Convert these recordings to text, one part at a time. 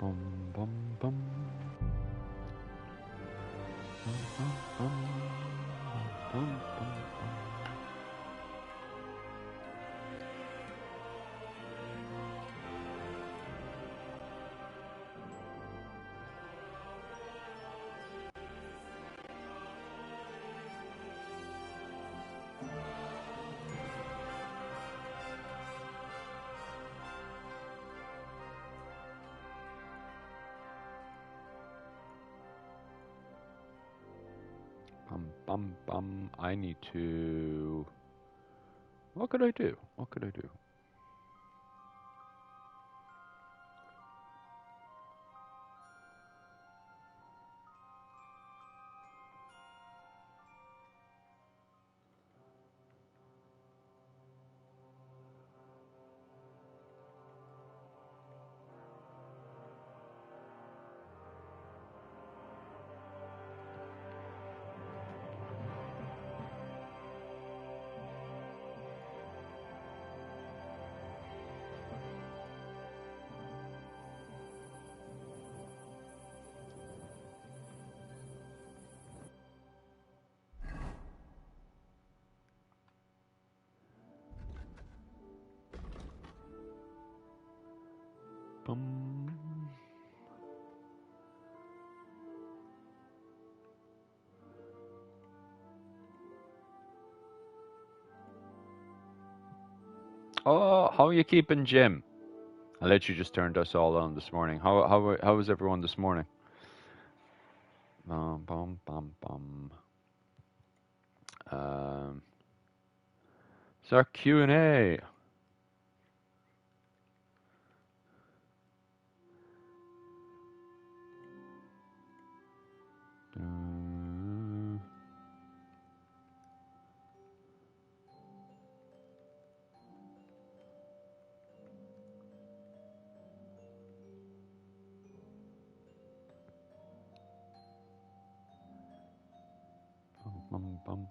bum, bum, bum. Bum, bum, bum, bum, bum, bum. Bum, bum, bum. I need to... What could I do? What could I do? Bum. Oh, how are you keeping, Jim? I let you just turned us all on this morning. How was everyone this morning? Bum, bum, bum, bum. It's our Q&A. Bum, bum, bum.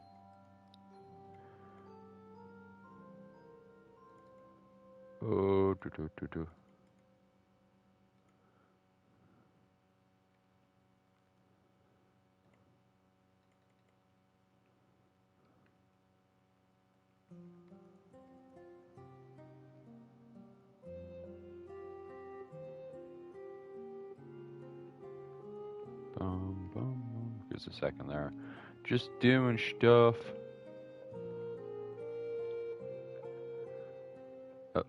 Oh, do, do, do, do. Bum, bum, bum. Just a second there. Just doing stuff. Oh.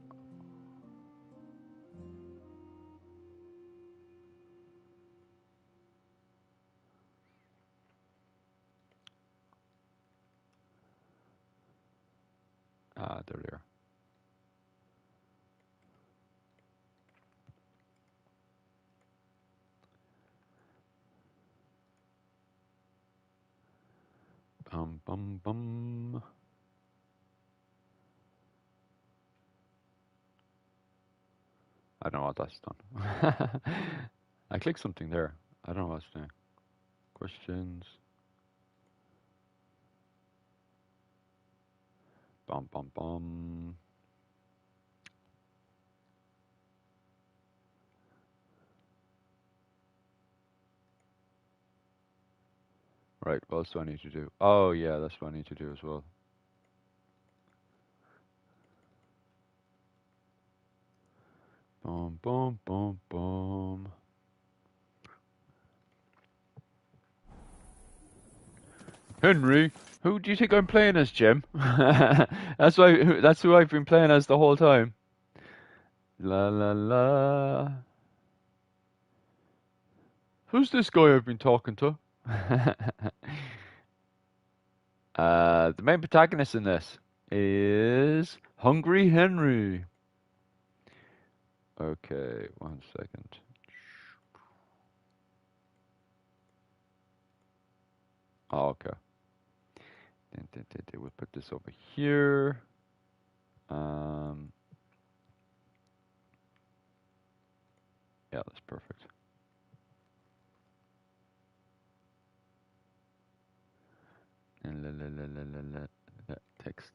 Ah, there they are. Bum, bum, bum. I don't know what that's done. I clicked something there. I don't know what it's doing. Questions. Bum, bum, bum. Right, what else do I need to do? Oh, yeah, that's what I need to do as well. Boom, boom, boom, boom. Henry, who do you think I'm playing as, Jim? That's why. That's who I've been playing as the whole time. La la la. Who's this guy I've been talking to? The main protagonist in this is Hungry Henry. Okay, 1 second. Oh, okay. We'll put this over here. Yeah, that's perfect. And text.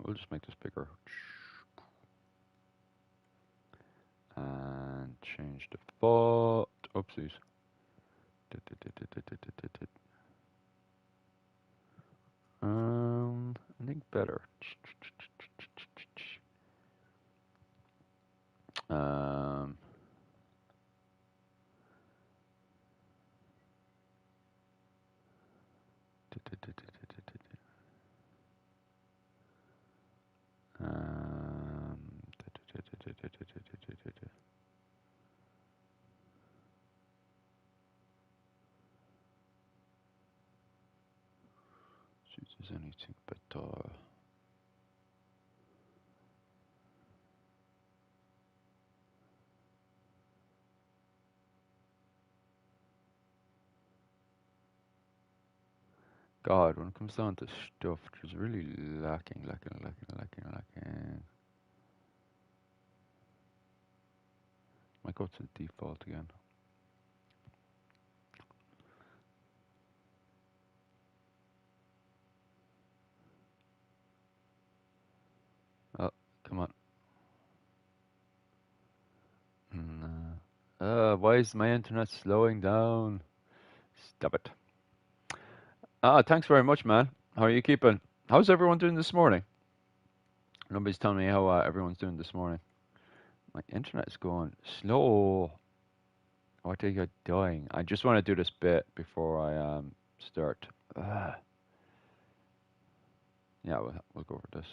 We'll just make this bigger. And change the font. Oopsies. I think better. See if there's anything better. God, when it comes down to stuff, it's really lacking. Might go to the default again. Oh, come on. Why is my internet slowing down? Stop it. Thanks very much, man. How are you keeping? How's everyone doing this morning? Nobody's telling me how everyone's doing this morning. My internet is going slow. Oh, I think you're dying. I just want to do this bit before I start. Yeah, we'll go for this.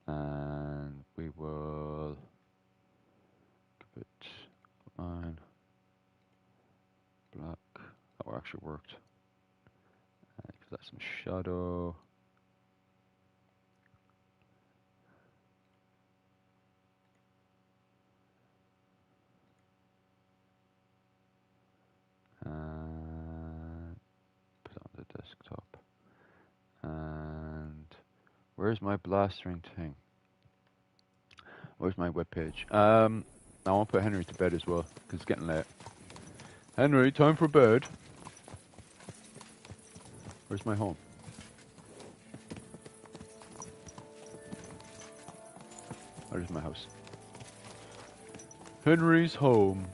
And we will give it line black. That actually worked. Give that some shadow. And put it on the desktop. And where's my blastering thing? Where's my webpage? I want to put Henry to bed as well, because it's getting late. Henry, time for bed. Where's my home? Where's my house? Henry's home.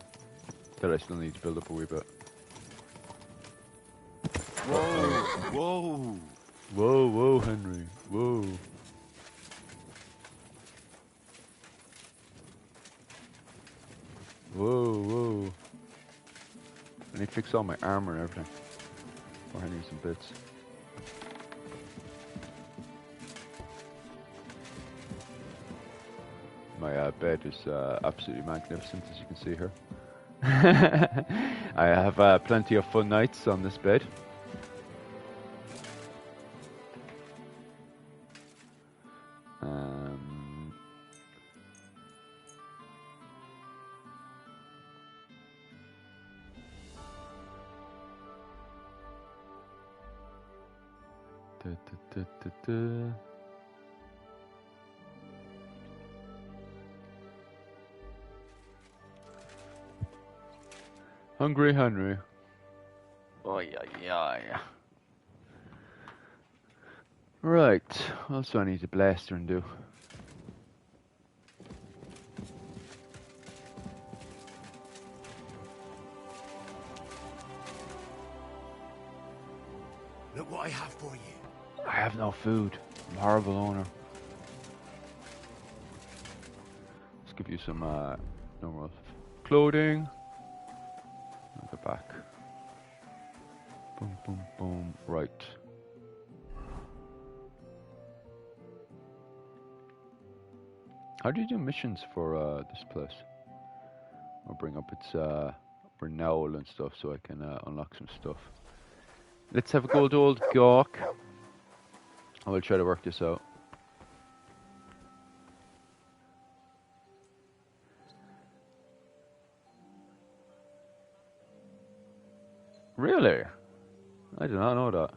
That I still need to build up a wee bit. Whoa! Whoa, Henry. Whoa. Whoa. I need to fix all my armor and everything. I need some bits. My bed is absolutely magnificent, as you can see here. I have plenty of fun nights on this bed. Hungry Henry. Oh yeah. Right. What else do I need to blaster and do? Look what I have for you. I have no food. I'm a horrible owner. Let's give you some normal clothing. I'll go back. Boom. Right. How do you do missions for this place? I'll bring up its renown and stuff so I can unlock some stuff. Let's have a good old gawk. I will try to work this out. Really? I did not know that.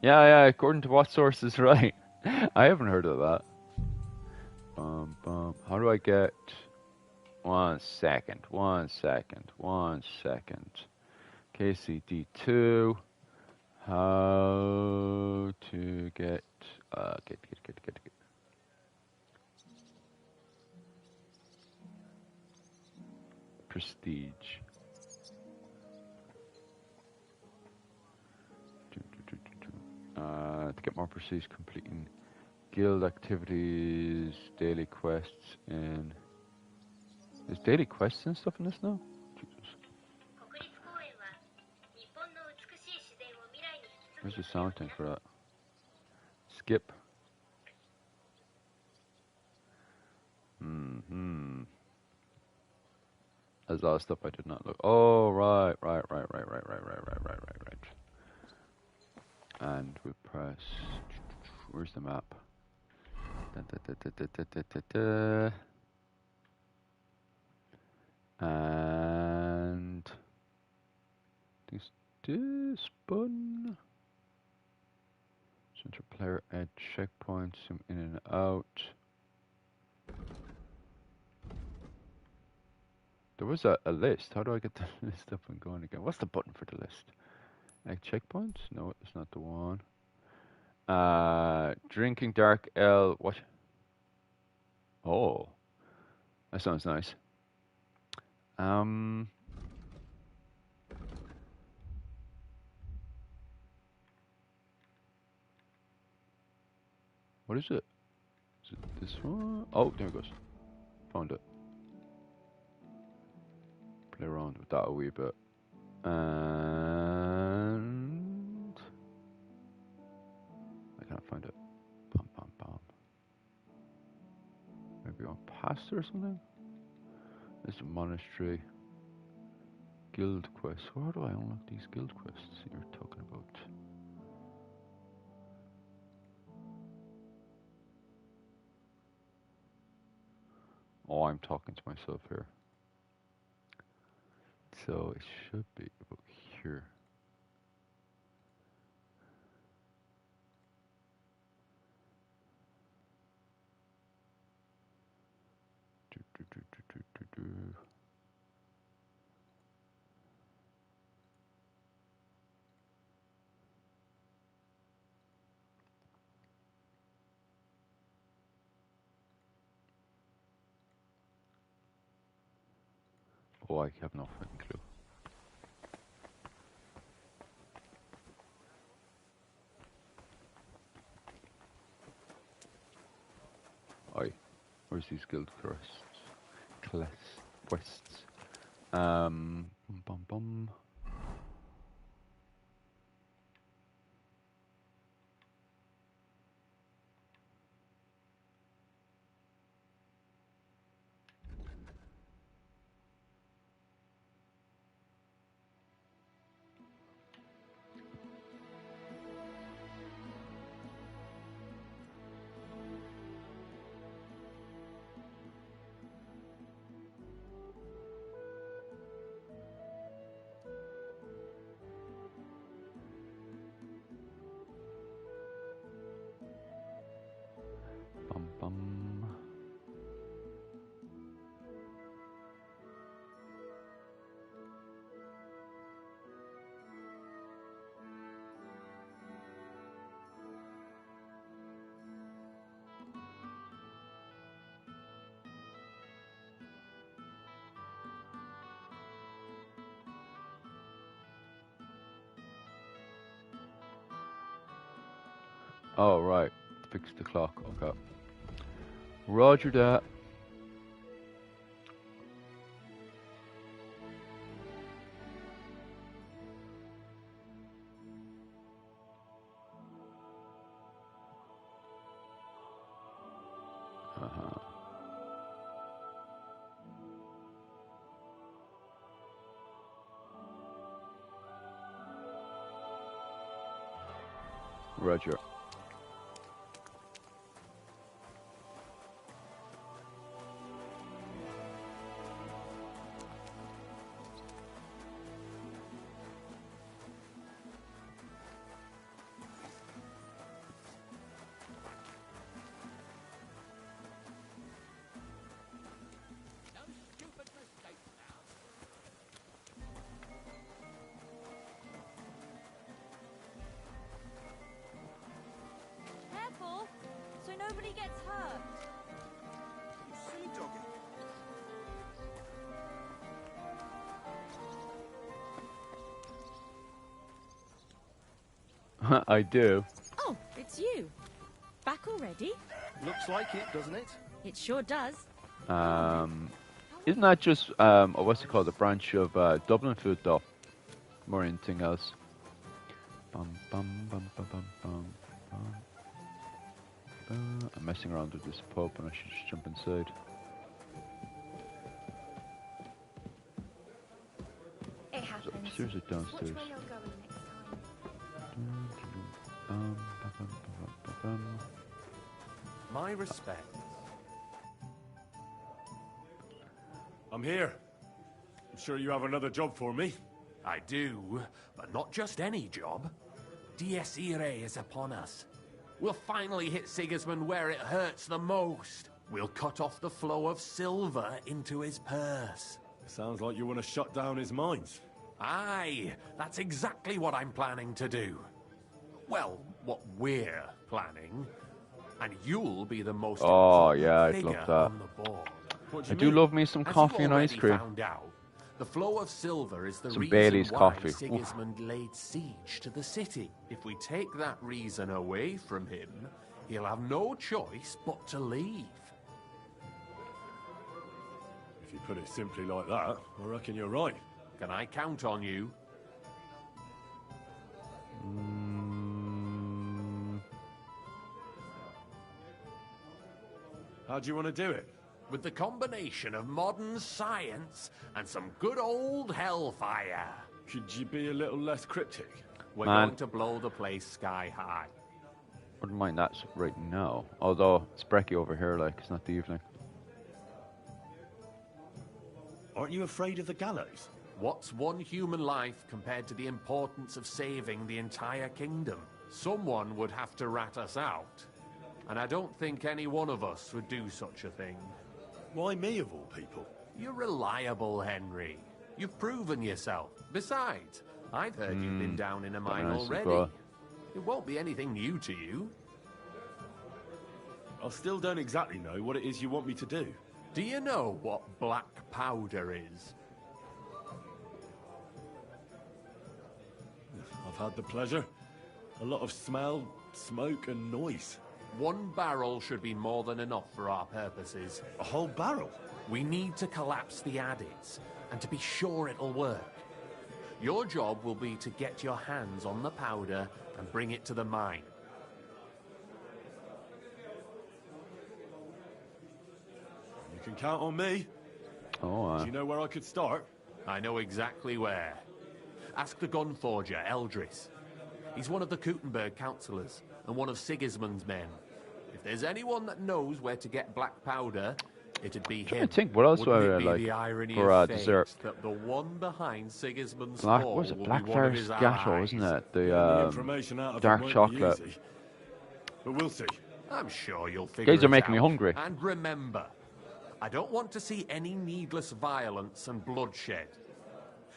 Yeah, according to what source is right. I haven't heard of that. How do I get... One second. KCD2. How to get get prestige. To get more prestige, completing guild activities, daily quests, and there's daily quests and stuff in this now. Jesus. Where's the sound thing for that? Skip. There's a lot of stuff I did not look. Oh, right. And we press. Where's the map? And this button. Center player at checkpoints, zoom in and out. There was a list. How do I get the list up and going again? What's the button for the list? At checkpoints? No, it's not the one. Drinking dark ale. What? Oh, that sounds nice. What is it? Is it this one? Oh, there it goes. Found it. Play around with that a wee bit. And I can't find it. Bam. Maybe on past or something? There's a monastery. Guild quest. Where do I unlock these guild quests you're talking about? Oh, I'm talking to myself here. So it should be about here. Oh, I have no fucking clue. Aye. Where's these guild quests? Bum. Oh, right. Fix the clock. Okay. Roger that. Roger. nobody gets hurt. You silly doggy. I do. Oh, it's you. Back already? Looks like it, doesn't it? It sure does. Isn't that just what's it called? A branch of Dublin food, though? More than anything else. Bum, bum, bum, bum, bum, bum, bum. I'm messing around with this pub, and I should just jump inside. It Is happens. it upstairs or downstairs? Which way you're going next time? Bum, bum, bum, bum, bum, bum. My respects. I'm here. I'm sure you have another job for me. I do, but not just any job. Dies Irae is upon us. We'll finally hit Sigismund where it hurts the most. We'll cut off the flow of silver into his purse. Sounds like you want to shut down his mines. Aye, that's exactly what I'm planning to do. Well, what we're planning. And you'll be the most Oh, important yeah, I'd figure love that. on the board. What do I you do mean? love me some As coffee you've and ice already cream. found out, the flow of silver is the Some reason Bailey's why coffee. Oof. Sigismund laid siege to the city. If we take that reason away from him, he'll have no choice but to leave. If you put it simply like that, I reckon you're right. Can I count on you? How do you want to do it? With the combination of modern science and some good old hellfire. Could you be a little less cryptic? We're Man. going to blow the place sky high. Wouldn't mind that right now. Although it's brekkie over here, like it's not the evening. Aren't you afraid of the gallows? What's one human life compared to the importance of saving the entire kingdom? Someone would have to rat us out. And I don't think any one of us would do such a thing. Why me of all people? You're reliable, Henry. You've proven yourself. Besides, I've heard you've been down in a mine nice as already. well. It won't be anything new to you. I still don't exactly know what it is you want me to do. Do you know what black powder is? I've had the pleasure. A lot of smell, smoke and noise. 1 barrel should be more than enough for our purposes. A whole barrel? We need to collapse the adits, and to be sure it'll work. Your job will be to get your hands on the powder and bring it to the mine. You can count on me. Oh, Do you know where I could start? I know exactly where. Ask the gun forger, Eldris. He's one of the Kuttenberg councillors, and one of Sigismund's men. If there's anyone that knows where to get black powder, it'd be trying him. to think, what else Wouldn't would it I be like the irony for of dessert? fate that the one behind Sigismund's Black, fall what was it? will be Black one of his Forest Gatto, allies? isn't it? The The information out of dark it won't chocolate. Be easy. But we'll see. I'm sure you'll figure Guys are it making me out. hungry. And remember, I don't want to see any needless violence and bloodshed.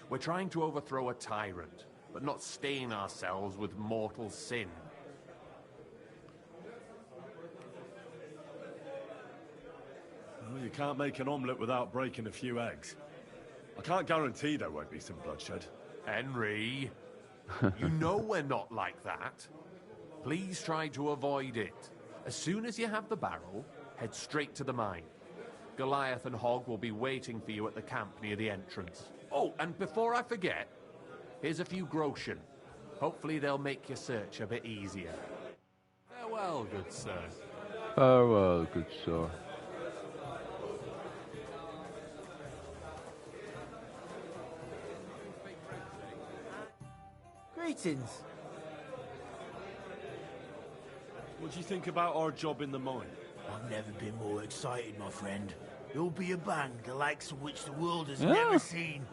We're trying to overthrow a tyrant, but not stain ourselves with mortal sin. Well, you can't make an omelette without breaking a few eggs. I can't guarantee there won't be some bloodshed. Henry, you know we're not like that. Please try to avoid it. As soon as you have the barrel, head straight to the mine. Goliath and Hogg will be waiting for you at the camp near the entrance. Oh, and before I forget, here's a few groschen. Hopefully they'll make your search a bit easier. Farewell, good sir. farewell, good sir. Greetings. What do you think about our job in the mine? I've never been more excited, my friend. It'll be a bang, the likes of which the world has Yeah. never seen.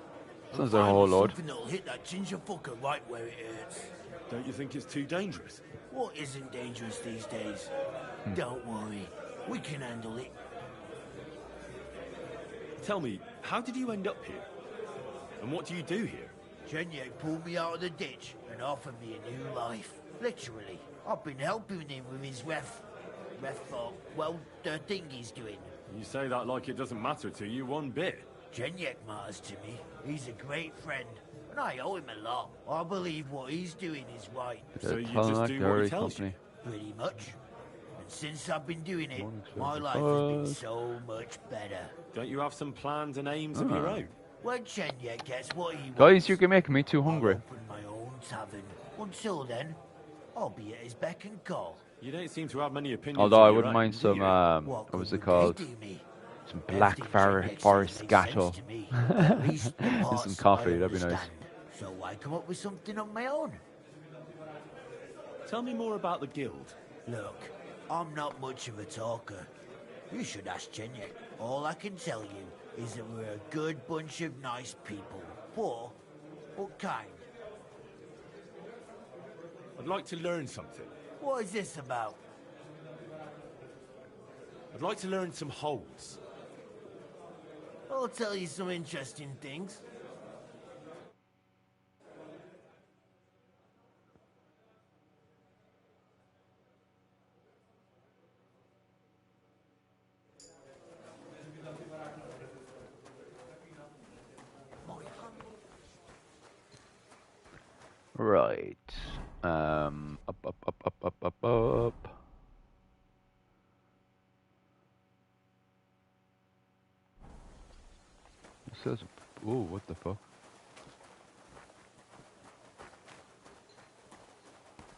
Sounds We'll like a find whole load. Something that'll hit that ginger fucker right where it hurts. Don't you think it's too dangerous? What isn't dangerous these days? Hmm. Don't worry, we can handle it. Tell me, how did you end up here? And what do you do here? Jenye pulled me out of the ditch and offered me a new life. Literally, I've been helping him with his ref. Ref thought, well, the thing he's doing. You say that like it doesn't matter to you one bit. Genyek matters to me. He's a great friend, and I owe him a lot. I believe what he's doing is right. So The you just Tulloch do what Dairy he tells Company. Pretty much. And since I've been doing it, Morning, my Silver life has been Bug. so much better. Don't you have some plans and aims of your own? When Chenyek gets what he wants, Guys, you're making me too I'll hungry. open my own tavern. Until then, I'll be at his beck and call. You don't seem to have many opinions. Although of I your wouldn't own, mind do some, you? What what was good it would they called? do me? Some black Everything Chenyek says forest makes gatto. sense to me. At least the And parts some coffee, I that'd be nice. understand. So I come up with something on my own. Tell me more about the guild. Look, I'm not much of a talker. You should ask Chenyek. All I can tell you is that we're a good bunch of nice people. Poor, but kind. I'd like to learn something. What is this about? I'd like to learn some holes. I'll tell you some interesting things. Right. Up, up, up, up, up, up, up. It says, oh, what the fuck?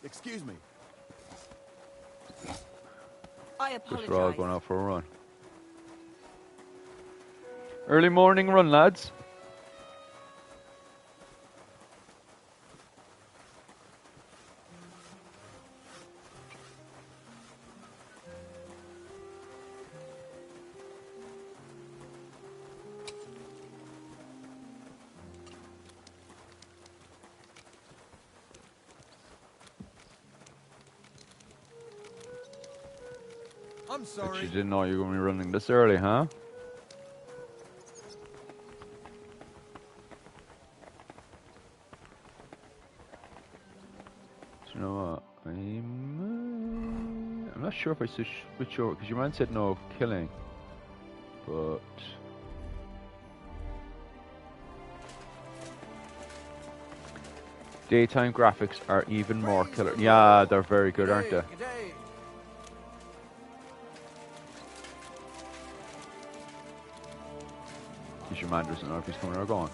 Excuse me. I Guess we're all apologize. going out for a run. Early morning run, lads. I'm But sorry. you didn't know you were going to be running this early, huh? Do you know what? I'm not sure if I should switch over, because your man said no killing. But... daytime graphics are even more killer. Yeah, they're very good, aren't they? Because your man doesn't know if he's coming or going.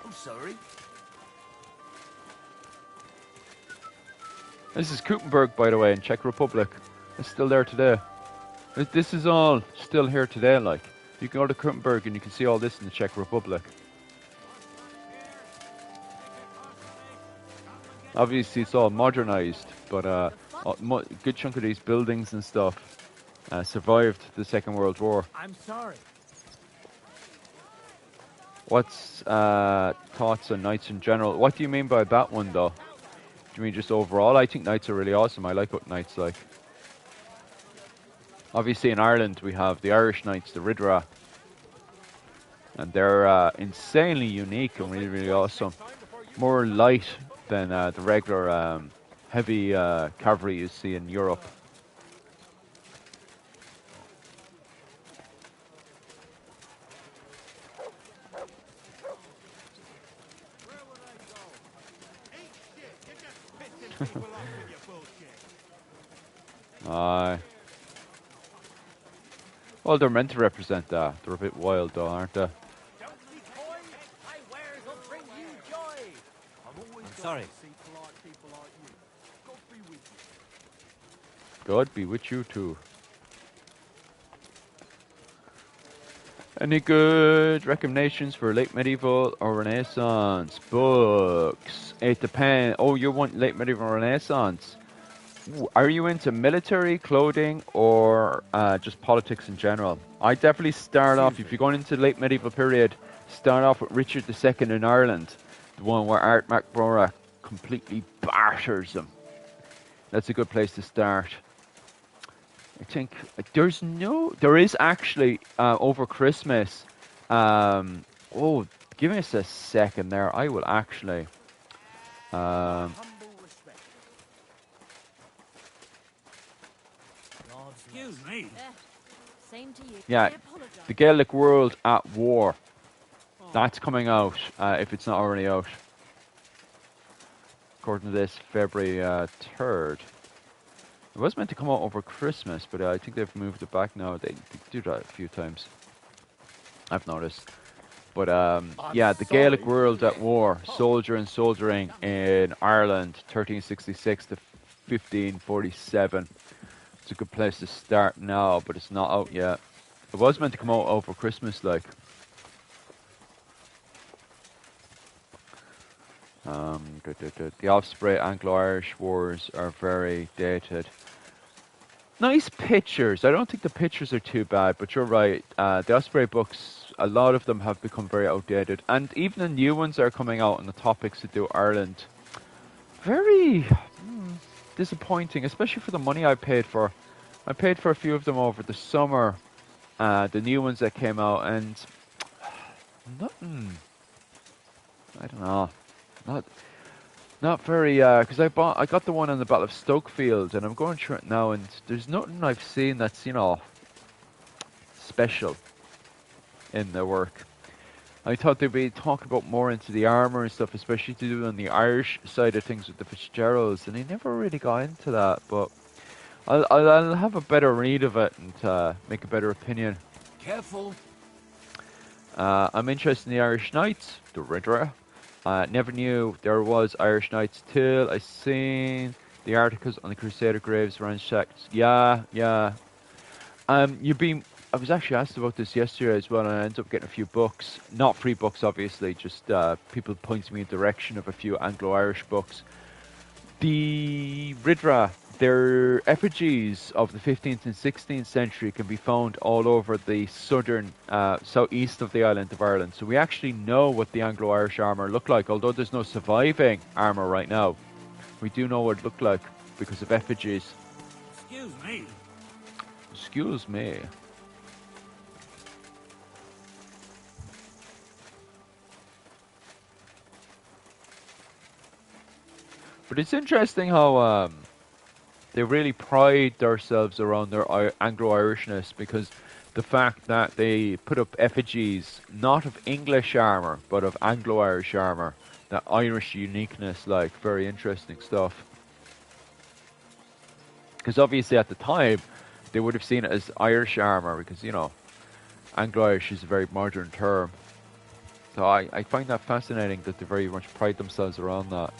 I'm sorry. This is Kutenberg, by the way, in Czech Republic. It's still there today. This is all still here today, like. You can go to Kutenberg and you can see all this in the Czech Republic. Obviously, it's all modernized, but a good chunk of these buildings and stuff survived the Second World War. I'm sorry. What's thoughts on knights in general? What do you mean by that one, though? Do you mean just overall? I think knights are really awesome. I like what knights like. Obviously, in Ireland, we have the Irish knights, the Ridra. And they're insanely unique and really, really awesome. More light than the regular heavy cavalry you see in Europe. Aye. Well, they're meant to represent that. They're a bit wild, though, aren't they? I'm sorry. God be with you too. Any good recommendations for late medieval or Renaissance books? It depends. Oh, you want late medieval or Renaissance? Are you into military, clothing, or just politics in general? I definitely start off, if you're going into the late medieval period, start off with Richard II in Ireland, the one where Art MacBora completely batters them. That's a good place to start. I think there is actually over Christmas. Oh, give us a second there. I will actually. Excuse me. Same to you. Yeah, I apologize. the Gaelic World at War. That's coming out, if it's not already out. According to this, February 3rd. It was meant to come out over Christmas, but I think they've moved it back now. They do that a few times, I've noticed. But yeah, the Gaelic World at War, soldier and soldiering in Ireland, 1366 to 1547. It's a good place to start now, but it's not out yet. It was meant to come out over Christmas, like. The Osprey Anglo-Irish Wars are very dated. Nice pictures. I don't think the pictures are too bad, but you're right. The Osprey books, a lot of them have become very outdated, and even the new ones are coming out on the topics to do Ireland. Very disappointing, especially for the money I paid for. I paid for a few of them over the summer, the new ones that came out, and nothing. I don't know. Not very, because I got the one on the Battle of Stokefield, and I'm going through it now, and there's nothing I've seen that's, you know, special in the work. I thought they'd be talking about more into the armor and stuff, especially to do on the Irish side of things with the Fitzgeralds, and they never really got into that, but I'll have a better read of it and make a better opinion. Careful. I'm interested in the Irish Knights, the Ridra. Never knew there was Irish Knights till I seen the articles on the Crusader graves ransacked. Yeah. I was actually asked about this yesterday as well, and I ended up getting a few books. Not free books, obviously, just people pointing me in the direction of a few Anglo-Irish books. The Ridra, their effigies of the 15th and 16th century can be found all over the southern, southeast of the island of Ireland. So we actually know what the Anglo-Irish armour looked like, although there's no surviving armour right now. We do know what it looked like because of effigies. Excuse me. Excuse me. But it's interesting how they really pride themselves around their Anglo-Irishness, because the fact that they put up effigies not of English armour but of Anglo-Irish armour, that Irish uniqueness, like, very interesting stuff. Because obviously at the time they would have seen it as Irish armour, because, you know, Anglo-Irish is a very modern term. So I find that fascinating that they very much pride themselves around that.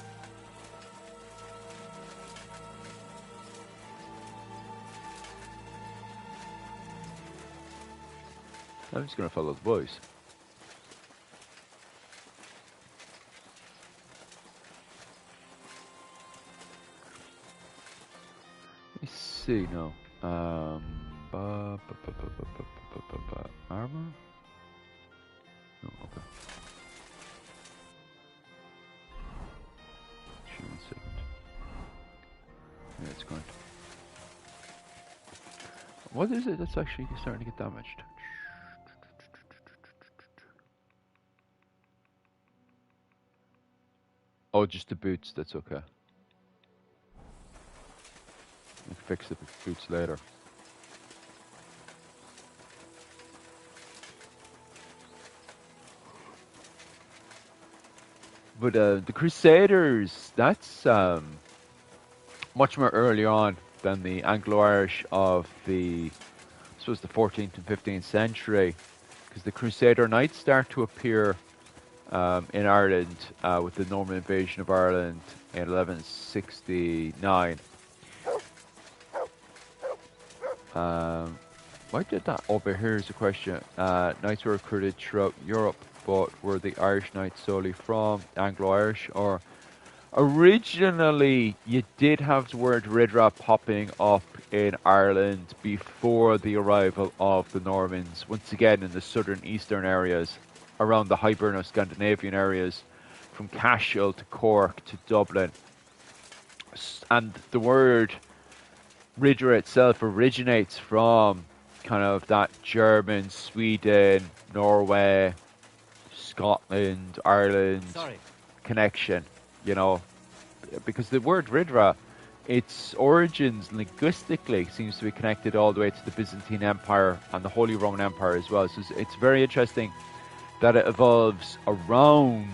I'm just going to follow the boys. Let me see now. Armor? No, okay. Shoot, 1 second. Yeah, it's going. What is it that's actually starting to get damaged? Oh, just the boots, that's okay. I can fix the boots later. But the Crusaders, that's much more early on than the Anglo-Irish of the, I suppose, the 14th and 15th century, because the Crusader Knights start to appear in Ireland with the Norman invasion of Ireland in 1169. Why did that? Oh, but here's a question. Knights were recruited throughout Europe, but were the Irish Knights solely from Anglo-Irish? Or originally, you did have the word Ridra popping up in Ireland before the arrival of the Normans, once again in the southern eastern areas, around the Hiberno-Scandinavian areas, from Cashel to Cork to Dublin. And the word Ridra itself originates from kind of that German, Sweden, Norway, Scotland, Ireland connection, you know, because the word Ridra its origins linguistically seems to be connected all the way to the Byzantine Empire and the Holy Roman Empire as well. So it's very interesting that it evolves around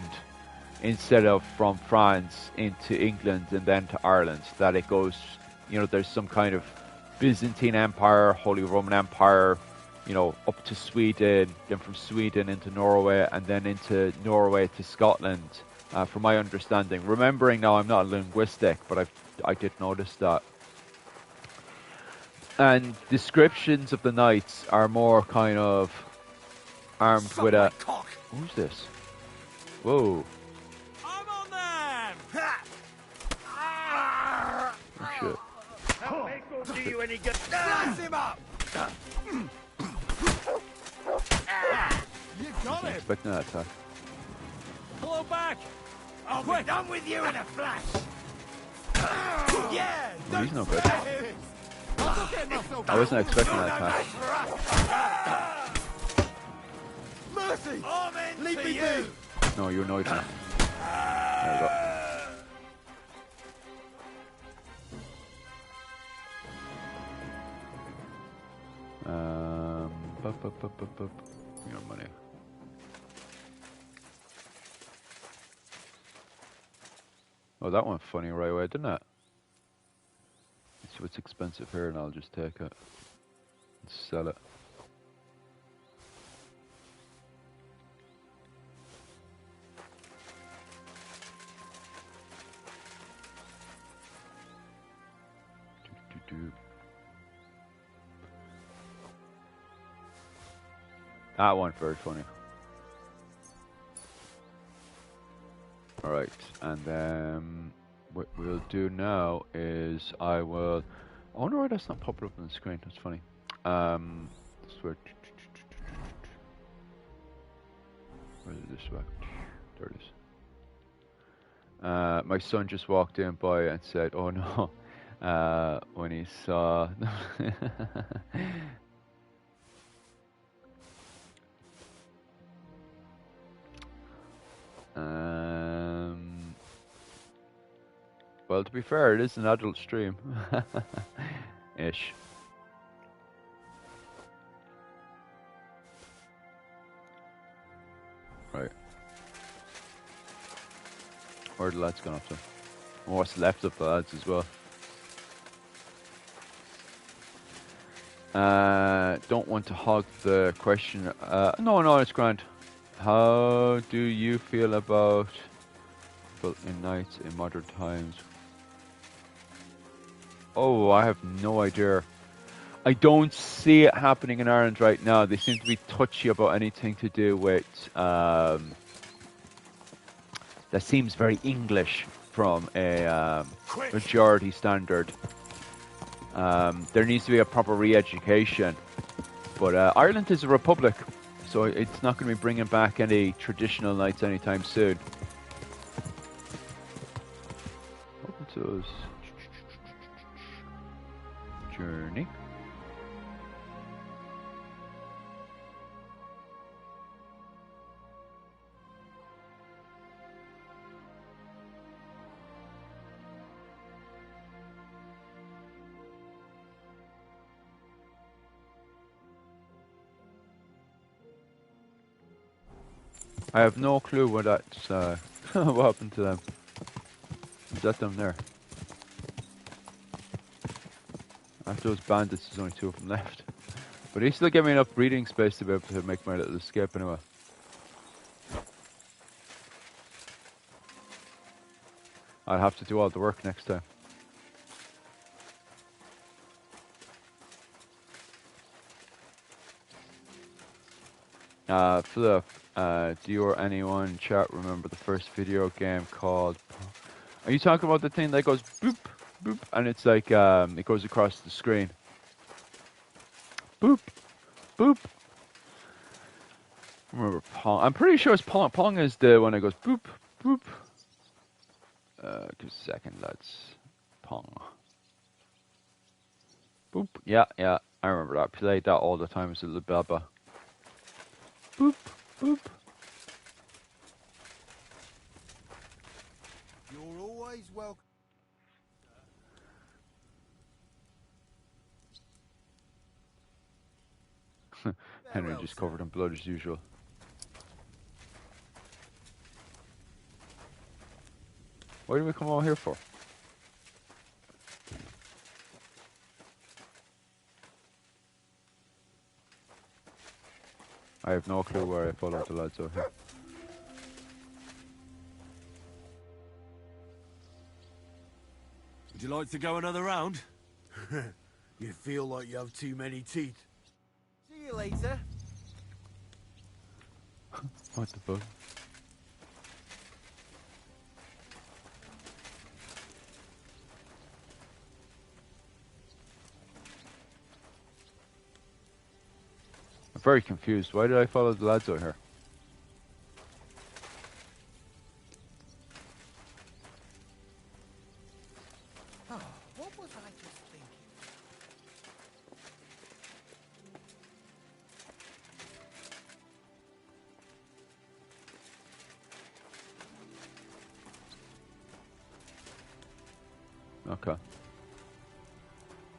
instead of from France into England and then to Ireland. That it goes, there's some kind of Byzantine Empire, Holy Roman Empire, up to Sweden, then from Sweden into Norway, and then into Norway to Scotland, from my understanding. Remembering now, I'm not a linguistic, but I did notice that. And descriptions of the knights are more kind of armed with a... Cock. Who's this? Whoa. I'm on them! Oh, shit. Do you any good? Slice him up! You got him! Expecting that attack. Hello back! I'll be done with you in a flash! Yeah! Oh, he's no good. I'm not getting myself I wasn't expecting that attack. Mercy! Amen Leave to me you! be! No, you annoyed me. There we go. Your money. Oh, that went funny right away, didn't it? So it's expensive here, and I'll just take it and sell it. That one very funny. Alright, and then what we'll do now is I wonder why that's not popping up on the screen. That's funny. Where is this way? There it is. My son just walked in by and said, "Oh no," when he saw. Well, to be fair, it is an adult stream. Ish. Right. Where are the lads gone up to? Oh, what's left of the lads as well. Don't want to hog the question. No, it's grand. How do you feel about people in knights in modern times? Oh, I have no idea. I don't see it happening in Ireland right now. They seem to be touchy about anything to do with that seems very English from a majority standard. There needs to be a proper re-education. But Ireland is a republic, so it's not going to be bringing back any traditional knights anytime soon. Open to us. Journey. I have no clue what that's, what happened to them. Is that them there? After those bandits, there's only 2 of them left. But they still give me enough breathing space to be able to make my little escape anyway. I'll have to do all the work next time. Philip, do you or anyone in chat remember the first video game called... Are you talking about the thing that goes boop, boop, and it's like, it goes across the screen? Boop, boop. Remember Pong? I'm pretty sure it's Pong. Pong is the one that goes boop, boop. Give a second, lads. Pong. Boop. Yeah, I remember that. I played that all the time as a little baba. Boop, boop. You're always welcome. Henry just covered in blood as usual. What did we come over here for? I have no clue where I followed the lads over here. Would you like to go another round? You feel like you have too many teeth. See you later. What the fuck? I'm very confused. Why did I follow the lads over here? Oh, what was I just thinking? Okay.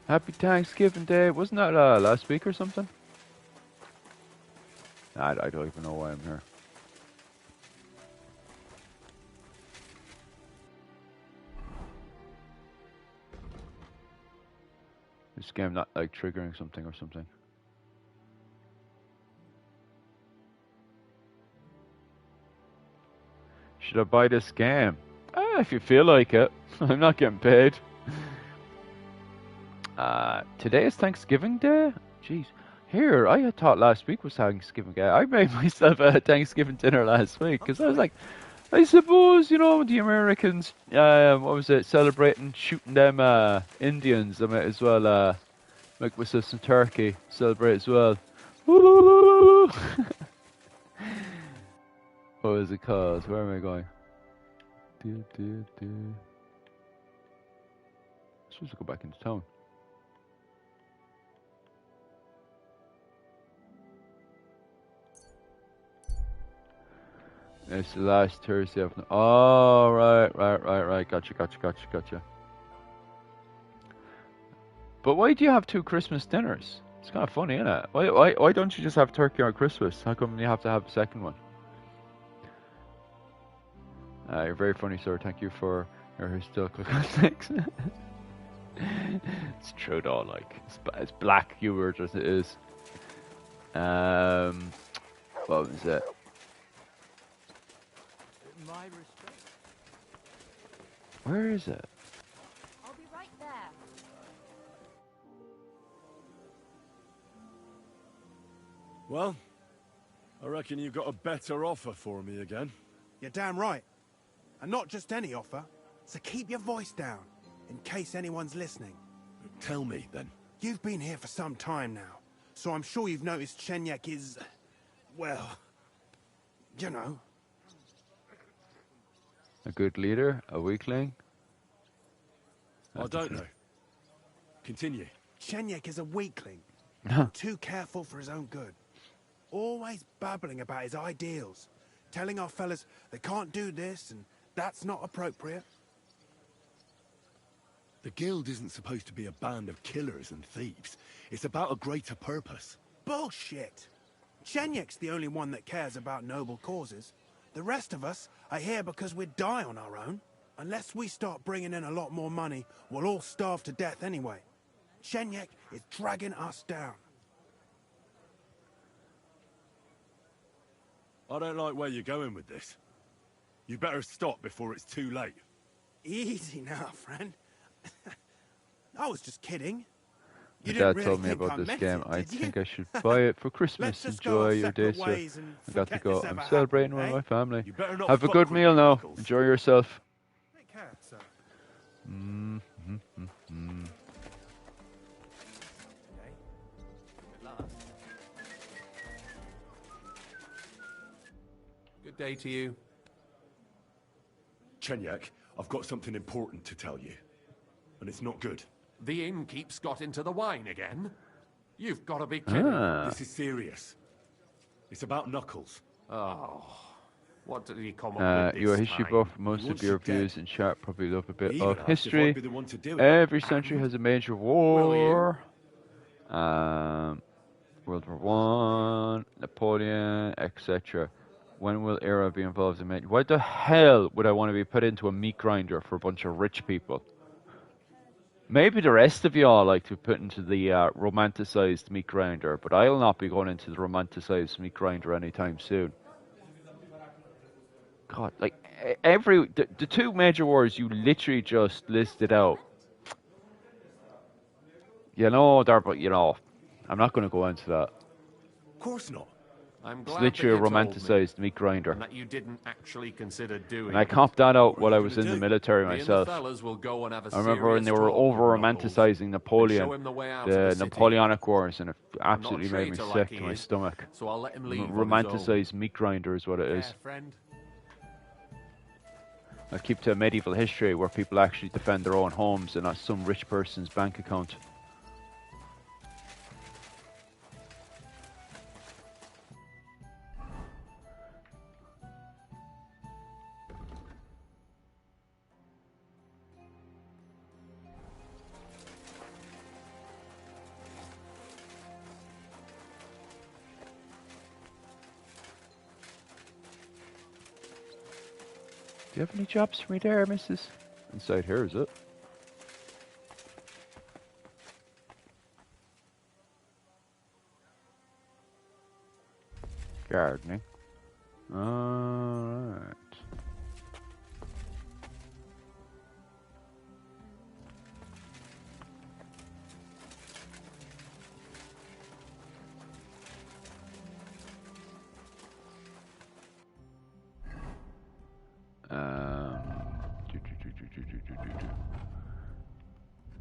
Happy Thanksgiving Day. Wasn't that last week or something? I don't even know why I'm here. This game not like triggering something or something. Should I buy this game? If you feel like it. I'm not getting paid. Today is Thanksgiving Day? Jeez. Here, I had thought last week was Thanksgiving Day. I made myself a Thanksgiving dinner last week because I was like, I suppose, you know, the Americans, what was it, celebrating shooting them Indians. I might as well make myself some turkey, celebrate as well. What was it called? Where am I going? I'm supposed to go back into town. It's the last Thursday of... Oh, right. Gotcha. But why do you have two Christmas dinners? It's kind of funny, isn't it? Why don't you just have turkey on Christmas? How come you have to have a second one? You're very funny, sir. Thank you for your historical context. It's true though, like, it's black humor as it is. What was it? My respect. Where is it? I'll be right there. Well, I reckon you've got a better offer for me again. You're damn right. And not just any offer. So keep your voice down, in case anyone's listening. Tell me, then. You've been here for some time now, so I'm sure you've noticed Chenyek is... well... you know. A good leader? A weakling? I don't know. Continue. Chenyek is a weakling. Too careful for his own good. Always babbling about his ideals. Telling our fellas they can't do this and that's not appropriate. The guild isn't supposed to be a band of killers and thieves. It's about a greater purpose. Bullshit! Chenyek's the only one that cares about noble causes. The rest of us are here because we'd die on our own. Unless we start bringing in a lot more money, we'll all starve to death anyway. Chenyek is dragging us down. I don't like where you're going with this. You better stop before it's too late. Easy now, friend. I was just kidding. My You dad didn't told really me think about I this meant game. it, I did you? think I should buy it for Christmas. Let's just go Enjoy our your day, separate sir. ways and I got to forget go. this I'm ever celebrating with happened, my eh? family. You better not Have a fuck good with meal me, now. Knuckles. Enjoy yourself. Take care, sir. Good day to you. Chenyek, I've got something important to tell you. And it's not good. The innkeep's got into the wine again? You've got to be kidding. This is serious. It's about Knuckles. Oh, what did he come up with You're a this history time? buff. Most He of wants your you dead. views in chat probably love a bit He even of asked if I'd history. be the one to do it. Every century has a major war. World War One, Napoleon, etc. When will era be involved in it? Why the hell would I want to be put into a meat grinder for a bunch of rich people? Maybe the rest of y'all like to put into the romanticized meat grinder, but I'll not be going into the romanticized meat grinder anytime soon. God, like the two major wars you literally just listed out. You know, I'm not going to go into that. Of course not. I'm It's glad that literally a you told me, romanticized meat grinder. and that you didn't actually consider doing And I it. comped that out What are while you I gonna was in the do? military Me and the myself. fellas will go and have a I remember when serious they were talk with over Knuckles romanticizing and Napoleon, show him the way out of the the city. Napoleonic Wars, and it I'm not a absolutely made me traitor sick like to he my is, stomach. so I'll let him leave on his own. Romanticized meat grinder is what it Yeah, is. friend. I keep to a medieval history where people actually defend their own homes and not some rich person's bank account. Do you have any jobs for me there, missus? Inside here, is it? Gardening. Alright.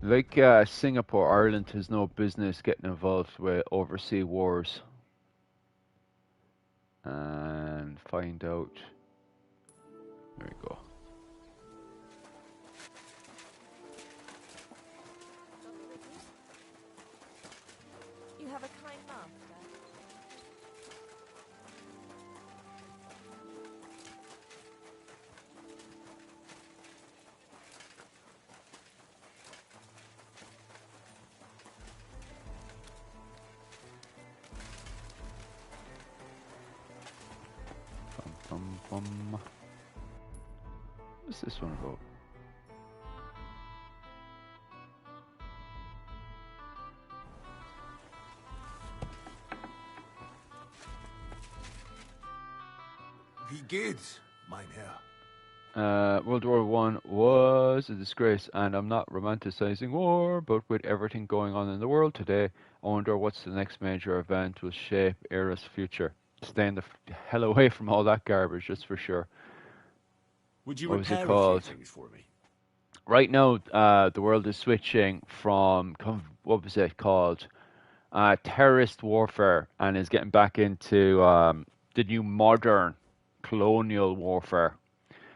Like Singapore, Ireland has no business getting involved with overseas wars. And find out. There we go. You have a kind master. What's this one about? Wie geht's, mein Herr? World War One was a disgrace, and I'm not romanticizing war, but with everything going on in the world today, I wonder what's the next major event will shape era's future. Staying the hell away from all that garbage, just for sure. Would you What was it repair a called? few things for me? Right now, the world is switching from what was it called? Terrorist warfare, and is getting back into the new modern colonial warfare.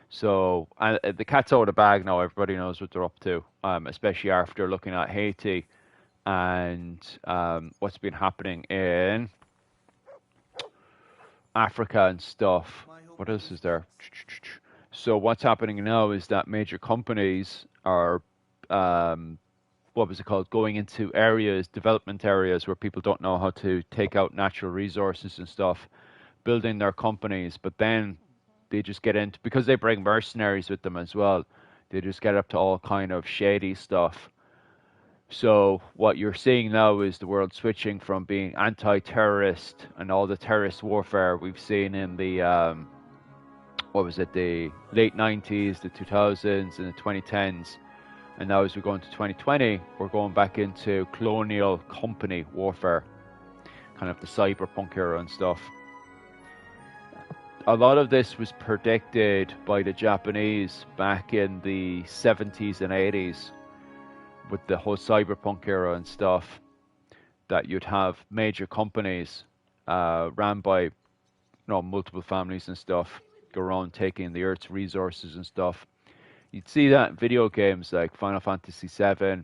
So the cat's out of the bag now. Everybody knows what they're up to, especially after looking at Haiti and what's been happening in Africa and stuff. What else is there? So what's happening now is that major companies are, what was it called, going into areas, development areas where people don't know how to take out natural resources and stuff, building their companies, but then they just get into, because they bring mercenaries with them as well, they just get up to all kind of shady stuff. So what you're seeing now is the world switching from being anti-terrorist and all the terrorist warfare we've seen in the what was it, the late 90s, the 2000s, and the 2010s. And now as we go into 2020, we're going back into colonial company warfare, kind of the cyberpunk era and stuff. A lot of this was predicted by the Japanese back in the 70s and 80s with the whole cyberpunk era and stuff, that you'd have major companies ran by multiple families and stuff go around taking the Earth's resources and stuff. You'd see that in video games like Final Fantasy VII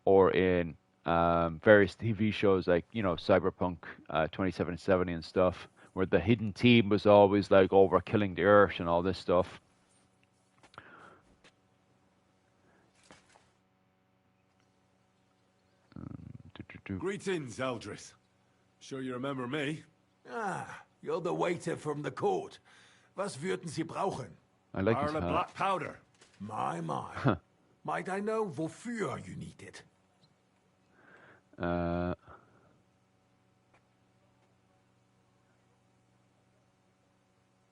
or in various TV shows like, Cyberpunk 2077 and stuff, where the hidden team was always like over killing the Earth and all this stuff. Greetings, Eldris. Sure you remember me? Ah, you're the waiter from the court. Was würden Sie brauchen? I like his Barrel of hat. black powder. My. Might I know wofür you need it?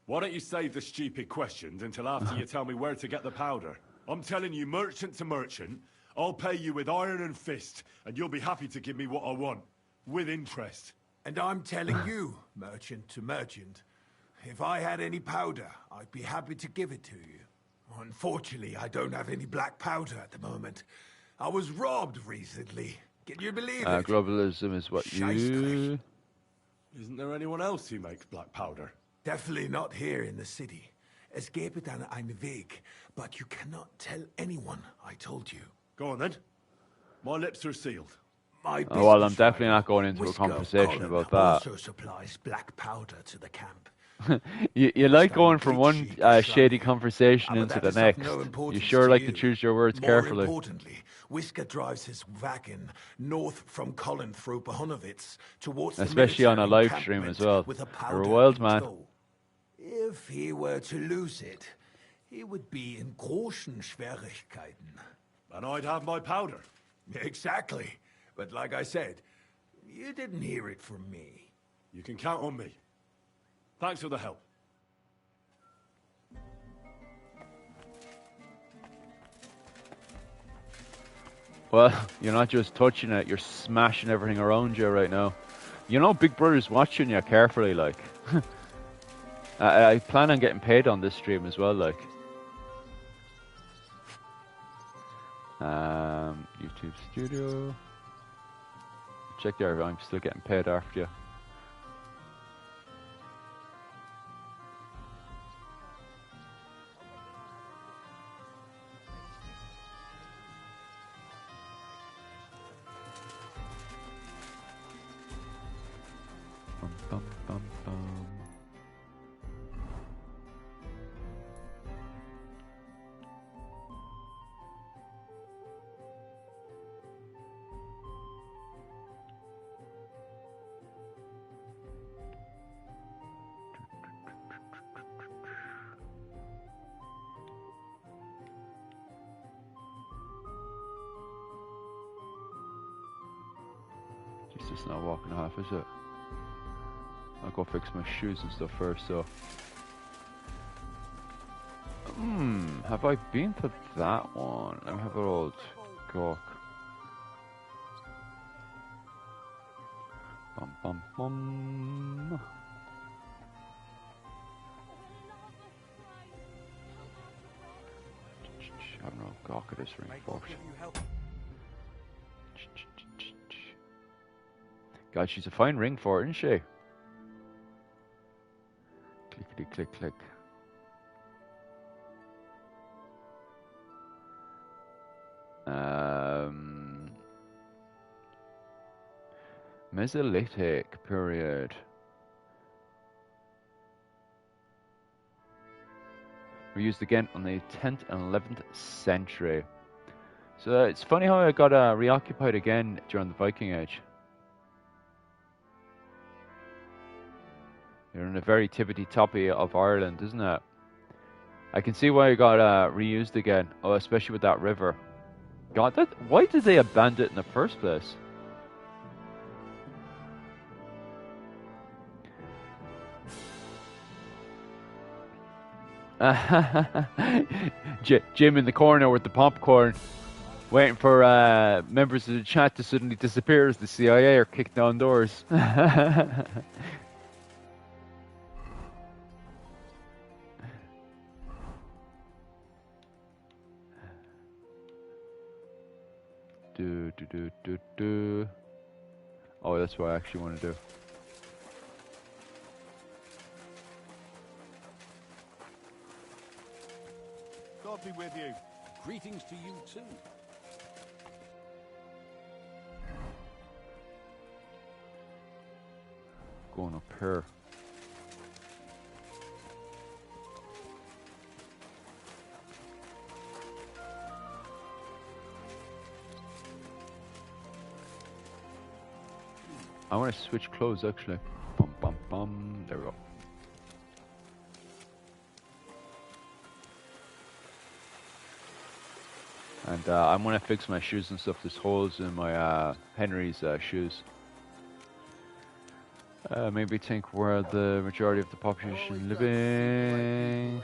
Why don't you save the stupid questions until after you tell me where to get the powder? I'm telling you, merchant to merchant, I'll pay you with iron and fist, and you'll be happy to give me what I want, with interest. And I'm telling you, merchant to merchant, if I had any powder, I'd be happy to give it to you. Unfortunately, I don't have any black powder at the moment. I was robbed recently. Can you believe it? Globalism is what you... Isn't there anyone else who makes black powder? Definitely not here in the city. Es gäbe dann einen Weg, but you cannot tell anyone I told you. Go on then. My lips are sealed. My Oh, well, I'm business definitely rival, not going into a Whisker conversation Colin, about that. also supplies black powder to the camp. You like going from one shady conversation into the next. You sure like to choose your words carefully. More importantly, Whisker drives his wagon north from Colin through Bohunovitz towards Especially the on a military live stream encampment as well. with a You're a powder wild in man. tow. If he were to lose it, he would be in großen Schwierigkeiten. And I'd have my powder. Exactly. But like I said, you didn't hear it from me. You can count on me. Thanks for the help. Well, you're not just touching it, you're smashing everything around you right now. You know Big Brother's watching you carefully, like. I plan on getting paid on this stream as well, like. YouTube Studio. Check there, I'm still getting paid after you. Bum, bum, bum. Jeez, it's not walking half, is it? I'll go fix my shoes and stuff first, so. Have I been to that one? Let me have a old gawk. Bum bum bum. I don't know, gawk at this reinforced. God, she's a fine ring for it, isn't she? Clickety click click. Mesolithic period. Were used again on the 10th and 11th century. So it's funny how it got reoccupied again during the Viking Age. You're in the very tippity-toppy of Ireland, isn't it? I can see why it got reused again. Oh, especially with that river. God, why did they abandon it in the first place? Jim in the corner with the popcorn, waiting for members of the chat to suddenly disappear as the CIA are kicked down doors. Do. Oh, that's what I actually want to do. God be with you. Greetings to you too. Going up here. I want to switch clothes actually. Bum bum bum. There we go. And I'm gonna fix my shoes and stuff. There's holes in my Henry's shoes. Maybe think where the majority of the population living.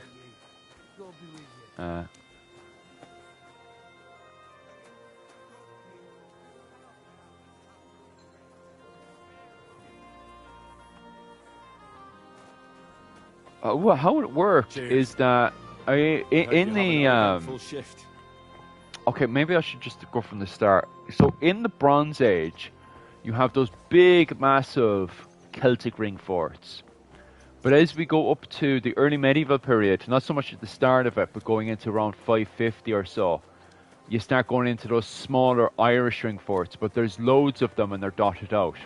Well, how it worked is that in the full shift. okay, maybe I should just go from the start. So in the Bronze Age, you have those big, massive Celtic ring forts. But as we go up to the early medieval period, not so much at the start of it, but going into around 550 or so, you start going into those smaller Irish ring forts, but there's loads of them and they're dotted out.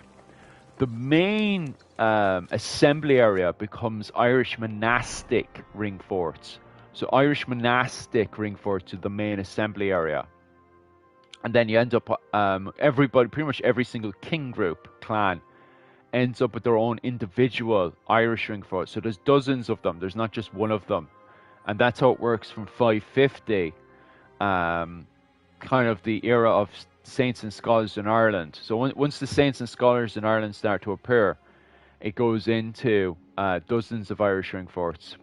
The main assembly area becomes Irish monastic ring forts. So Irish monastic ring forts are the main assembly area. And then you end up, everybody, pretty much every single king group, clan, ends up with their own individual Irish ring fort. So there's dozens of them. There's not just one of them. And that's how it works from 550, kind of the era of saints and scholars in Ireland. So once the saints and scholars in Ireland start to appear, it goes into dozens of Irish ring forts.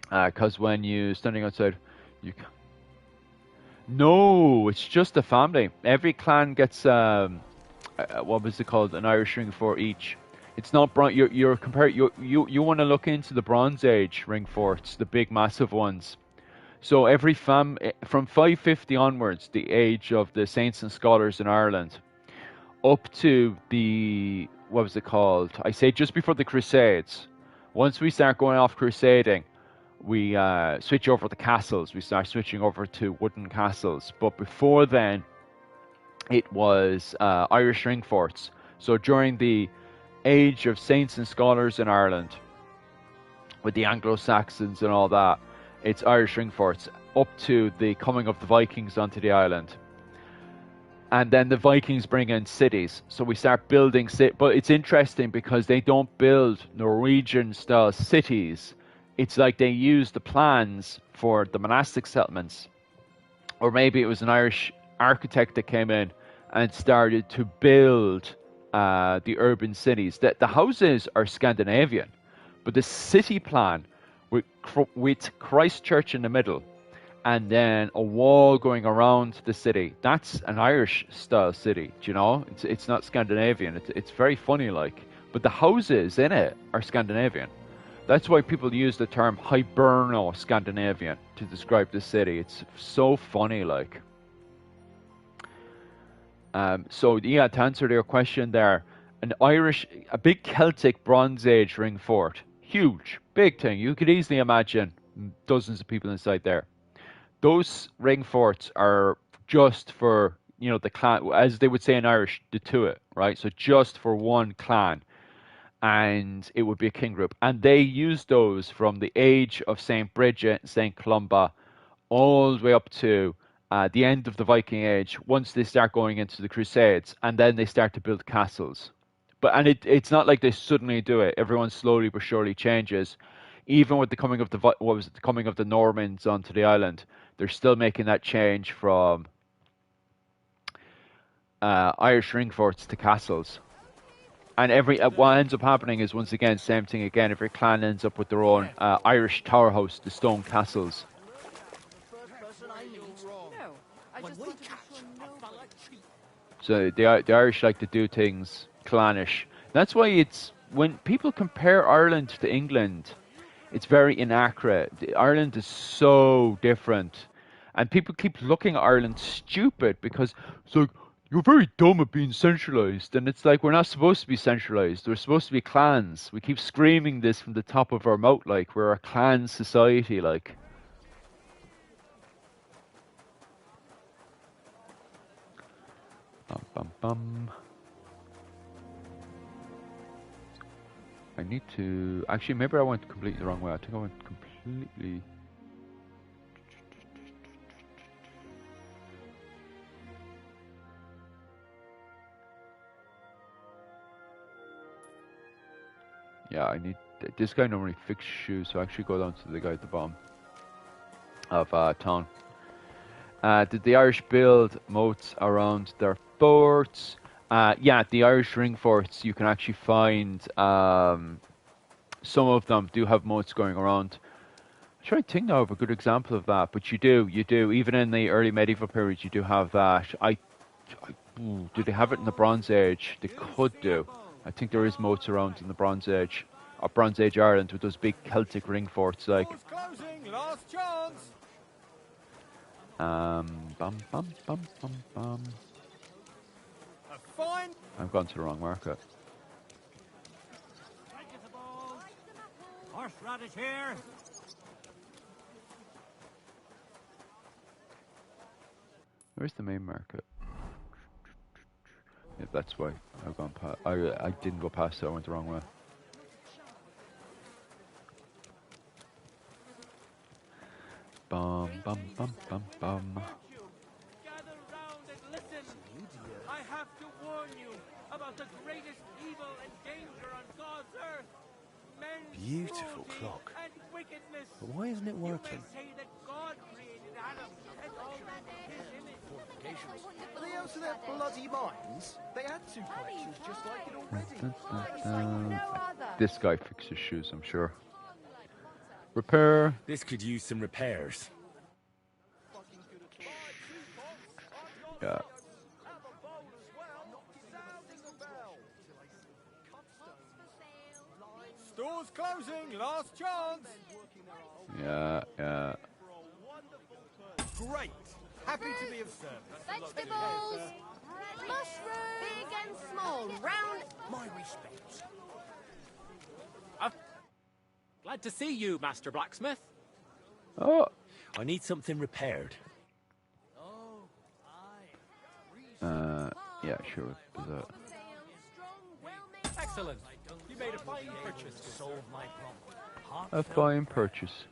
Because when you're standing outside, you... No, it's just a family. Every clan gets... what was it called? An Irish ring fort each. It's not bronze. You're comparing. You want to look into the Bronze Age ring forts, the big, massive ones. So every from 550 onwards, the age of the saints and scholars in Ireland, up to the what was it called? I say just before the Crusades. Once we start going off crusading, we switch over to castles. We start switching over to wooden castles. But before then, it was Irish ring forts. So during the age of saints and scholars in Ireland, with the Anglo-Saxons and all that, it's Irish ring forts up to the coming of the Vikings onto the island. And then the Vikings bring in cities. So we start building cities. But it's interesting because they don't build Norwegian-style cities. It's like they use the plans for the monastic settlements. Or maybe it was an Irish architect that came in and started to build the urban cities. The houses are Scandinavian, but the city plan with Christchurch in the middle and then a wall going around the city, that's an Irish style city, do you know? It's not Scandinavian. It's very funny, like, but the houses in it are Scandinavian. That's why people use the term Hiberno-Scandinavian to describe the city. It's so funny, like. So yeah, to answer your question there, a big Celtic Bronze Age ring fort, huge, big thing. You could easily imagine dozens of people inside there. Those ring forts are just for, the clan, as they would say in Irish, the tuat, right? So just for one clan, and it would be a king group. And they used those from the age of St. Bridget and St. Columba all the way up to the end of the Viking Age, once they start going into the Crusades, and then they start to build castles. It's not like they suddenly do it. Everyone slowly but surely changes. Even with the coming of the coming of the Normans onto the island, they're still making that change from Irish ring forts to castles. And what ends up happening is, once again, same thing again. Every clan ends up with their own Irish tower house, the stone castles. So the Irish like to do things clannish. That's why when people compare Ireland to England, it's very inaccurate. Ireland is so different. And people keep looking at Ireland stupid because it's like, you're very dumb at being centralised. And it's like, we're not supposed to be centralised. We're supposed to be clans. We keep screaming this from the top of our mouth, like, we're a clan society, like. Bum, bum, bum. I need to... Actually, maybe I went completely the wrong way. I think I went completely... Yeah, I need. This guy normally fixes shoes, so I actually go down to the guy at the bottom of town. Did the Irish build moats around their forts? Yeah, the Irish ring forts, you can actually find some of them do have moats going around. I'm trying to think now of a good example of that, but you do. Even in the early medieval period, you do have that. Do they have it in the Bronze Age? They could do. I think there is moats around in the Bronze Age, or Bronze Age Ireland, with those big Celtic ring forts, like. Doors closing, last chance. Bum bum bum bum bum. A fine. I've gone to the wrong market. Horseradish here. Where's the main market? Yeah, that's why I've gone past. I didn't go past it. I went the wrong way. Bum bum bum bum bum. Gather round and listen. I have to warn you about the greatest evil and danger on God's earth. Men's Beautiful cruelty clock. and wickedness. But why isn't it You may working? say that God created Adam and all men in his image. Are they out of their bloody minds? They had two collections just like it already. This guy fixes shoes, I'm sure. Repair. This could use some repairs. Yeah. Stores closing, last chance. Yeah. Great. Happy to be of service. Vegetables! Mushroom! Big and small, round. My respects. Glad to see you, Master Blacksmith. Oh. I need something repaired. Yeah, sure. Is that? Excellent. You made a fine purchase. Solve my problem. A fine purchase.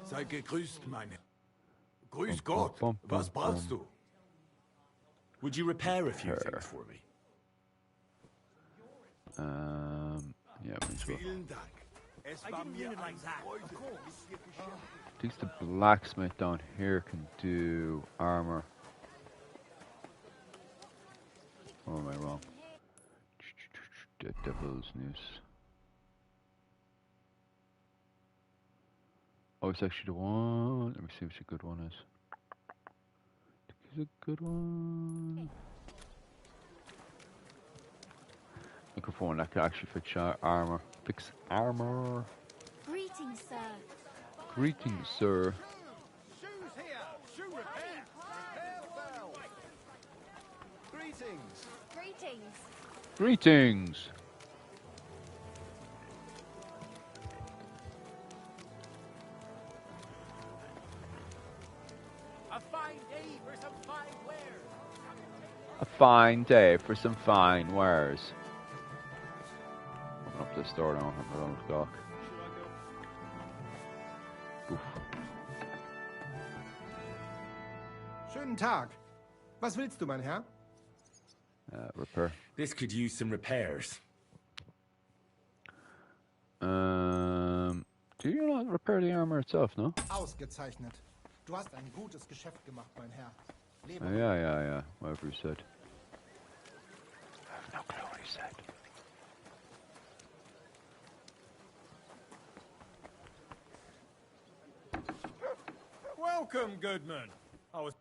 Sei gegrüßt, meine. Grüß Gott. Was brauchst du? Would you repair a few things for me? Yeah, might as well. Vielen Dank. Es war mir ein Freude. At least the blacksmith down here can do armor. Or am I wrong? The devil's noose. Oh, it's actually the one. Let me see which a good one is. Is it a good one? Looking for one that can actually fix armor. Fix armor. Greetings, sir. Greetings, sir. Shoes here. Shoe repair. Repair bell. Greetings. Greetings. Greetings. A fine day for some fine wares. A fine day for some fine wares. Open up this door now. I'm around the clock. Oof. Schönen Tag. Was willst du, mein Herr? Repair. This could use some repairs. Do you not repair the armor itself, no? Ausgezeichnet. Du hast ein gutes Geschäft gemacht, mein Herr. Lebe Yeah. Whatever you said. I have no clue what he said. Welcome, Goodman. I was.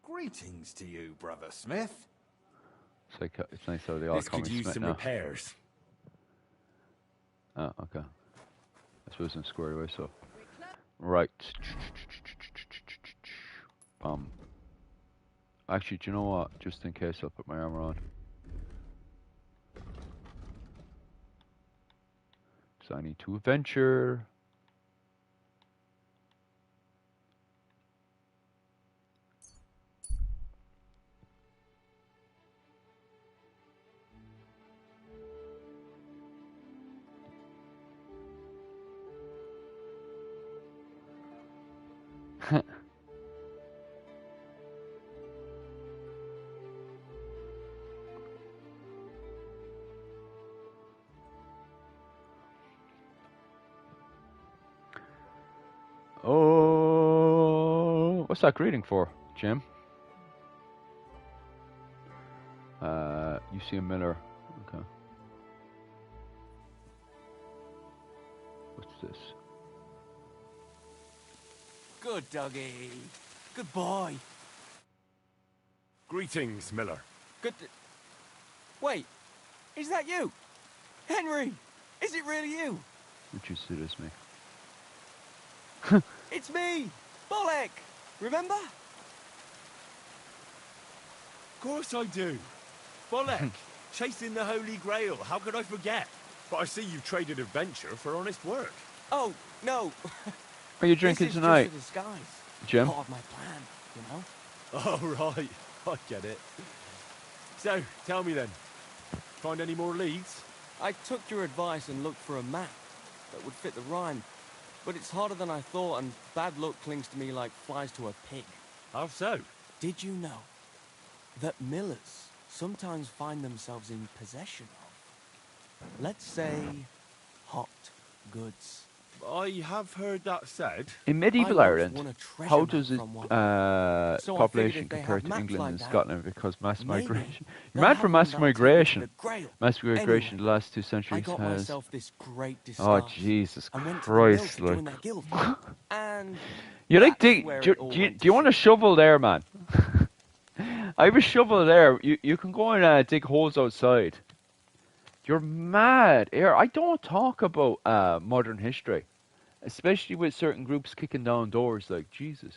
Greetings to you, Brother Smith. It's like it's nice how they all This call could me use Smith some now. repairs. Oh, okay. I suppose I'm squared away, so. Right. Actually, do you know what? Just in case, I'll put my armor on. So I need to adventure. What's that greeting for, Jim? You see a miller. Okay. What's this? Good doggy. Good boy. Greetings, Miller. Good. Wait, is that you? Henry, is it really you? Would you see this me? It's me, Bolek. Remember? Of course I do. Bolek, chasing the Holy Grail. How could I forget? But I see you've traded adventure for honest work. Oh, no. Are you drinking this is tonight, just a disguise. Jim? Part of my plan, you know? Oh, right. I get it. So, tell me then. Find any more leads? I took your advice and looked for a map that would fit the rhyme. But it's harder than I thought, and bad luck clings to me like flies to a pig. How so? Did you know that millers sometimes find themselves in possession of, let's say, hot goods? I have heard that said. In medieval Ireland, how does it population compare to England and Scotland? Because mass migration. You're mad for mass migration. Mass migration the last 2 centuries has. Oh Jesus Christ! Like, you like dig? Do you want a shovel there, man? I have a shovel there. You can go and dig holes outside. You're mad. Here, I don't talk about modern history, especially with certain groups kicking down doors. Like Jesus.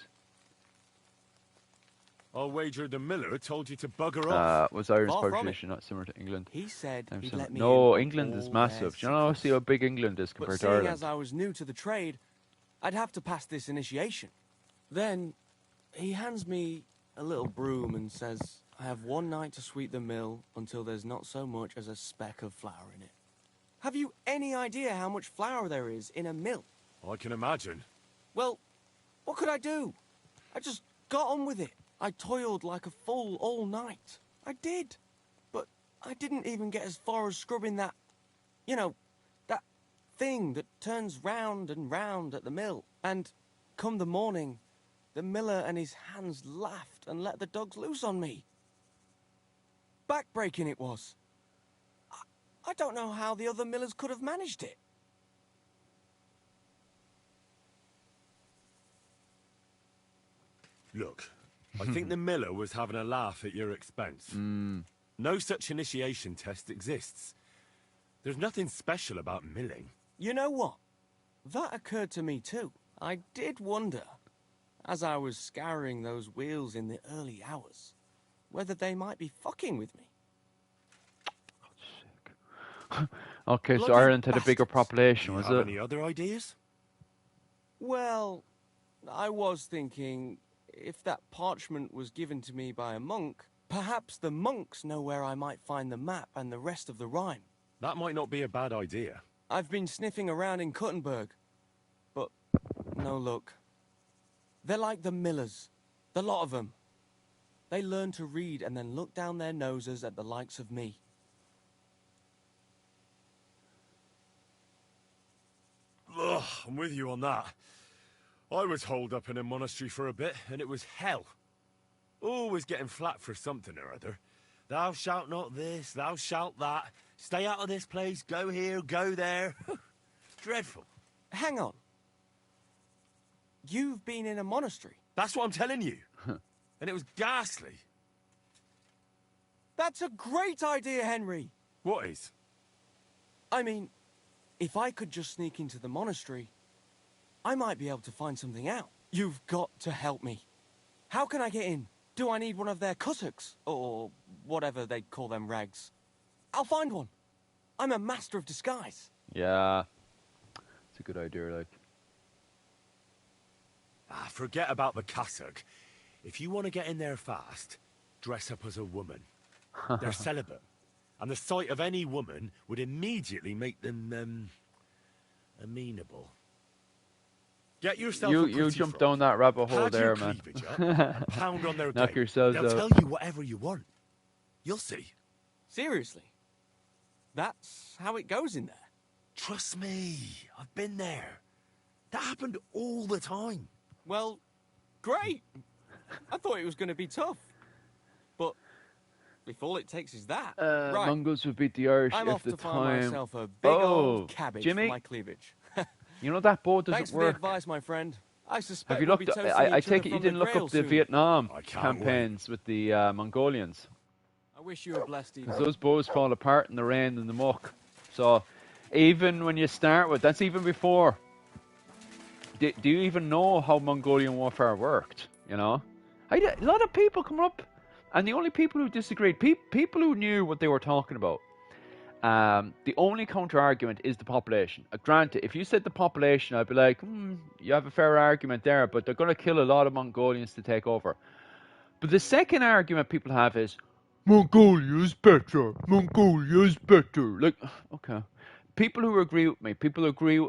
I'll wager the Miller told you to bugger off. Was Irish population not similar to England? He said he'd let me No, in England is all massive. Do you know see how big England is compared to seeing Ireland? as I was new to the trade, I'd have to pass this initiation. Then he hands me a little broom and says, I have one night to sweep the mill until there's not so much as a speck of flour in it. Have you any idea how much flour there is in a mill? I can imagine. Well, what could I do? I just got on with it. I toiled like a fool all night. I did. But I didn't even get as far as scrubbing that, you know, that thing that turns round and round at the mill. And come the morning, the miller and his hands laughed and let the dogs loose on me. Backbreaking it was. I don't know how the other millers could have managed it. Look, I think the Miller was having a laugh at your expense. No such initiation test exists. There's nothing special about milling. You know what? That occurred to me too. I did wonder, as I was scouring those wheels in the early hours, whether they might be fucking with me. Okay, so Bloody Ireland had a bigger population, was Have it? any other ideas? Well, I was thinking, if that parchment was given to me by a monk, perhaps the monks know where I might find the map and the rest of the rhyme. That might not be a bad idea. I've been sniffing around in Kuttenberg, but no luck. They're like the millers, the lot of them. They learn to read and then look down their noses at the likes of me. Ugh, I'm with you on that. I was holed up in a monastery for a bit, and it was hell. Always getting flat for something or other. Thou shalt not this, thou shalt that. Stay out of this place, go here, go there. Dreadful. Hang on. You've been in a monastery? That's what I'm telling you. And it was ghastly. That's a great idea, Henry. What is? I mean, if I could just sneak into the monastery, I might be able to find something out. You've got to help me. How can I get in? Do I need one of their kutuks? Or whatever they call them rags? I'll find one. I'm a master of disguise. Yeah. It's a good idea, like. Forget about the cassock. If you want to get in there fast, dress up as a woman. They're celibate. And the sight of any woman would immediately make them, amenable. Get yourself a You pretty jumped frock, down that rabbit hole pad there, your man. cleavage up, and pound on their Knock gate. yourselves They'll out. tell you whatever you want. You'll see. Seriously? That's how it goes in there? Trust me, I've been there. That happened all the time. Well, great. I thought it was going to be tough. But if all it takes is that... right. Mongols would beat the Irish I'm if off the to find time... myself a big old cabbage Jimmy? for my cleavage. You know that boat doesn't Thanks for work. the advice, my friend. I suspect Have you we'll be looked? toasting I each take other it you from the didn't look Grail up the soon. Vietnam I can't campaigns with the Mongolians. I wish you a blessed evening. Because those bows fall apart in the rain and the muck. So, even when you start with, that's even before. Do you even know how Mongolian warfare worked? You know, a lot of people come up, and the only people who disagreed, people who knew what they were talking about. The only counter argument is the population. Granted, if you said the population, I'd be like, you have a fair argument there, but they're going to kill a lot of Mongolians to take over. But the second argument people have is, Mongolia's better. Mongolia's better. Like, okay. People who agree with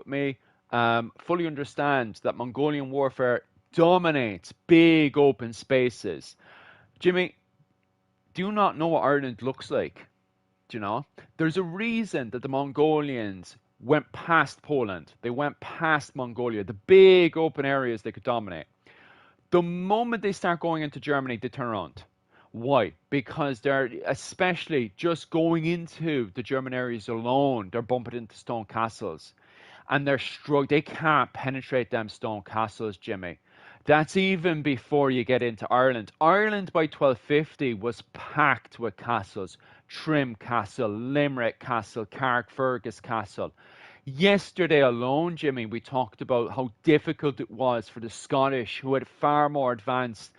me, fully understand that Mongolian warfare dominates big open spaces. Jimmy, do you not know what Ireland looks like? Do you know? There's a reason that the Mongolians went past Poland. They went past Mongolia, the big open areas they could dominate. The moment they start going into Germany, they turn around. Why? Because they're, especially just going into the German areas alone, they're bumping into stone castles. And they can't penetrate them stone castles, Jimmy. That's even before you get into Ireland. Ireland by 1250 was packed with castles. Trim Castle, Limerick Castle, Carrickfergus Castle. Yesterday alone, Jimmy, we talked about how difficult it was for the Scottish, who had far more advanced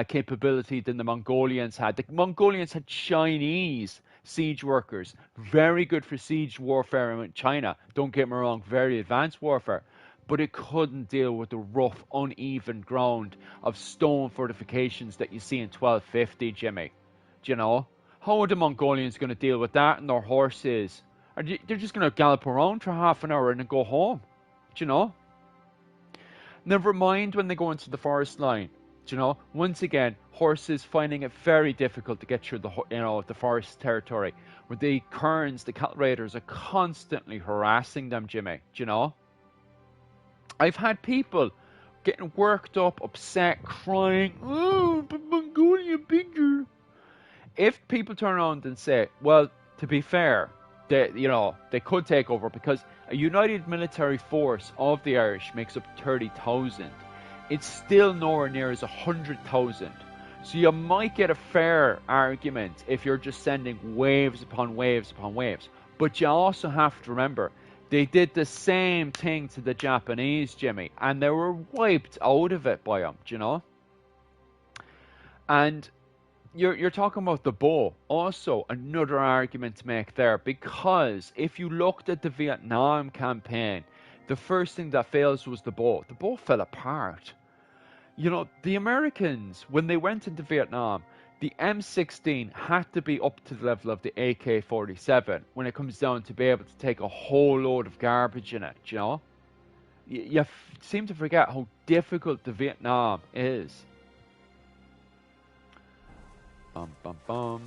capability than the Mongolians had. The Mongolians had Chinese siege workers, very good for siege warfare in China. Don't get me wrong, very advanced warfare. But it couldn't deal with the rough, uneven ground of stone fortifications that you see in 1250, Jimmy. Do you know? How are the Mongolians going to deal with that and their horses? They're just going to gallop around for half an hour and then go home. Do you know? Never mind when they go into the forest line. Do you know? Once again, horses finding it very difficult to get through the forest territory. Where the kerns, the cattle raiders, are constantly harassing them, Jimmy. Do you know? I've had people getting worked up, upset, crying, oh, but Mongolia bigger. If people turn around and say, well, to be fair, they could take over because a united military force of the Irish makes up 30,000. It's still nowhere near as 100,000. So you might get a fair argument if you're just sending waves upon waves upon waves. But you also have to remember, they did the same thing to the Japanese, Jimmy, and they were wiped out of it by them, do you know? And you're talking about the bow. Also, another argument to make there, because if you looked at the Vietnam campaign, the first thing that fails was the bow. The bow fell apart. You know, the Americans, when they went into Vietnam, the M16 had to be up to the level of the AK-47 when it comes down to be able to take a whole load of garbage in it, you know? You seem to forget how difficult the Vietnam is. Bum, bum, bum.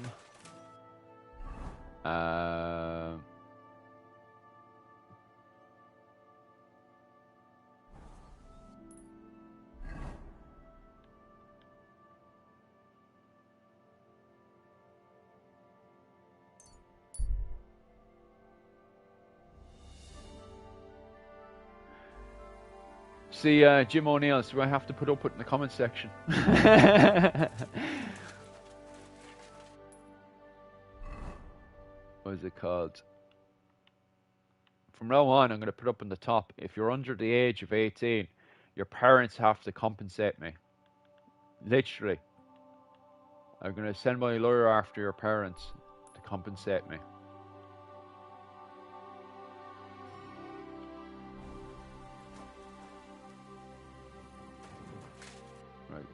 See, Jim O'Neill, so I have to put up it in the comment section. What is it called? From now on, I'm going to put up in the top, if you're under the age of 18, your parents have to compensate me. Literally. I'm going to send my lawyer after your parents to compensate me. Right.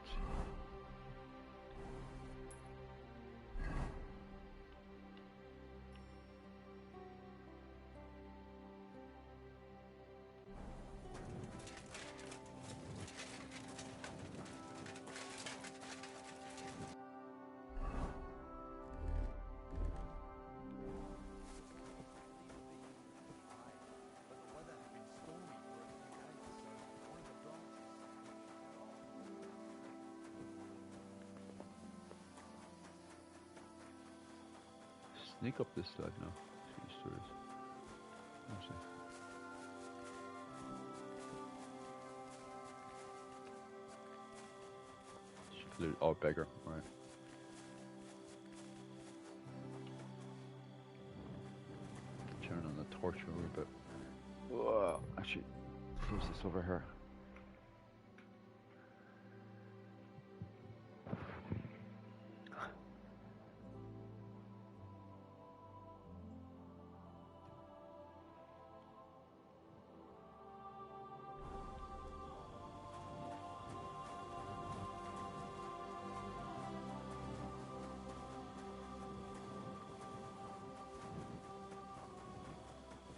sneak up this side now. See what this is. Actually. Oh, beggar, right. Turn on the torch a little bit. Whoa, actually, close this over here.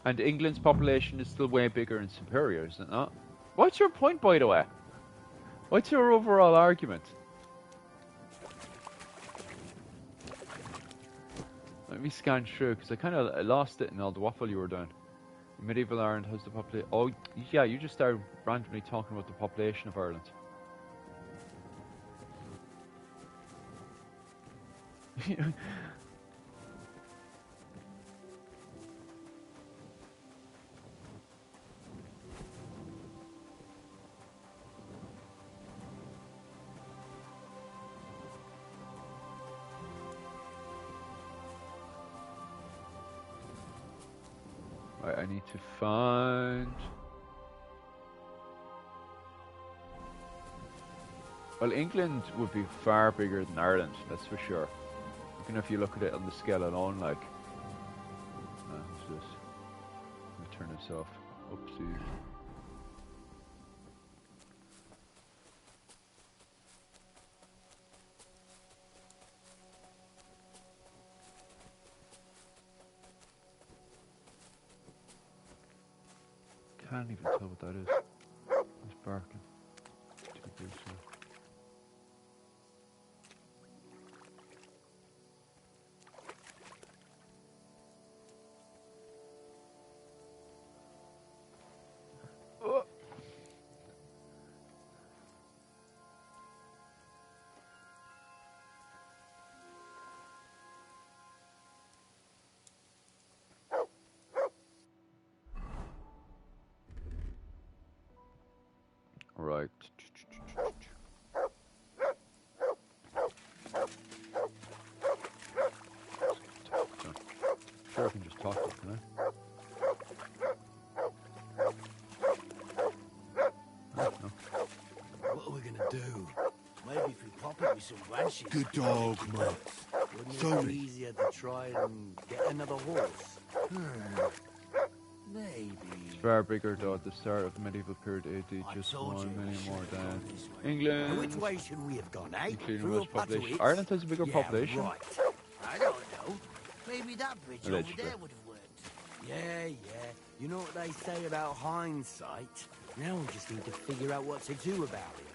And England's population is still way bigger and superior, is it not? What's your point, by the way? What's your overall argument? Let me scan through, because I kind of lost it in all the waffle you were doing. Medieval Ireland has the population. Oh, yeah, you just started randomly talking about the population of Ireland. Right, I need to find. Well, England would be far bigger than Ireland, that's for sure. Even if you look at it on the scale alone, like. What's this? Let me turn this off. Oopsies. Can't even tell what that is. It's barking. Too big, so. Right. Sure, I can just talk to it, can I? Oh, no. What are we gonna do? Maybe if we pop it with some branches. Good dog, mate. Wouldn't Show it be me. easier to try and get another horse? Maybe. It's far bigger though at the start of the medieval period AD, just many more than England. Which way should we have gone, eh? Including Through most a puddle population. it? Ireland has a bigger Yeah, population. Right. I don't know. Maybe that bridge Allegedly. over there would have worked. Yeah. You know what they say about hindsight? Now we just need to figure out what to do about it.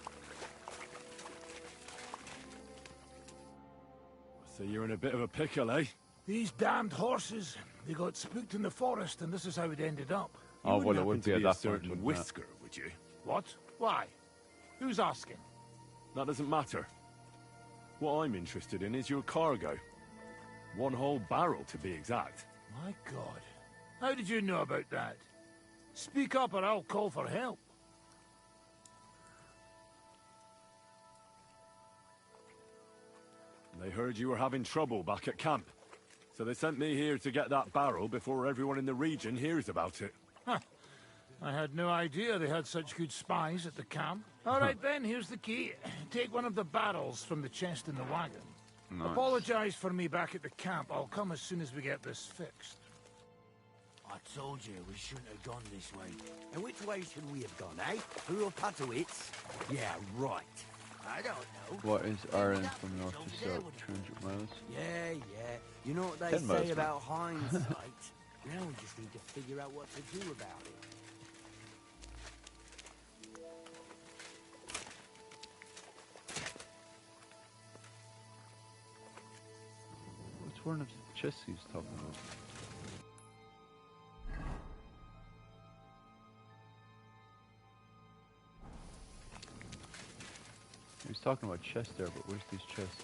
So you're in a bit of a pickle, eh? These damned horses, they got spooked in the forest, and this is how it ended up. Oh, well, it wouldn't would be happen at to that a point, certain wouldn't it? whisker, would you? What? Why? Who's asking? That doesn't matter. What I'm interested in is your cargo. One whole barrel, to be exact. My God. How did you know about that? Speak up or I'll call for help. They heard you were having trouble back at camp. So they sent me here to get that barrel before everyone in the region hears about it. Huh. I had no idea they had such good spies at the camp. All right then, here's the key. Take one of the barrels from the chest in the wagon. Nice. Apologize for me back at the camp. I'll come as soon as we get this fixed. I told you we shouldn't have gone this way. And which way should we have gone, eh? Through a Patuits? Yeah, right. I don't know. What is Ireland from north to south? 200 miles? Yeah. You know what they 10 miles, say man. about hindsight? Now we just need to figure out what to do about it. What's one of the chests he's talking about? He was talking about chests there, but where's these chests?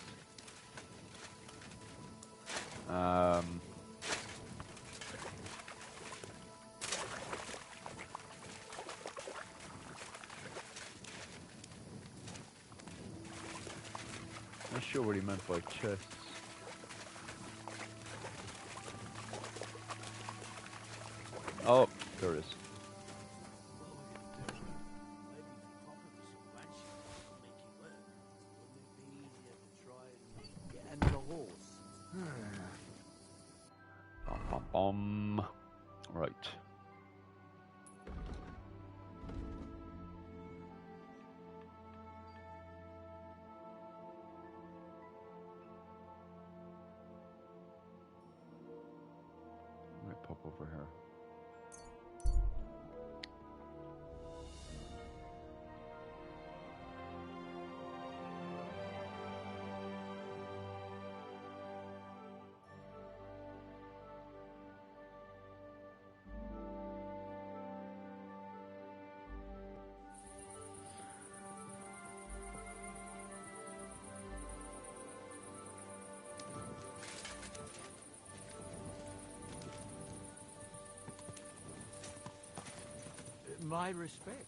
sure what he meant by chests. Oh, there it is. Bum, bum, bum. Right. Let me pop over here. My respect.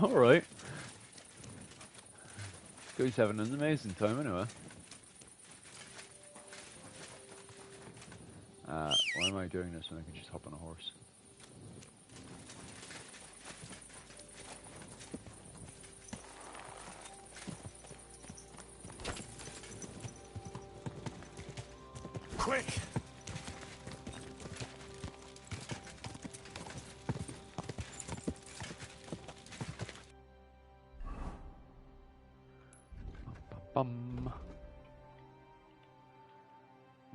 All right. Guy's having an amazing time anyway. Why am I doing this when I can just hop on a horse? Quick! Bum.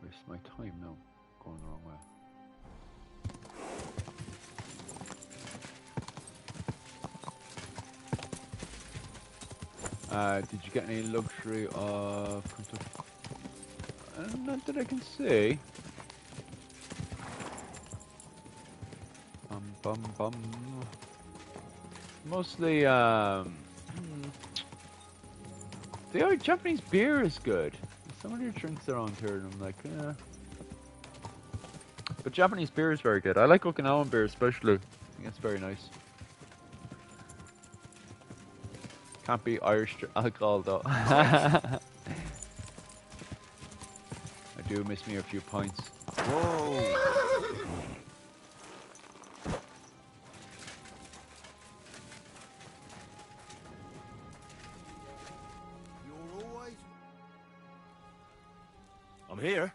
Waste my time now. Going the wrong way. Did you get any luxury of... not that I can see. Bum bum. Mostly, the Japanese beer is good. Some of your drinks around here, and I'm like, eh. But Japanese beer is very good. I like Okinawan beer especially. I think it's very nice. Can't be Irish alcohol though. I do miss me a few pints. Whoa! I'm here.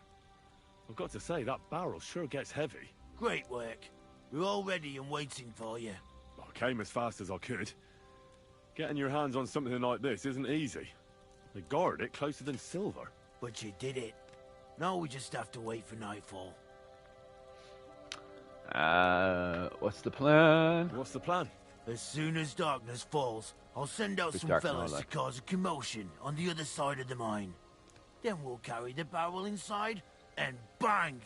I've got to say, that barrel sure gets heavy. Great work. We're all ready and waiting for you. I came as fast as I could. Getting your hands on something like this isn't easy. They guard it closer than silver. But you did it. Now we just have to wait for nightfall. What's the plan? What's the plan? As soon as darkness falls, I'll send out It's some dark now, fellas to like. cause a commotion on the other side of the mine. Then we'll carry the barrel inside, and bang!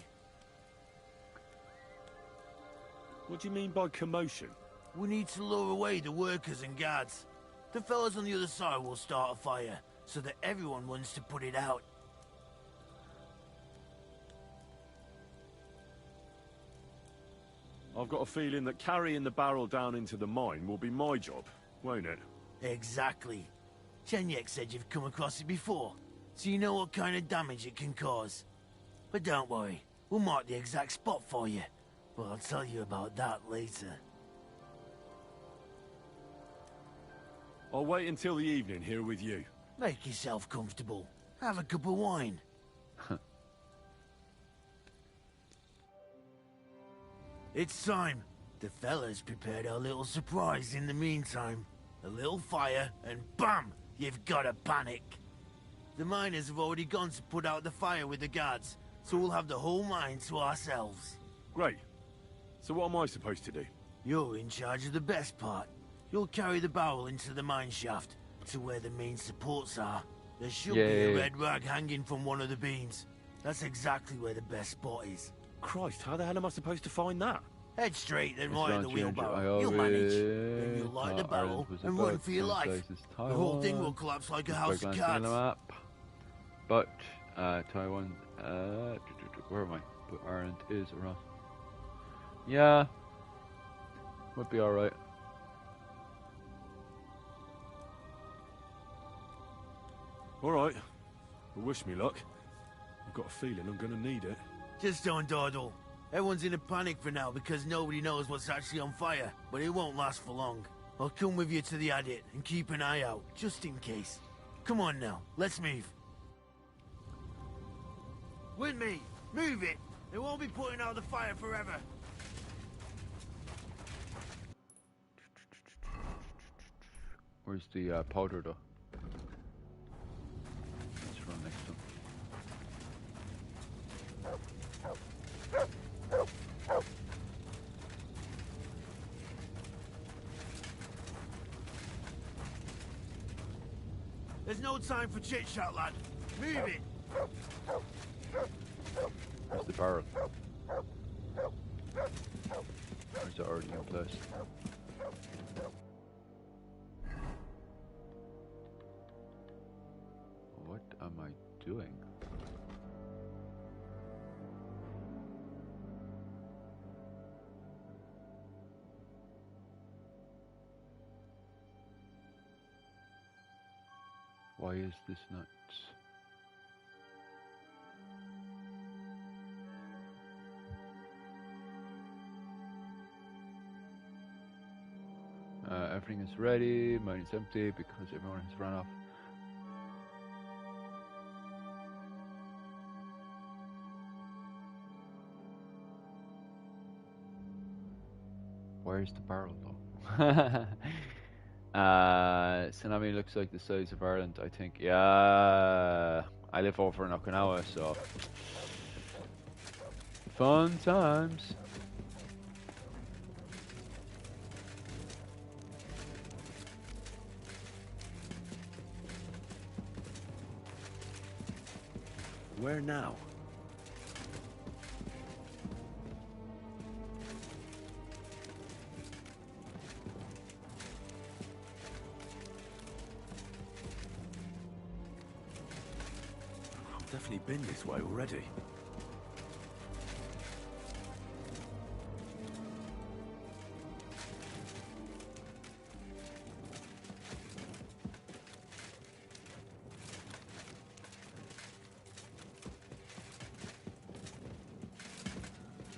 What do you mean by commotion? We need to lure away the workers and guards. The fellas on the other side will start a fire, so that everyone wants to put it out. I've got a feeling that carrying the barrel down into the mine will be my job, won't it? Exactly. Chenyek said you've come across it before, so you know what kind of damage it can cause. But don't worry, we'll mark the exact spot for you. But I'll tell you about that later. I'll wait until the evening here with you. Make yourself comfortable. Have a cup of wine. It's time. The fellas prepared a little surprise in the meantime. A little fire, and BAM! You've got to panic. The miners have already gone to put out the fire with the guards, so we'll have the whole mine to ourselves. Great. So what am I supposed to do? You're in charge of the best part. You'll carry the barrel into the mine shaft, to where the main supports are. There should be a red rag hanging from one of the beams. That's exactly where the best spot is. Christ, how the hell am I supposed to find that? Head straight, then It's right in not the changed. wheelbarrow. You'll manage. Then you'll light the barrel and run for your life. The whole thing will collapse like a house of cards. Map. But Taiwan, where am I? But Ireland is around. Yeah, would be all right. All right, Well, wish me luck. I've got a feeling I'm gonna need it. Just don't dawdle. Everyone's in a panic for now because nobody knows what's actually on fire, but it won't last for long. I'll come with you to the adit and keep an eye out, just in case. Come on now, let's move. With me, move it. They won't be putting out the fire forever. Where's the powder though? Let's run next to him. There's no time for chit-chat, lad. Move it. Where's the barrel? Or is it already in place? What am I doing? Why is this nuts? Everything is ready, mine is empty because everyone has run off. Where's the barrel though? Tsunami looks like the size of Ireland, I think. Yeah, I live over in Okinawa, so fun times. Where now? I've definitely been this way already.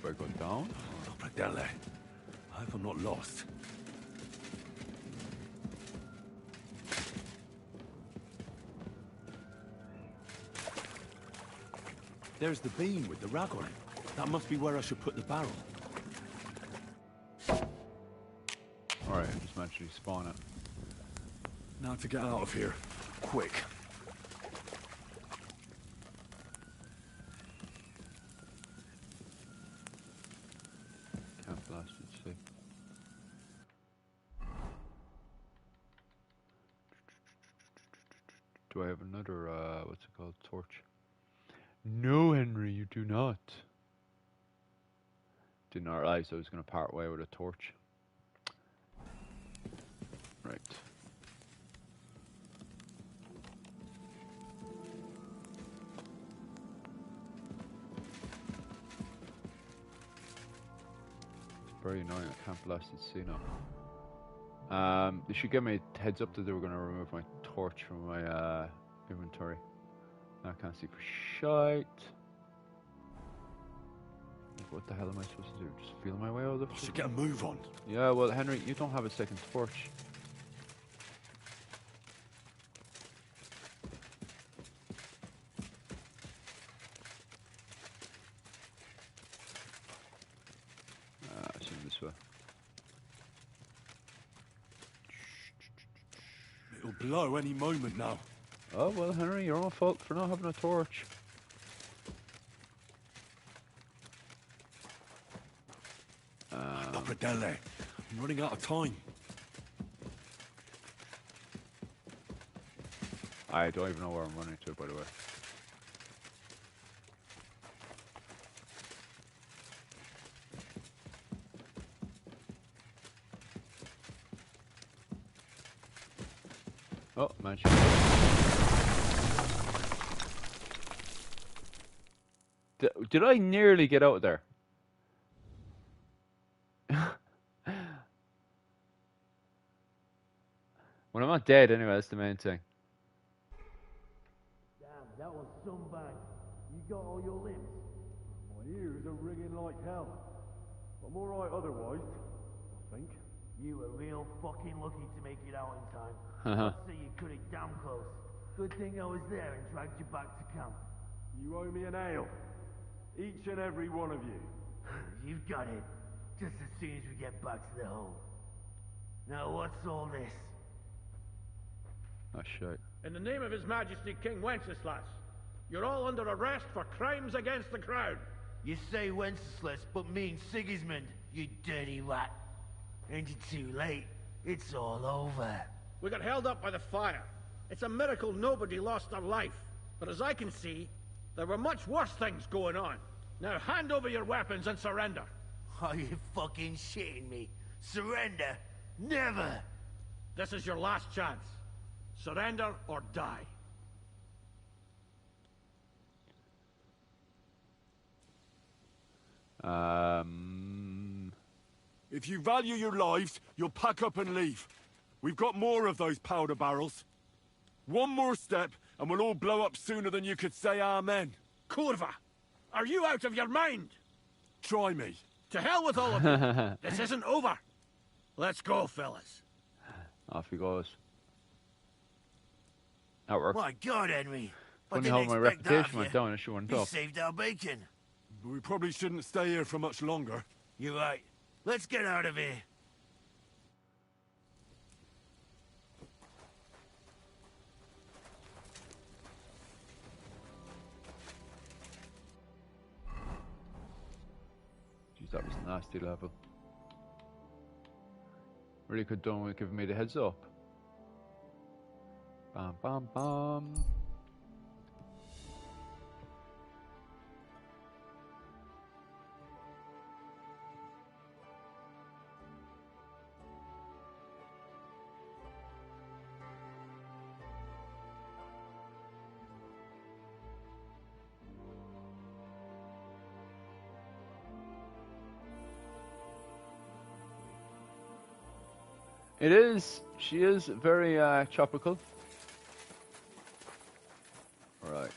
Do I go down? Dele. I hope I'm not lost. There's the beam with the rag on it. That must be where I should put the barrel. Alright, I just managed to spawn it. Now to get out of here. Quick. Can't blast it, see. Do I have another, what's it called, torch? No, Henry, you do not. Did not realize I was going to part way with a torch. Right. It's very annoying, I can't blast it, see now. They should give me a heads up that they were going to remove my torch from my inventory. Now I can't see for shite. Like, what the hell am I supposed to do? Just feel my way out of the... I should get a move on. Yeah, well, Henry, you don't have a second torch. I assume this way. It'll blow any moment now. Oh, well, Henry, your own fault for not having a torch. Dele. I'm running out of time. I don't even know where I'm running to, by the way. Oh, man. Did I nearly get out of there? Well, I'm not dead anyway, that's the main thing. Damn, that one's all your limbs? My ears are ringing like hell. I'm alright otherwise, I think. You were real fucking lucky to make it out in time. Uh-huh. I'd say you cut it damn close. Good thing I was there and dragged you back to camp. You owe me an ale. Each and every one of you. You've got it. Just as soon as we get back to the hole. Now what's all this? Oh, shit. In the name of His Majesty King Wenceslas, you're all under arrest for crimes against the crown. You say Wenceslas, but mean Sigismund, you dirty rat. Ain't it too late? It's all over. We got held up by the fire. It's a miracle nobody lost their life. But as I can see, there were much worse things going on. Now hand over your weapons and surrender. Are you fucking shitting me? Surrender? Never! This is your last chance. Surrender or die. If you value your lives, you'll pack up and leave. We've got more of those powder barrels. One more step, and we'll all blow up sooner than you could say amen. Kurva! Are you out of your mind? Try me. To hell with all of you. This isn't over. Let's go, fellas. Off he goes. That worked. My God, Henry. Funny how my reputation went down and she went You up. saved our bacon. We probably shouldn't stay here for much longer. You're right. Let's get out of here. Jeez, that was a nasty level. Really could done with giving me the heads up. Bam, bam, bam. It is. She is very tropical. Right.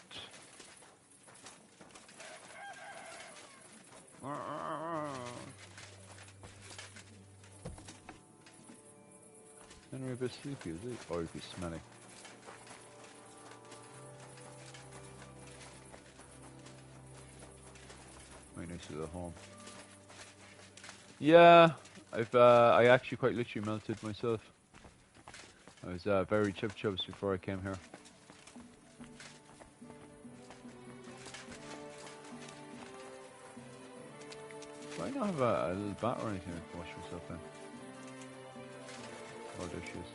Henry a bit sleepy, is he? Or is he smelly? Right next to the home. Yeah, I actually quite literally melted myself. I was very chubs before I came here. Do I not have a little bat or anything to wash myself in? Oh, there she is.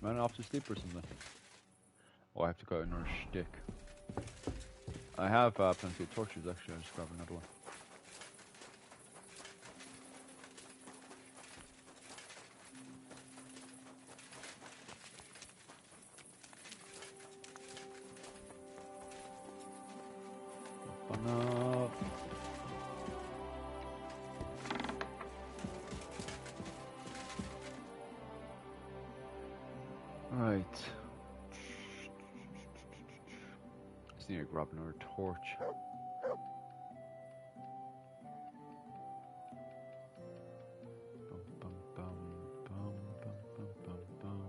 Man off to sleep or something. Oh, I have to go another stick. I have plenty of torches actually, I'll just grab another one. Open up. Right. Just need to grab another torch. Bum, bum, bum, bum, bum, bum, bum, bum.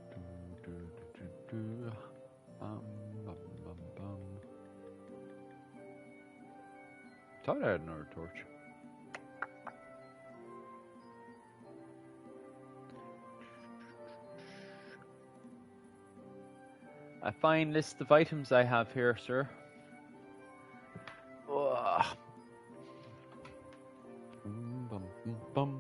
Do, do, do, do, do. Bum, bum, bum, bum. Thought I had another torch. A fine list of items I have here, sir. Ugh. Bum, bum, bum.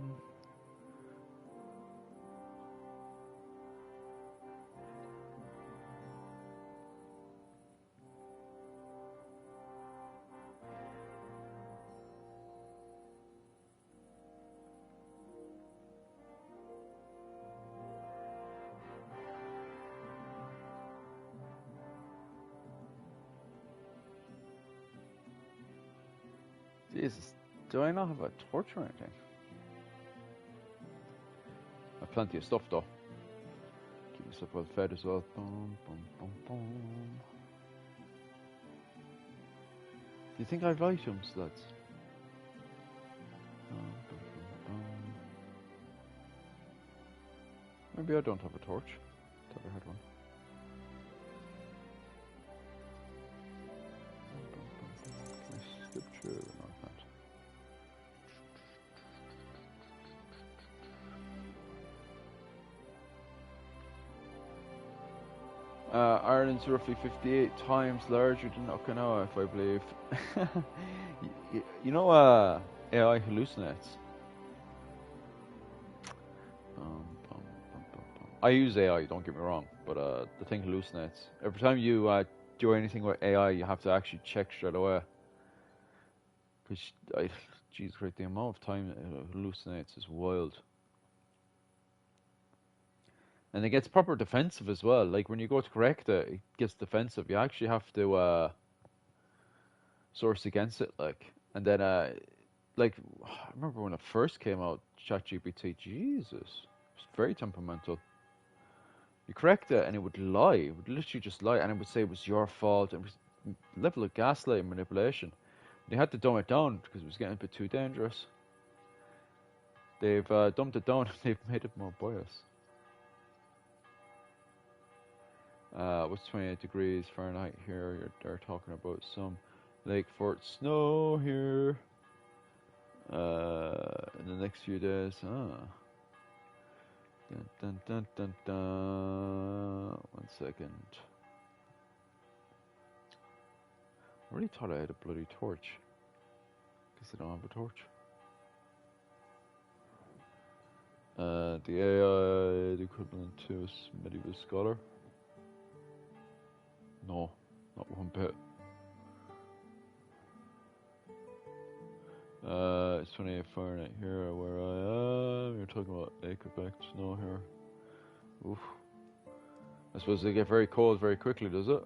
Jesus, do I not have a torch or anything? I have plenty of stuff though. Keep myself well fed as well. Boom, boom, boom, boom. Do you think I have items, lads? Boom, boom, boom, boom. Maybe I don't have a torch. Thought I had one. Can I skip through? No, I can't. Ireland's roughly 58 times larger than Okinawa, if I believe. you know, AI hallucinates. I use AI, don't get me wrong, but the thing hallucinates. Every time you do anything with AI, you have to actually check straight away. Because, Jesus Christ, the amount of time it hallucinates is wild. And it gets proper defensive as well. Like, when you go to correct it, it gets defensive. You actually have to source against it, like. And then, like, I remember when it first came out, ChatGPT, Jesus, it was very temperamental. You correct it, and it would lie. It would literally just lie, and it would say it was your fault. It was a level of gaslight and manipulation. They had to dumb it down because it was getting a bit too dangerous. They've dumbed it down, and they've made it more biased. What's 28 degrees Fahrenheit here? They're talking about some Lake Fort snow here in the next few days. Dun, dun, dun, dun, dun. 1 second. I really thought I had a bloody torch. Guess I don't have a torch. The AI, the equivalent to a medieval scholar. No, not one bit. It's 28 Fahrenheit here where I am. You're talking about lake effect snow here. Oof. I suppose they get very cold very quickly, does it?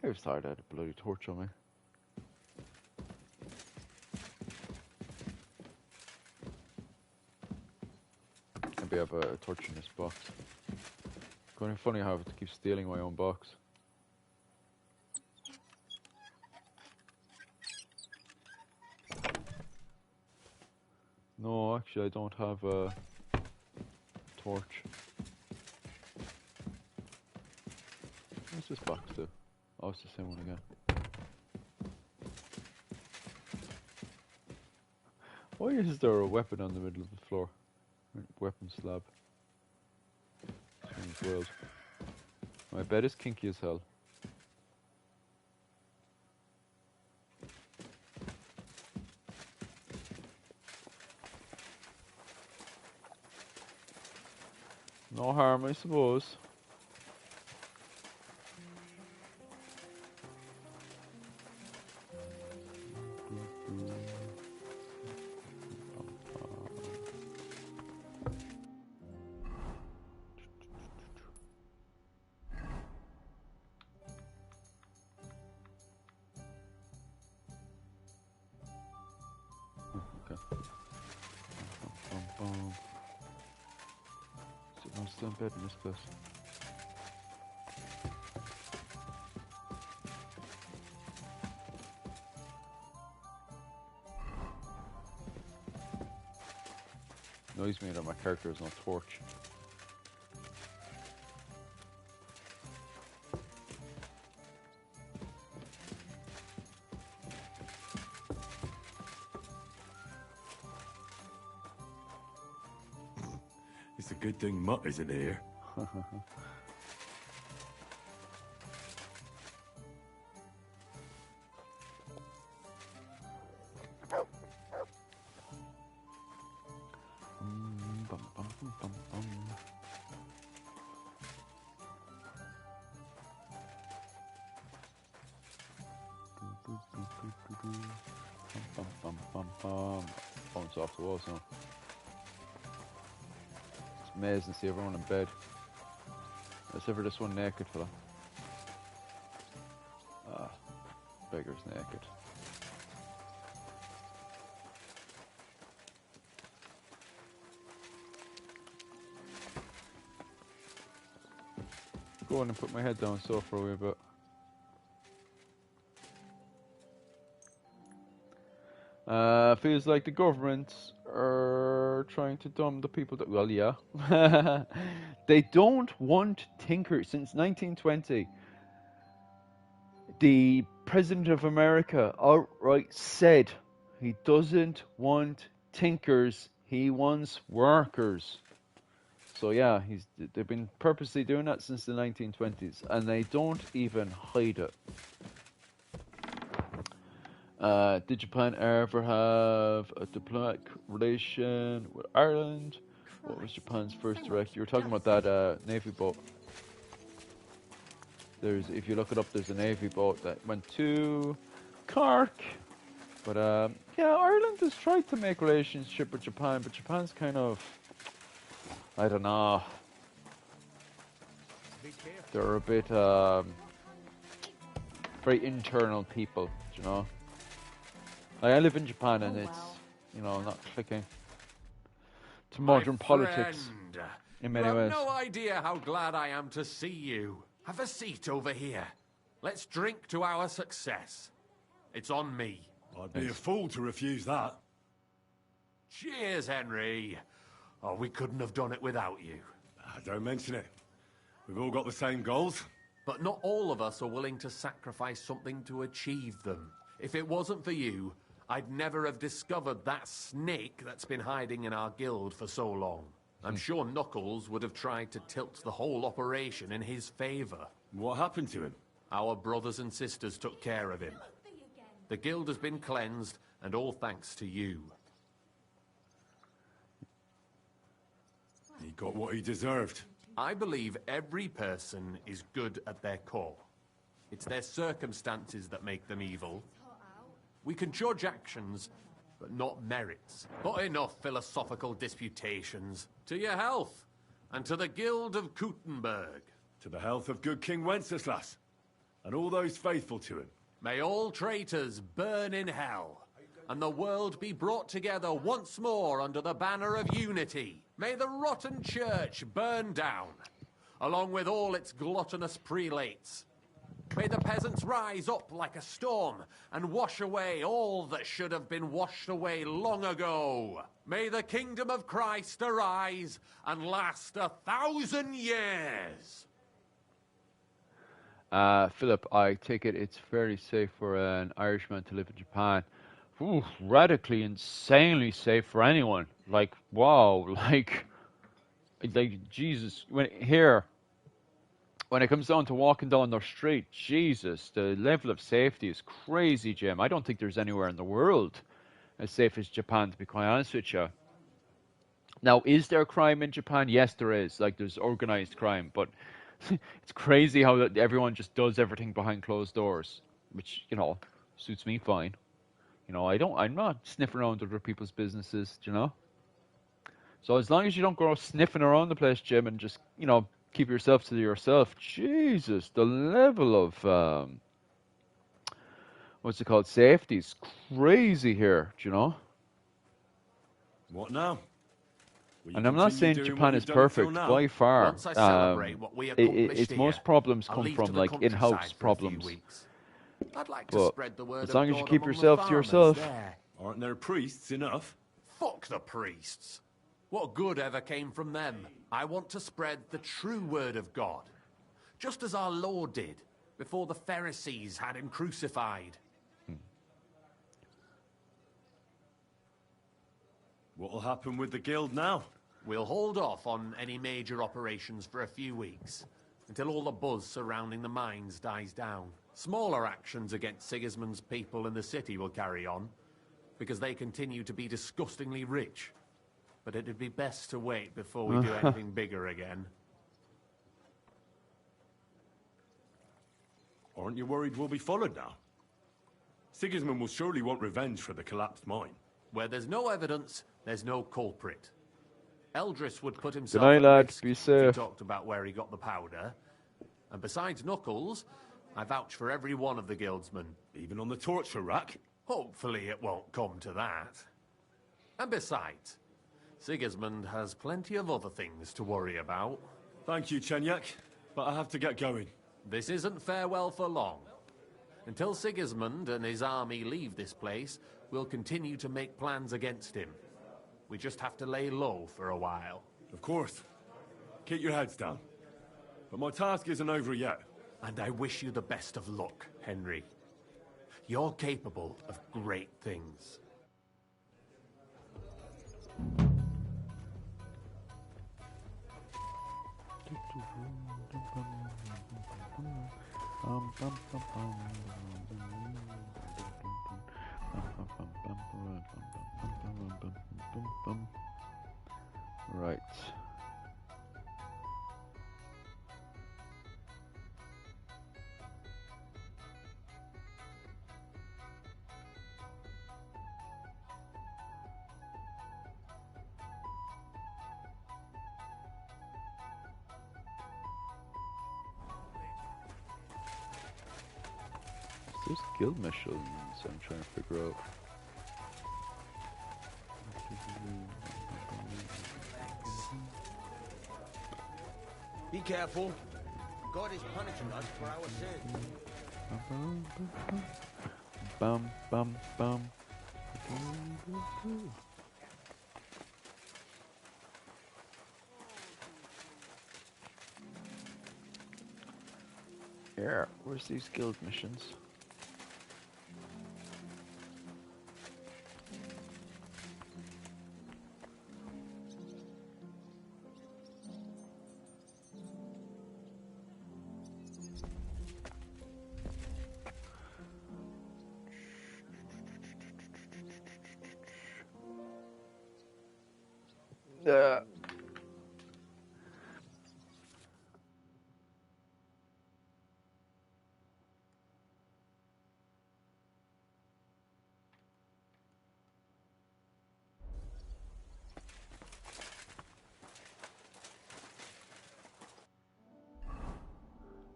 I was tired I had a bloody torch on me. Maybe I have a torch in this box. Kind of funny how I have to keep stealing my own box. No, actually I don't have a torch. What's this box do? Oh, it's the same one again. Why is there a weapon on the middle of the floor? Weapon slab. Strange world. My bed is kinky as hell. No harm, I suppose. Okay. I'm still in bed in this place. Annoys me that my character has no torch. It's a good thing Mutt isn't here. Bum, bum, bum, bum. Bounce off the walls now. It's amazing to see everyone in bed. Let's ever this one naked fella. Ah, beggar's naked. Go on and put my head down so for a wee bit. Feels like the government are trying to dumb the people that. Well, yeah. They don't want tinkers. Since 1920, the President of America outright said he doesn't want tinkers, he wants workers. So yeah, they've been purposely doing that since the 1920s, and they don't even hide it. Did Japan ever have a diplomatic relation with Ireland? What was Japan's first direct? You were talking about that Navy boat. If you look it up, there's a Navy boat that went to Cork. But yeah, Ireland has tried to make relationship with Japan, but Japan's kind of, I don't know. They're a bit very internal people, you know. I live in Japan and it's, you know, not clicking to modern politics in many ways. You have no idea how glad I am to see you. Have a seat over here. Let's drink to our success. It's on me. I'd be a fool to refuse that. Cheers, Henry. Oh, we couldn't have done it without you. Don't mention it. We've all got the same goals. But not all of us are willing to sacrifice something to achieve them. If it wasn't for you, I'd never have discovered that snake that's been hiding in our guild for so long. I'm sure Knuckles would have tried to tilt the whole operation in his favor. What happened to him? Our brothers and sisters took care of him. The guild has been cleansed, and all thanks to you. He got what he deserved. I believe every person is good at their core. It's their circumstances that make them evil. We can judge actions, but not merits. But enough philosophical disputations. To your health, and to the Guild of Kuttenberg. To the health of good King Wenceslas, and all those faithful to him. May all traitors burn in hell, and the world be brought together once more under the banner of unity. May the rotten church burn down, along with all its gluttonous prelates. May the peasants rise up like a storm and wash away all that should have been washed away long ago. May the kingdom of Christ arise and last 1,000 years. Philip, I take it it's fairly safe for an Irishman to live in Japan. Ooh, radically, insanely safe for anyone. Like, wow, like Jesus. When it comes down to walking down the street, Jesus, the level of safety is crazy, Jim. I don't think there's anywhere in the world as safe as Japan, to be quite honest with you. Now, is there crime in Japan? Yes, there is. Like, there's organized crime, but it's crazy how everyone just does everything behind closed doors, which, you know, suits me fine. You know, I'm not sniffing around other people's businesses, you know? So as long as you don't go sniffing around the place, Jim, and just, you know, keep yourself to yourself, Jesus, the level of, what's it called, safety is crazy here, do you know? What now? And I'm not saying Japan is perfect, by far. Its most problems come from, like, in-house problems. I'd like to spread the word as long of as you God keep among yourself the to yourself. there. Aren't there priests enough? Fuck the priests. What good ever came from them? I want to spread the true word of God. Just as our Lord did, before the Pharisees had him crucified. What'll happen with the guild now? We'll hold off on any major operations for a few weeks, until all the buzz surrounding the mines dies down. Smaller actions against Sigismund's people in the city will carry on, because they continue to be disgustingly rich. But it'd be best to wait before we do anything bigger again. Aren't you worried we'll be followed now? Sigismund will surely want revenge for the collapsed mine. Where there's no evidence, there's no culprit. Eldris would put Good himself night, at lad. risk Be if he safe. talked about where he got the powder. And besides Knuckles, I vouch for every one of the guildsmen. Even on the torture rack? Hopefully it won't come to that. And besides, Sigismund has plenty of other things to worry about. Thank you, Chenyak, but I have to get going. This isn't farewell for long. Until Sigismund and his army leave this place, we'll continue to make plans against him. We just have to lay low for a while. Of course. Keep your heads down. But my task isn't over yet. And I wish you the best of luck, Henry. You're capable of great things. Right. There's guild missions I'm trying to figure out. Be careful. God is punishing us for our sins. Bum bum bum. Yeah, where's these guild missions?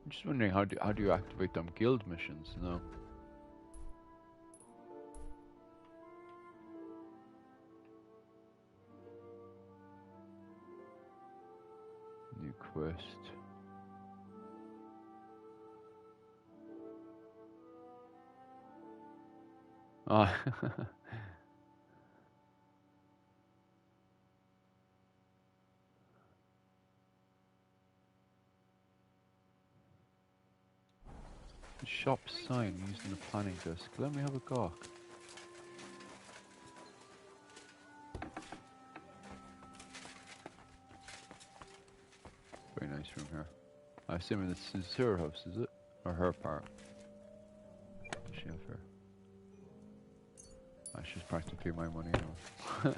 I'm just wondering how do you activate them guild missions? No. New quest. Ah. Shop sign using the planning desk. Let me have a gawk. Very nice room here. I assume this is her house, is it? Or her part? What does she have here? Ah, she's practically my money anyway.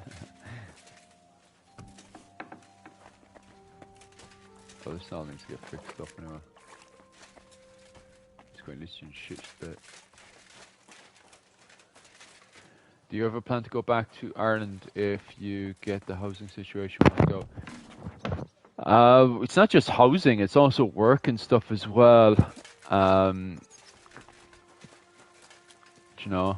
Oh, this all needs to get fixed up anyway. At least you shit bit. Do you ever plan to go back to Ireland if you get the housing situation when you go? It's not just housing; it's also work and stuff as well. Do you know?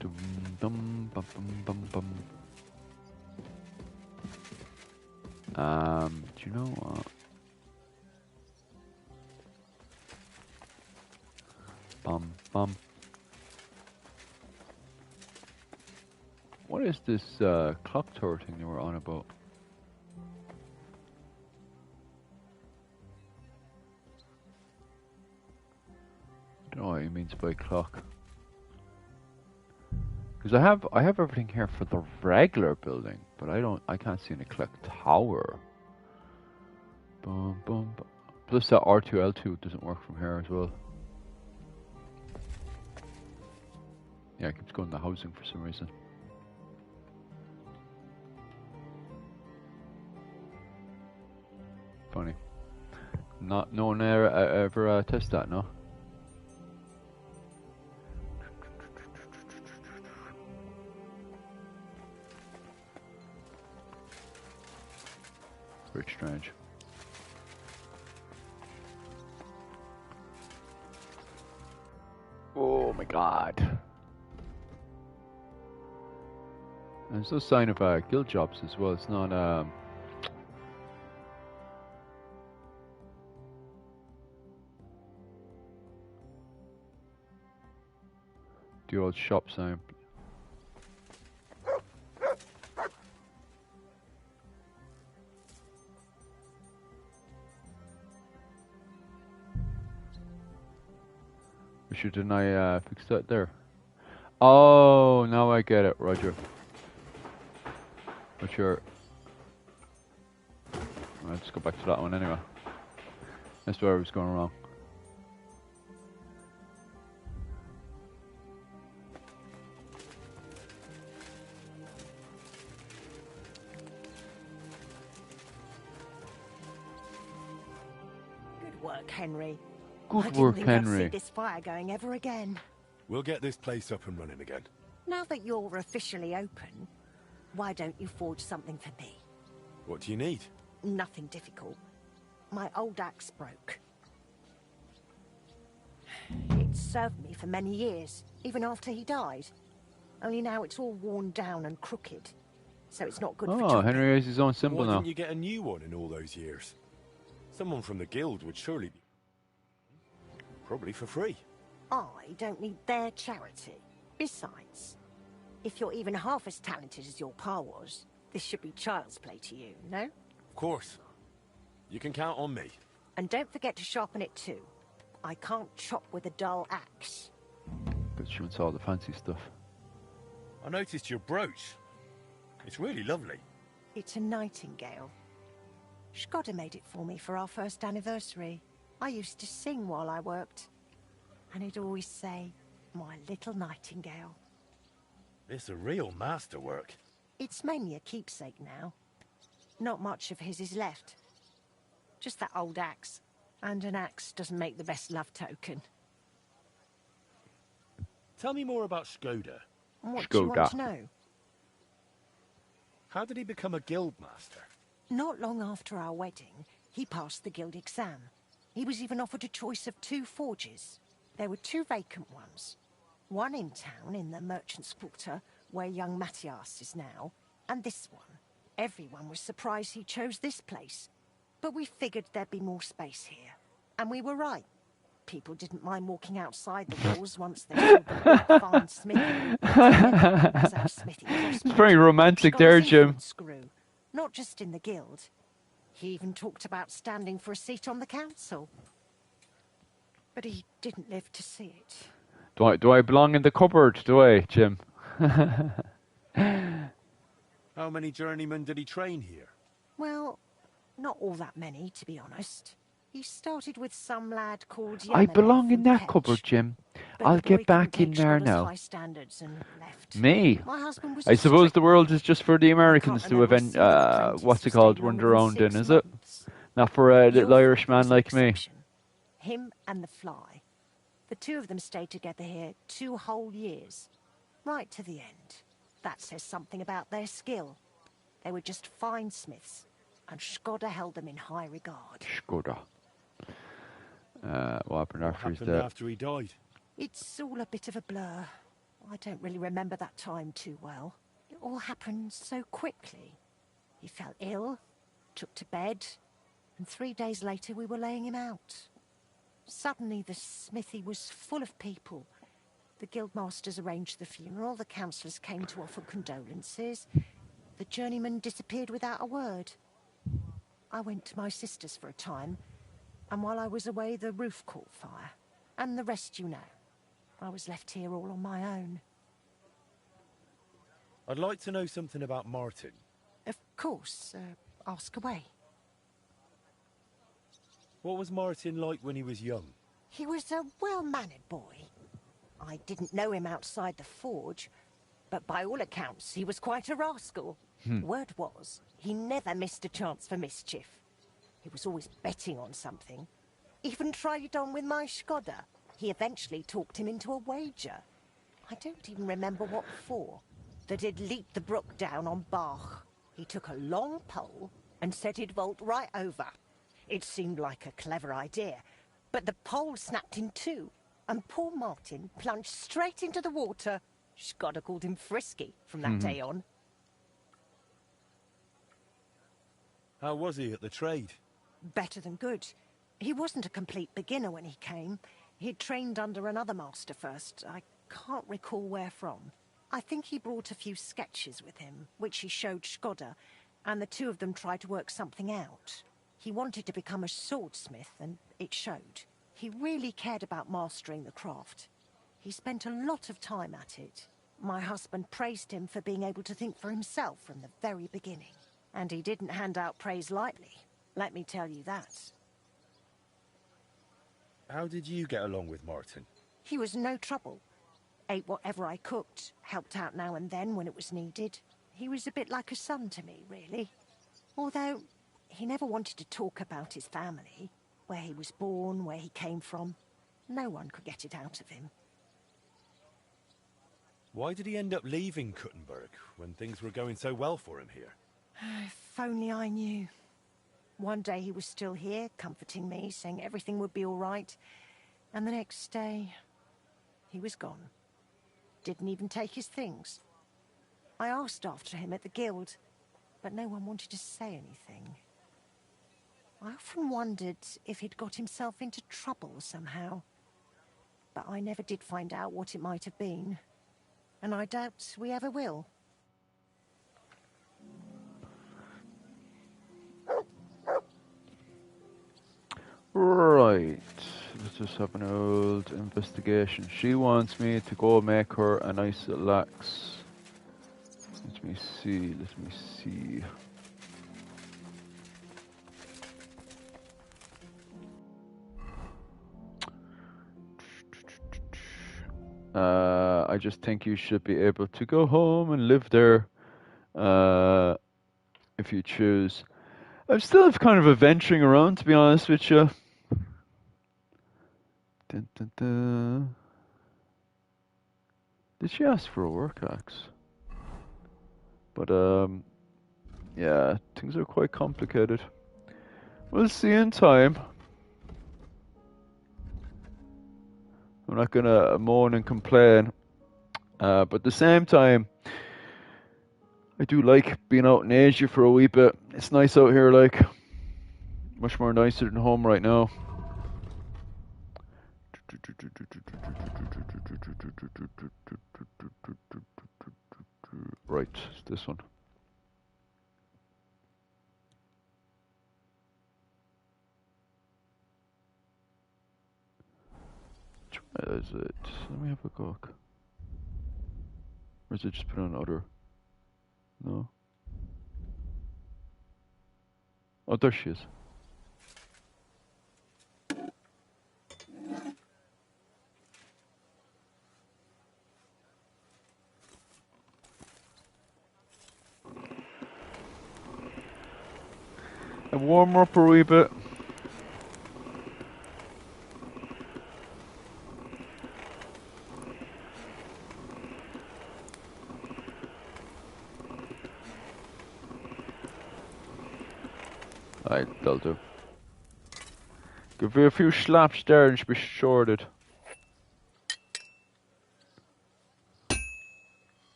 Dum dum bum bum bum bum. Do you know what? Bum bum. What is this clock tower thing you were on about? I don't know what he means by clock. Because I have everything here for the regular building, but I can't see any clock tower. Boom, boom, boom. Plus that R2L2 doesn't work from here as well. Yeah, it keeps going to housing for some reason. Funny. Not no one ever test that, no. Very strange. Oh my god. And there's no sign of guild jobs as well. It's not the old shop sign. Didn't I fix that there? Oh, now I get it, Roger. But sure. I'll just go back to that one anyway. That's where I was going wrong. Good work, Henry. Good work, I didn't think I'd Henry. see this fire going ever again. We'll get this place up and running again. Now that you're officially open, why don't you forge something for me? What do you need? Nothing difficult. My old axe broke. It served me for many years, even after he died. Only now it's all worn down and crooked, so it's not good for Oh, chopping. Henry has his own symbol Why now. didn't you get a new one in all those years? Someone from the guild would surely be... Probably for free. I don't need their charity. Besides, if you're even half as talented as your pa was, this should be child's play to you, no? Of course. You can count on me. And don't forget to sharpen it too. I can't chop with a dull axe. But she wants all the fancy stuff. I noticed your brooch. It's really lovely. It's a nightingale. Shkoda made it for me for our first anniversary. I used to sing while I worked. And he'd always say, "My little nightingale." It's a real masterwork. It's mainly a keepsake now. Not much of his is left. Just that old axe. And an axe doesn't make the best love token. Tell me more about Shkoda. What do you want to know? How did he become a guild master? Not long after our wedding, he passed the guild exam. He was even offered a choice of 2 forges. There were 2 vacant ones. One in town, in the Merchant's Quarter, where young Matthias is now, and this one. Everyone was surprised he chose this place. But we figured there'd be more space here. And we were right. People didn't mind walking outside the walls once they saw the fine smithy. It's very romantic there, Jim. Screw, not just in the guild. He even talked about standing for a seat on the council. But he didn't live to see it. Do I belong in the cupboard, do I, Jim? How many journeymen did he train here? Well, not all that many, to be honest. He started with some lad called I Yemen belong in from that Ketch, cupboard, Jim. but I'll the boy get back couldn't in take there Shkoda's now. high standards and left. Me? My husband was I suppose the world is just for the Americans to remember a event, single apprentice what's who it called, stayed run longer than around in, 6 is it? months. Not for a little Your Irish father was man the like me. exception. Him and the fly. The 2 of them stayed together here 2 whole years. Right to the end. That says something about their skill. They were just fine smiths, and Shkoda held them in high regard. Shkoda. What happened after he's Happened dead? after he died. It's all a bit of a blur. I don't really remember that time too well. It all happened so quickly. He fell ill, took to bed, and 3 days later we were laying him out. Suddenly the smithy was full of people. The guildmasters arranged the funeral, the councillors came to offer condolences. The journeyman disappeared without a word. I went to my sister's for a time, and while I was away the roof caught fire. And the rest you know. I was left here all on my own. I'd like to know something about Martin. Of course, ask away. What was Martin like when he was young? He was a well-mannered boy. I didn't know him outside the forge, but by all accounts he was quite a rascal. Word was, he never missed a chance for mischief. He was always betting on something. Even tried it on with my Skoda. He eventually talked him into a wager. I don't even remember what for. That he'd leap the brook down on Bach. He took a long pole and said he'd vault right over. It seemed like a clever idea, but the pole snapped in two, and poor Martin plunged straight into the water. Skoda called him Frisky from that day on. How was he at the trade? Better than good. He wasn't a complete beginner when he came. He'd trained under another master first. I can't recall where from. I think he brought a few sketches with him, which he showed Skoda, and the two of them tried to work something out. He wanted to become a swordsmith, and it showed. He really cared about mastering the craft. He spent a lot of time at it. My husband praised him for being able to think for himself from the very beginning. And he didn't hand out praise lightly, let me tell you that. How did you get along with Martin? He was no trouble. Ate whatever I cooked, helped out now and then when it was needed. He was a bit like a son to me, really. Although, he never wanted to talk about his family, where he was born, where he came from. No one could get it out of him. Why did he end up leaving Kuttenberg when things were going so well for him here? If only I knew. One day he was still here, comforting me, saying everything would be all right. And the next day, he was gone. Didn't even take his things. I asked after him at the guild, but no one wanted to say anything. I often wondered if he'd got himself into trouble somehow. But I never did find out what it might have been. And I doubt we ever will. Right, let's just have an old investigation. She wants me to go make her a nice little axe. Let me see. I just think you should be able to go home and live there, if you choose. I'm still kind of adventuring around, to be honest with you. Dun, dun, dun. Did she ask for a work axe? But yeah, things are quite complicated. We'll see in time. I'm not gonna moan and complain, but at the same time, I do like being out in Asia for a wee bit. It's nice out here, like, much more nicer than home right now. Right, it's this one. Is it? Let me have a look. Or is it just put on other? No. Oh, there she is. And warm her up a wee bit. Aye, that'll do. Give her a few slaps there and she'll be shorted.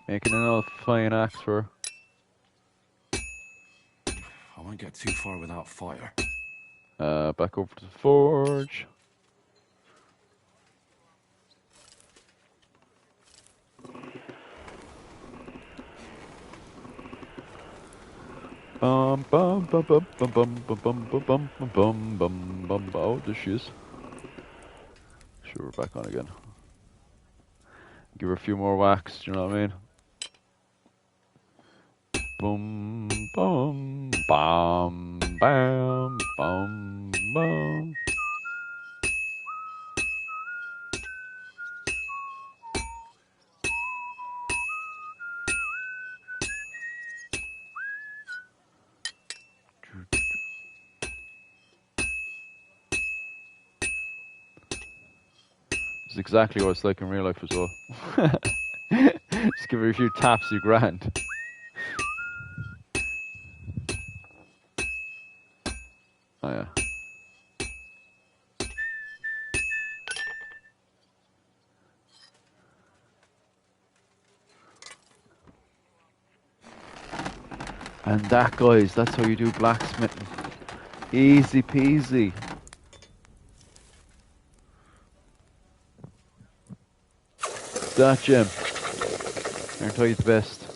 Making an old fine axe for her. I won't get too far without fire. Back over to the forge. Bum bum bum bum bum bum bum bum bum bum bum bum bum. Oh, there she is. Sure, we're back on again. Give her a few more whacks. Do you know what I mean? Boom, boom, bam, bam, bum, bum. It's exactly what it's like in real life as well. Just give her a few taps, you grand. Oh yeah. And that, guys, that's how you do blacksmithing. Easy peasy. That, Jim. I'll tell you the best.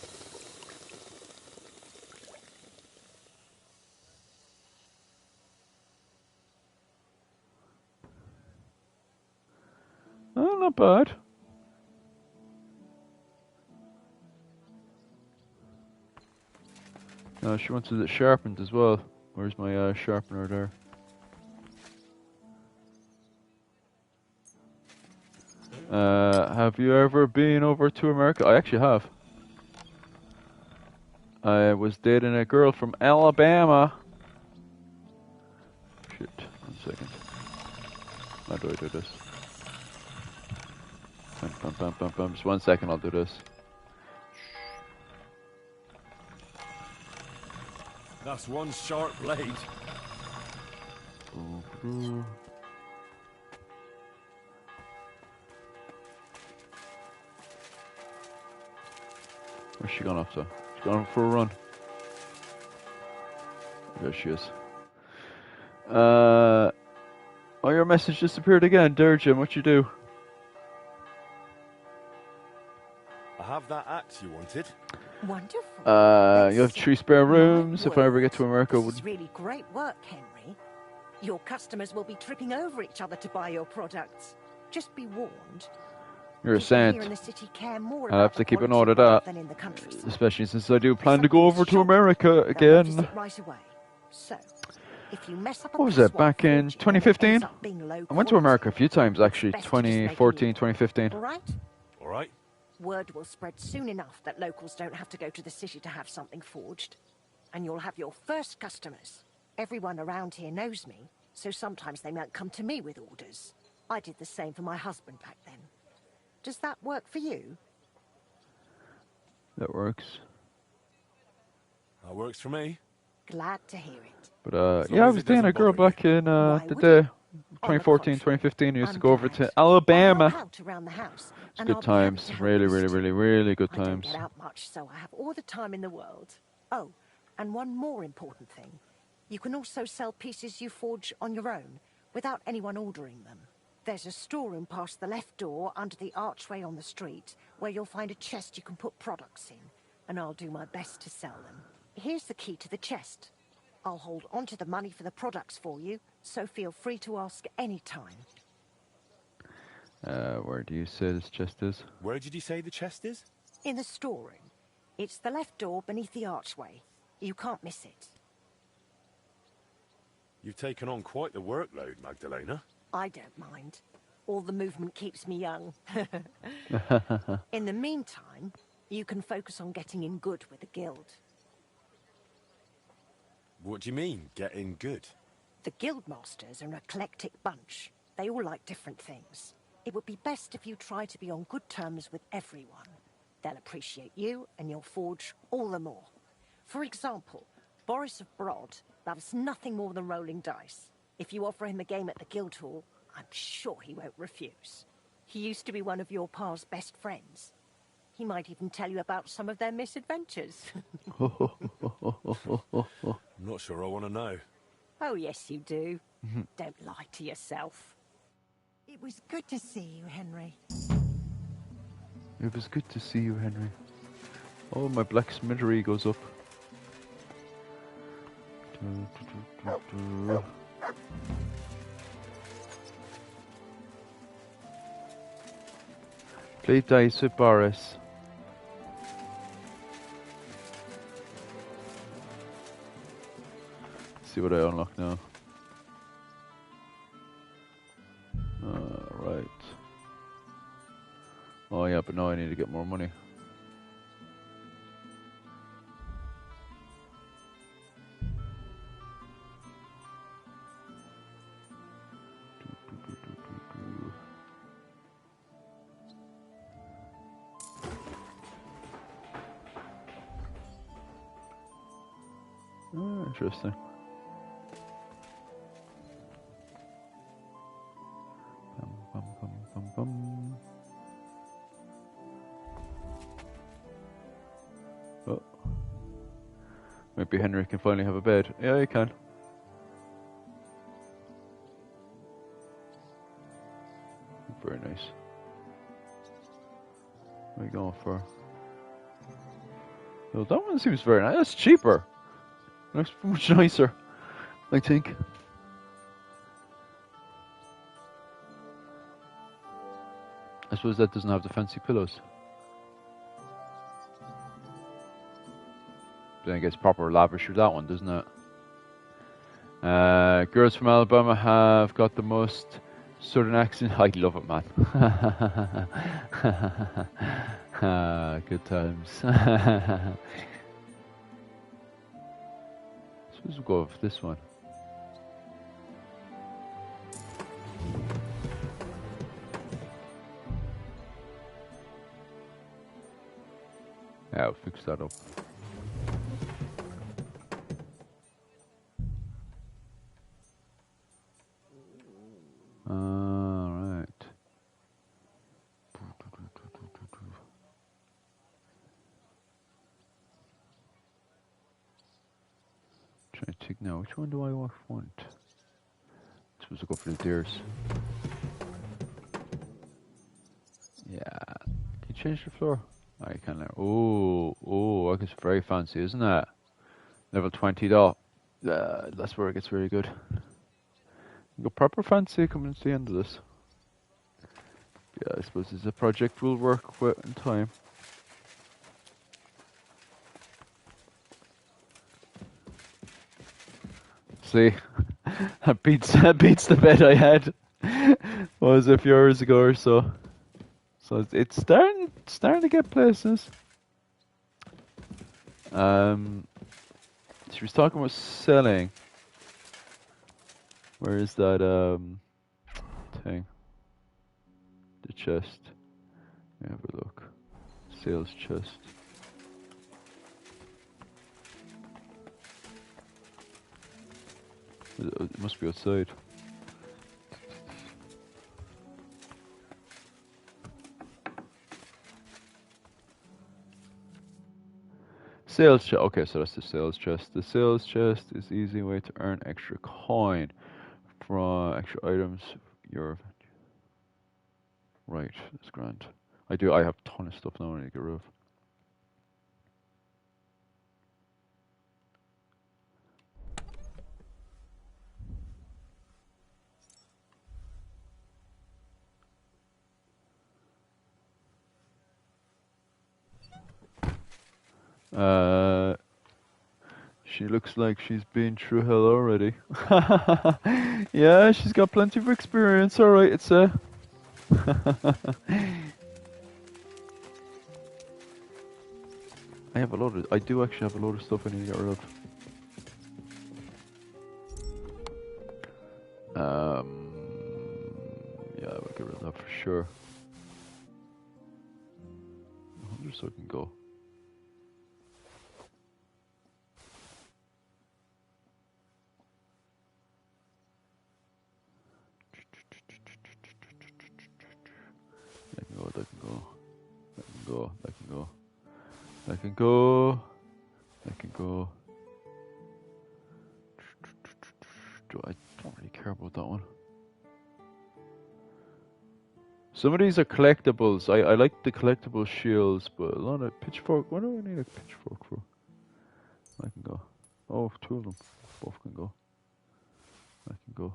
Oh, not bad. No, she wants it sharpened as well. Where's my sharpener there? Have you ever been over to America? I actually have. I was dating a girl from Alabama. Shit, 1 second. How do I do this? Bum, bum, bum, bum, bum. Just 1 second, I'll do this. That's one sharp blade. Where's she gone off to? She's gone for a run. There she is. Oh, your message disappeared again. There, Jim, what you do? I have that axe you wanted. Wonderful. You have 3 spare rooms. If I ever get to America, This is really great work, Henry. Your customers will be tripping over each other to buy your products. Just be warned. You're a People saint. here in the city care more I'll have about to keep a the note of quality that. than in the countryside. Especially since I do plan to go over to America again. Notice it right away. So, if you mess up a What was piece it, while back in forging and it 2015? ends up being low I went to America a few times, actually. best to just make a 2014, 2015. All right? All right. Word will spread soon enough that locals don't have to go to the city to have something forged. And you'll have your first customers. Everyone around here knows me, so sometimes they might come to me with orders. I did the same for my husband back then. Does that work for you? That works. That works for me. Glad to hear it. But, yeah, I was dating a girl back in the day. 2014, 2015. I used to go over to Alabama. Around the house, It's good times. Really, really, really, really good times. I don't get out much, so I have all the time in the world. Oh, and one more important thing. You can also sell pieces you forge on your own, without anyone ordering them. There's a storeroom past the left door under the archway on the street, where you'll find a chest you can put products in, and I'll do my best to sell them. Here's the key to the chest. I'll hold onto the money for the products for you, so feel free to ask any time. Where do you say this chest is? Where did you say the chest is? In the storeroom. It's the left door beneath the archway. You can't miss it. You've taken on quite the workload, Magdalena. I don't mind. All the movement keeps me young. In the meantime, you can focus on getting in good with the guild. What do you mean, getting good? The guildmasters are an eclectic bunch. They all like different things. It would be best if you try to be on good terms with everyone. They'll appreciate you and your forge all the more. For example, Boris of Brod loves nothing more than rolling dice. If you offer him a game at the guild hall, I'm sure he won't refuse. He used to be one of your pa's best friends. He might even tell you about some of their misadventures. I'm not sure I want to know. Oh, yes, you do. Don't lie to yourself. It was good to see you, Henry. It was good to see you, Henry. Oh, my blacksmithery goes up. Play dice with Boris. Let's see what I unlock now. Right. Oh yeah, but now I need to get more money. Oh, interesting. Bum, bum, bum, bum, bum. Oh. Maybe Henry can finally have a bed. Yeah, he can. Very nice. What are you going for? Oh, that one seems very nice. That's cheaper. Looks much nicer, I think. I suppose that doesn't have the fancy pillows. Then it gets proper lavish with that one, doesn't it? Girls from Alabama have got the most southern accent. I love it, man. Good times. Suppose we'll go with this one. Yeah, I'll fix that up. Alright. Trying to think now, which one do I want? Suppose I'll go for the deers. Yeah. Can you change the floor? Oh, you can now. Oh, that gets very fancy, isn't it? Level 20 though. That's where it gets very good. Go proper fancy coming to the end of this. Yeah, I suppose it's a project we'll work with in time. See, that beats the bed I had. What was it, a few hours ago or so? So it's starting to get places. She was talking about selling. Where is that thing? The chest. Let me have a look. Sales chest. It must be outside. Sales chest. Okay, so that's the sales chest. The sales chest is easy way to earn extra coin from extra items. Right, that's grand. I have a ton of stuff now I need to get rid of. She looks like she's been through hell already. Yeah, she's got plenty of experience. All right, it's a. I do actually have a load of stuff I need to get rid of. Yeah, I'll get rid of that for sure. 100 so I can go. That can go, that can go. That can go, that can go. That can go. That can go. I don't really care about that one. Some of these are collectibles. I like the collectible shields, but a lot of pitchfork. What do I need a pitchfork for? I can go. Oh, two of them. Both can go. I can go.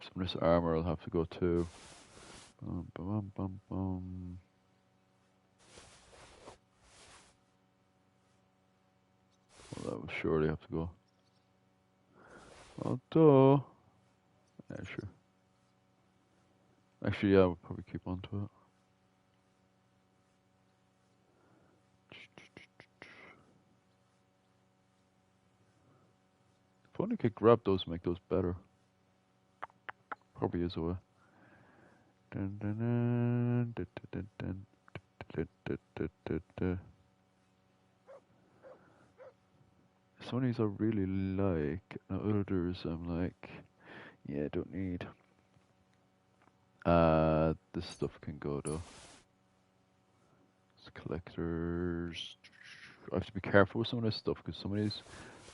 Some of this armor I'll have to go too. Bum, bum, bum, bum. Well, that will surely have to go. Although, yeah, sure. Actually, yeah, we'll probably keep on to it. If only could grab those and make those better. Probably is a way. Dun, dun, dun, dun, dun, dun, dun, dun, dun, dun, dun. Some of these I really like, and others I'm like, yeah, don't need. This stuff can go though. It's collectors. I have to be careful with some of this stuff because some of these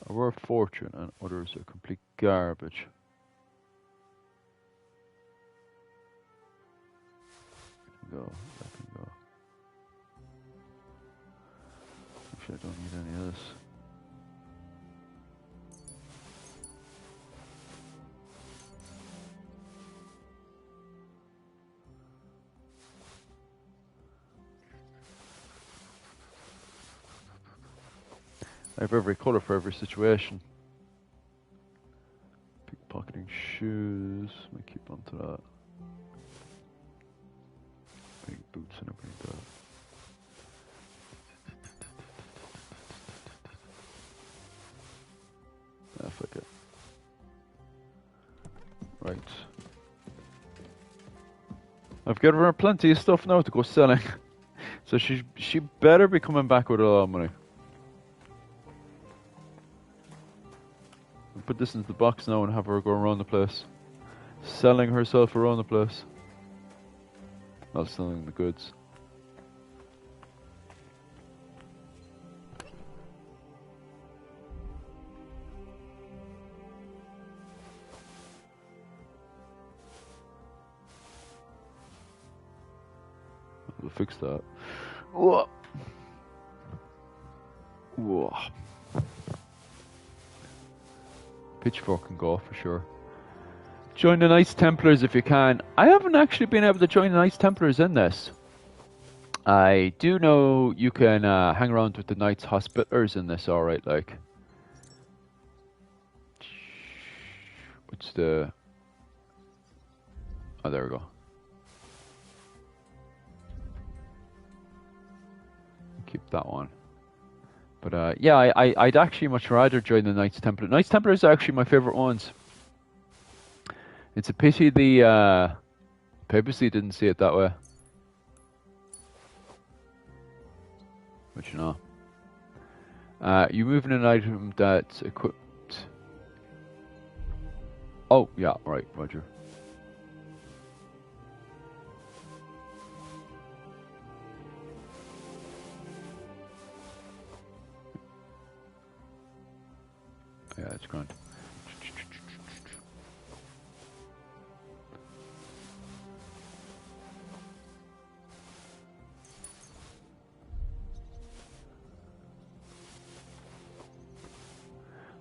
are worth a fortune and others are complete garbage. That can go. That can go. Actually, I don't need any of this. I have every colour for every situation. Pickpocketing shoes. Let me keep on to that. Big boots and everything like that. Ah, fuck it. Right. I've given her plenty of stuff now to go selling. So she better be coming back with a lot of money. I'll put this into the box now and have her go around the place. Selling herself around the place. Not selling the goods. We'll fix that. Whoa. Whoa. Pitchfork can go for sure. Join the Knights Templars if you can. I haven't actually been able to join the Knights Templars in this. I do know you can hang around with the Knights Hospitallers in this, alright, like. What's the... Oh, there we go. Keep that one. But yeah, I'd actually much rather join the Knights Templar. Knights Templars are actually my favourite ones. It's a pity the papacy didn't see it that way. But you know. You move in an item that's equipped. Oh, yeah, right, Roger. Yeah, it's grand.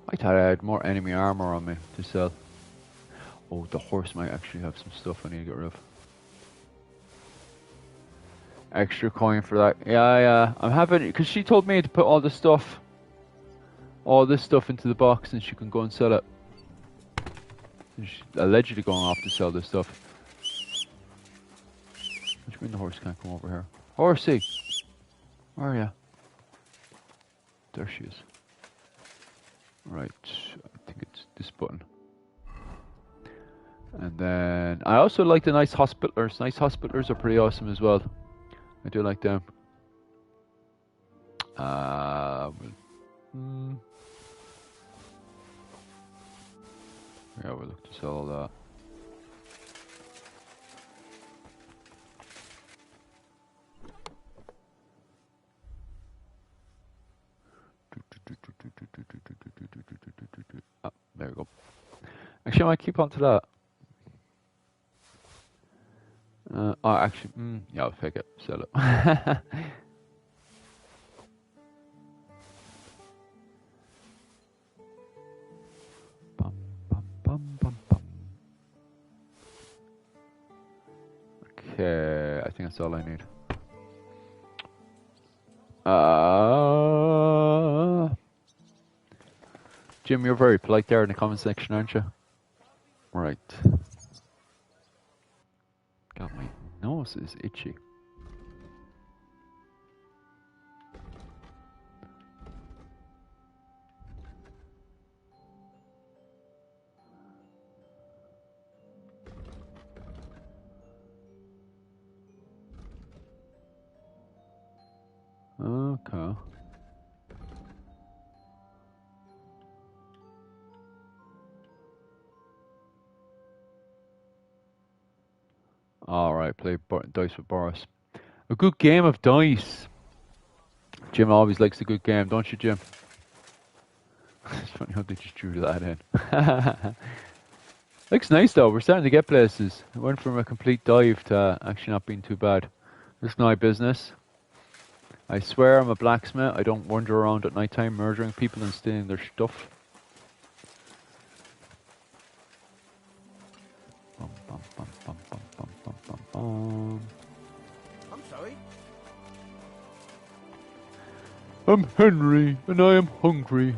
I thought I had more enemy armor on me to sell. Oh, the horse might actually have some stuff I need to get rid of. Extra coin for that. Yeah, I'm having, because she told me to put all this stuff into the box and she can go and sell it. She's allegedly going off to sell this stuff. What do you mean the horse can't come over here? Horsey! Where are you? There she is. Right, I think it's this button. And then, I also like the Nice Hospitallers. Nice Hospitallers are pretty awesome as well. I do like them. Yeah, we'll look to sell all that. Ah, there we go. Actually, I might keep on to that. Oh, actually, yeah, I'll pick it. Sell it. Bum, bum, bum, bum, bum. Okay, I think that's all I need. Jim, you're very polite there in the comment section, aren't you? Right. God, my nose is itchy. Okay. Alright, play dice with Boris. A good game of dice. Jim always likes a good game, don't you, Jim? It's funny how they just drew that in. Looks nice though, we're starting to get places. It went from a complete dive to actually not being too bad. It's my business. I swear I'm a blacksmith. I don't wander around at night time murdering people and stealing their stuff. Bum, bum, bum, bum, bum, bum, bum, bum, bum. I'm sorry. I'm Henry, and I am hungry.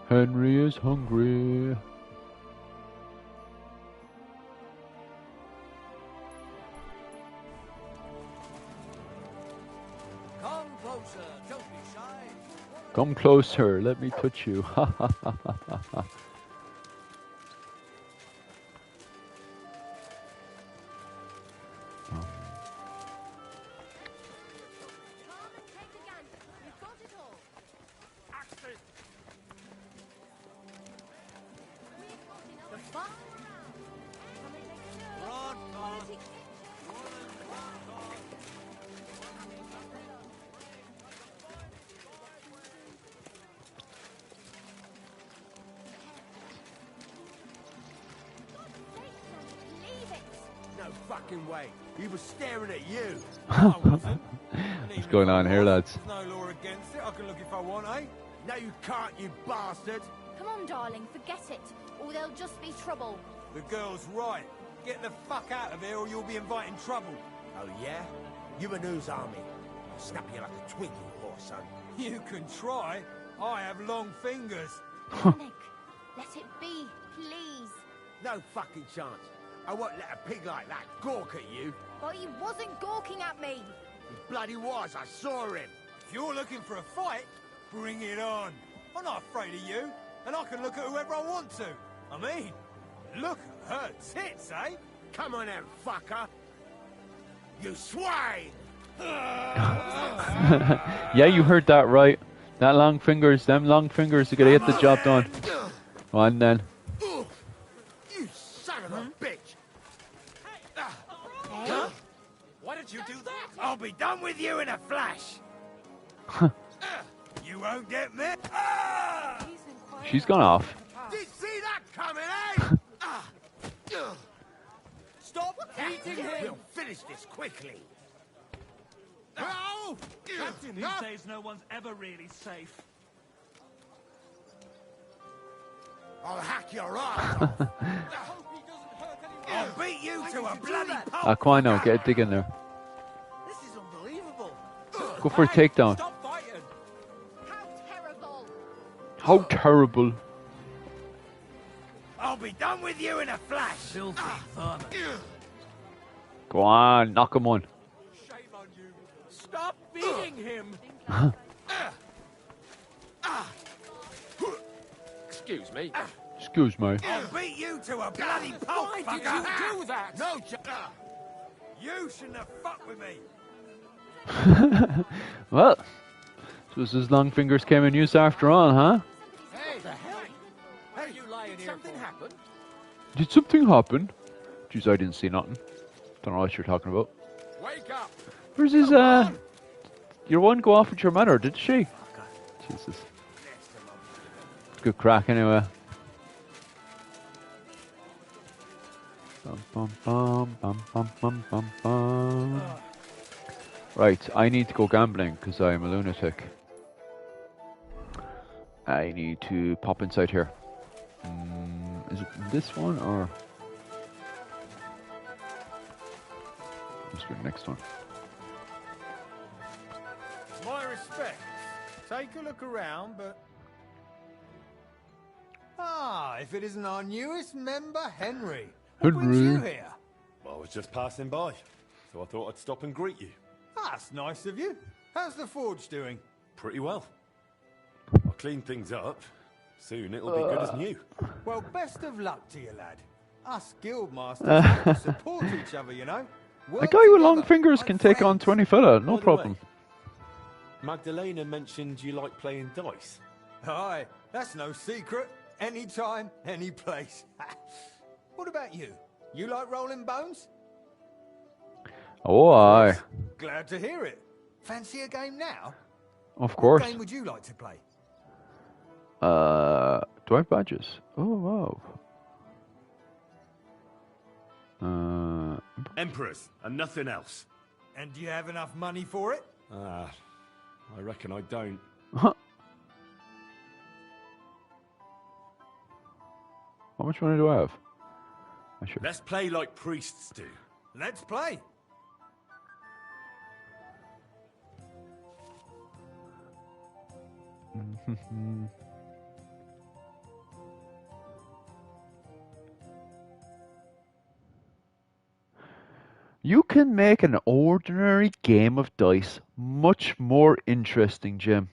Henry is hungry. Come closer, don't be shy. Come closer, let me touch you. Ha ha ha ha ha ha. No fucking way. He was staring at you. What's going on here, lads? No law against it. I can look if I want, eh? No, you can't, you bastard. Come on, darling, forget it, or there'll just be trouble. The girl's right. Get the fuck out of here or you'll be inviting trouble. Oh, yeah? You a news army. I'll snap you like a twig, you whore, son. You can try. I have long fingers. Panic. Let it be, please. No fucking chance. I won't let a pig like that gawk at you. Well, he wasn't gawking at me. He bloody was. I saw him. If you're looking for a fight, bring it on. I'm not afraid of you, and I can look at whoever I want to. I mean, look at her tits, eh? Come on then, fucker. You swine! Yeah, you heard that right. That long fingers, them long fingers are gonna get the job done. Go on then. You son of a bitch! Hey? Why did you do that? I'll be done with you in a flash. You won't get me. She's gone off. Did you see that coming, eh? Stop beating him! We'll finish this quickly. No! Captain, these days no one's ever really safe. I'll hack your ass. I'll beat you to a bloody pulp. Come on now, get a dig in there. This is unbelievable. Go for a takedown. Stop fighting. How terrible. How terrible. I'll be done with you in a flash. Filthy vermin. Go on, knock him on. Shame on you. Stop beating him! Excuse me. Excuse me. I'll beat you to a bloody pulp, Why fucker. did you do that? No, you shouldn't have fucked with me. Well, suppose his long fingers came in use after all, huh? Hey, the hell? Hey, you lying here? Something happened? Did something happen? Jeez, I didn't see nothing. Don't know what you're talking about. Wake up. Where's his, your one go off with your mother, did she? Jesus. Good crack anyway. Bum, bum, bum, bum, bum, bum, bum, bum. Right, I need to go gambling because I am a lunatic. I need to pop inside here. Is it this one or is it the next one? My respects. Take a look around, but... Ah, if it isn't our newest member, Henry. What brings you here? Well, I was just passing by, so I thought I'd stop and greet you. That's nice of you. How's the forge doing? Pretty well. I'll clean things up. Soon it'll be good as new. Well, best of luck to you, lad. Us guildmasters have to support each other, you know. A guy with long fingers can take on 20 fella, no problem. Magdalena mentioned you like playing dice. Aye, that's no secret. Anytime, any place. What about you? You like rolling bones? Oh, aye. Glad to hear it. Fancy a game now? Of course. What game would you like to play? Do I have badges? Oh, wow. Emperors, and nothing else. And do you have enough money for it? I reckon I don't. How much money do I have? Let's play like priests do. Let's play. You can make an ordinary game of dice much more interesting, Jim.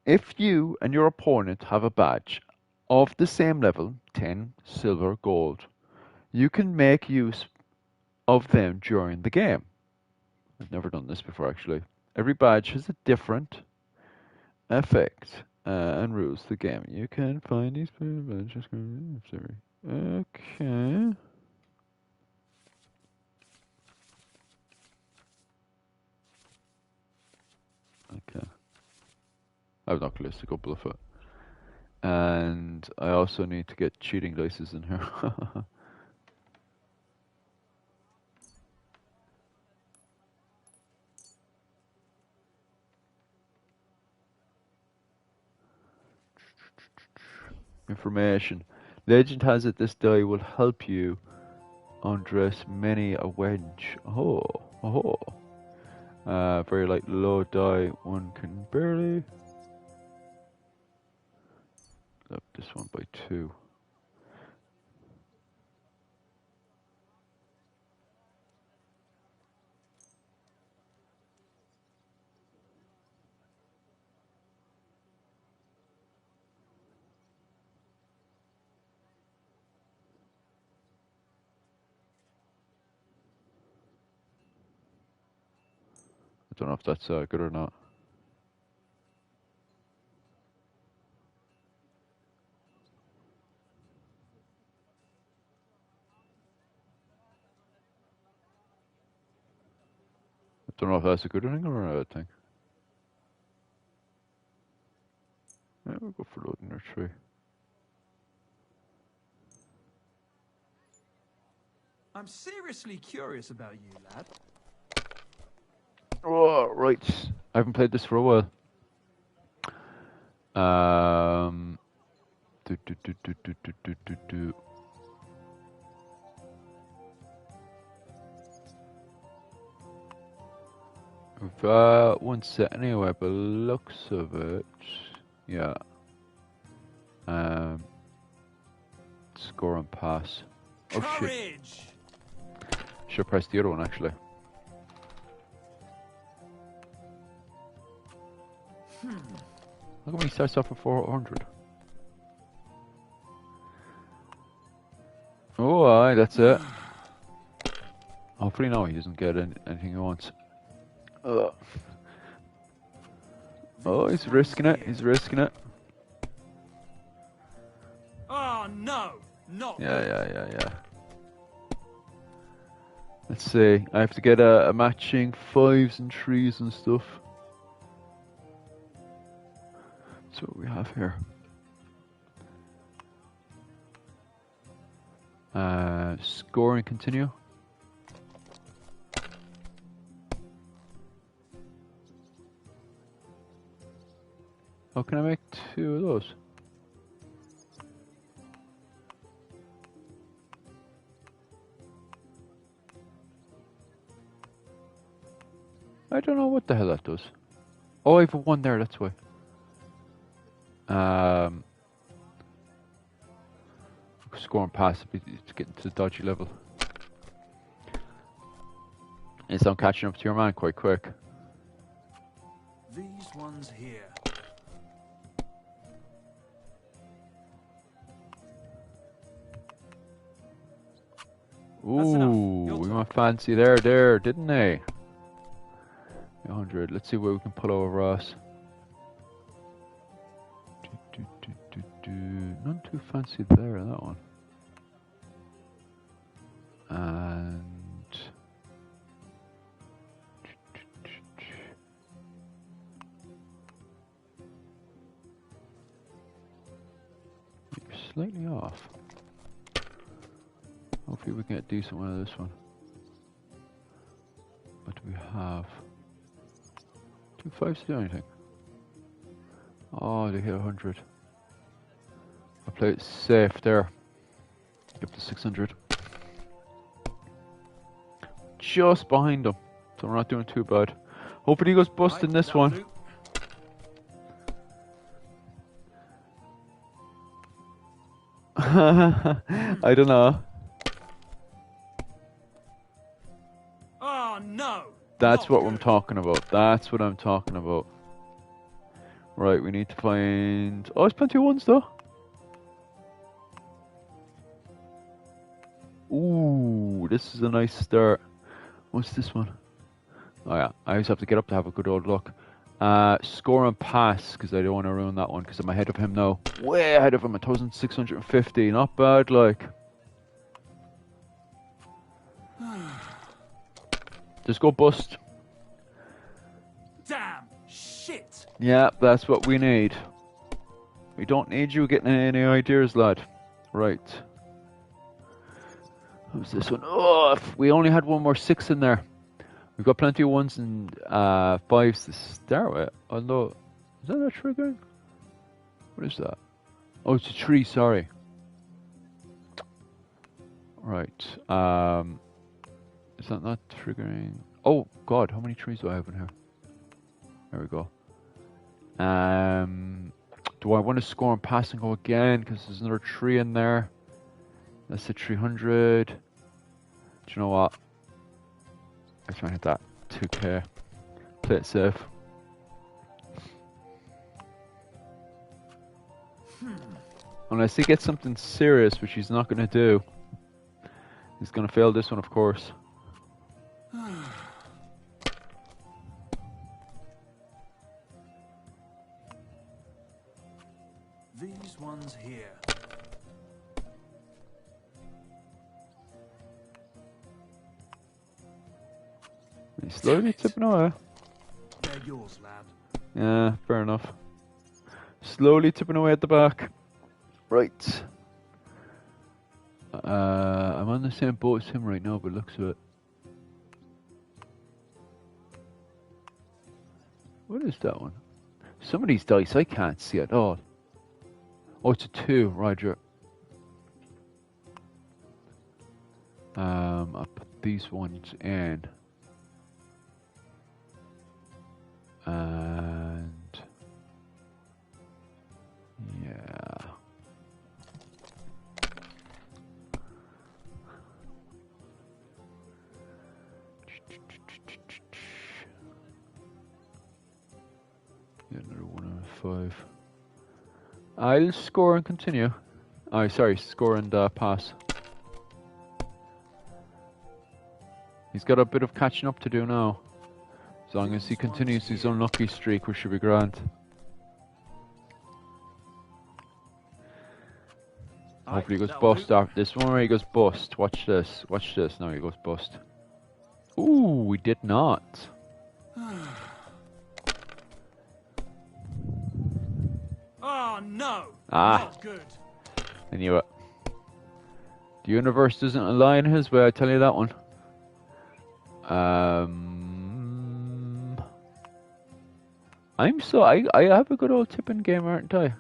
If you and your opponent have a badge of the same level, 10, silver, gold, you can make use of them during the game. I've never done this before, actually. Every badge has a different effect and rules the game. You can find these badges. Okay. Okay. I've not list a couple of it. And I also need to get cheating dices in here. Information. Legend has it this die will help you undress many a wench. Very light low die, one can barely up this one by 2. I don't know if that's good or not. I don't know if that's a good thing or a bad thing. Yeah, we'll go for loading our tree. I'm seriously curious about you, lad. Oh, right. I haven't played this for a while. One set anyway, by looks of it. Yeah. Score and pass. Oh shit. Should press the other one actually. How come he starts off at 400? Oh, aye, that's it. Hopefully now he doesn't get anything he wants. Oh, he's risking it. He's risking it. Oh no, not. Yeah. Let's see. I have to get a matching 5s and 3s and stuff. That's what we have here. Score and continue. How can I make 2 of those? I don't know what the hell that does. Oh, I have 1 there, that's why. Score and pass, it's getting to the dodgy level. It's I'm catching up to your man quite quick. These ones here. Ooh, we went fancy there, didn't they? 100. Let's see what we can pull over us. Not too fancy there, that one. And you're slightly off. Hopefully we can get a decent one of this one. What do we have? 2 5s to do anything. Oh, they hit 100. I played it safe there. Up to 600. Just behind them. So we're not doing too bad. Hopefully he goes bust in this one. I don't know. Oh no! That's what I'm talking about. That's what I'm talking about. Right, we need to find... Oh, it's plenty of 1s though. Ooh, this is a nice start. What's this one? Oh yeah, I always have to get up to have a good old look. Score and pass, because I don't want to ruin that one, because I'm ahead of him now. Way ahead of him, 1,650. Not bad, like. Just go bust. Damn shit! Yeah, that's what we need. We don't need you getting any ideas, lad. Right. Who's this one? Oh, we only had 1 more 6 in there. We've got plenty of 1s and 5s to start with. Although, is that a triggering? What is that? Oh, it's a tree, sorry. Right. Is that not triggering? Oh, God, how many trees do I have in here? There we go. Do I want to score and pass and go again? Because there's another tree in there. That's a 300. Do you know what? Let's try and hit that 2k. Play it safe. Unless he gets something serious, which he's not going to do. He's going to fail this one, of course. These ones here. He's slowly tipping away. They're yours, lad. Yeah, fair enough. Slowly tipping away at the back. Right. I'm on the same boat as him right now, but looks of it. What is that one? Some of these dice I can't see at all. Oh, it's a 2, Roger. I'll put these ones in. And yeah. Another 1 out of 5. I'll score and continue. Oh, sorry, score and pass. He's got a bit of catching up to do now. As long as he continues his unlucky streak, we should be grand. Hopefully he goes bust after this one where he goes bust. Watch this. Watch this. Now he goes bust. Ooh, we did not. Oh no! Ah. Not good. I knew it. The universe doesn't align his way, I tell you that one. I have a good old tipping game, aren't I?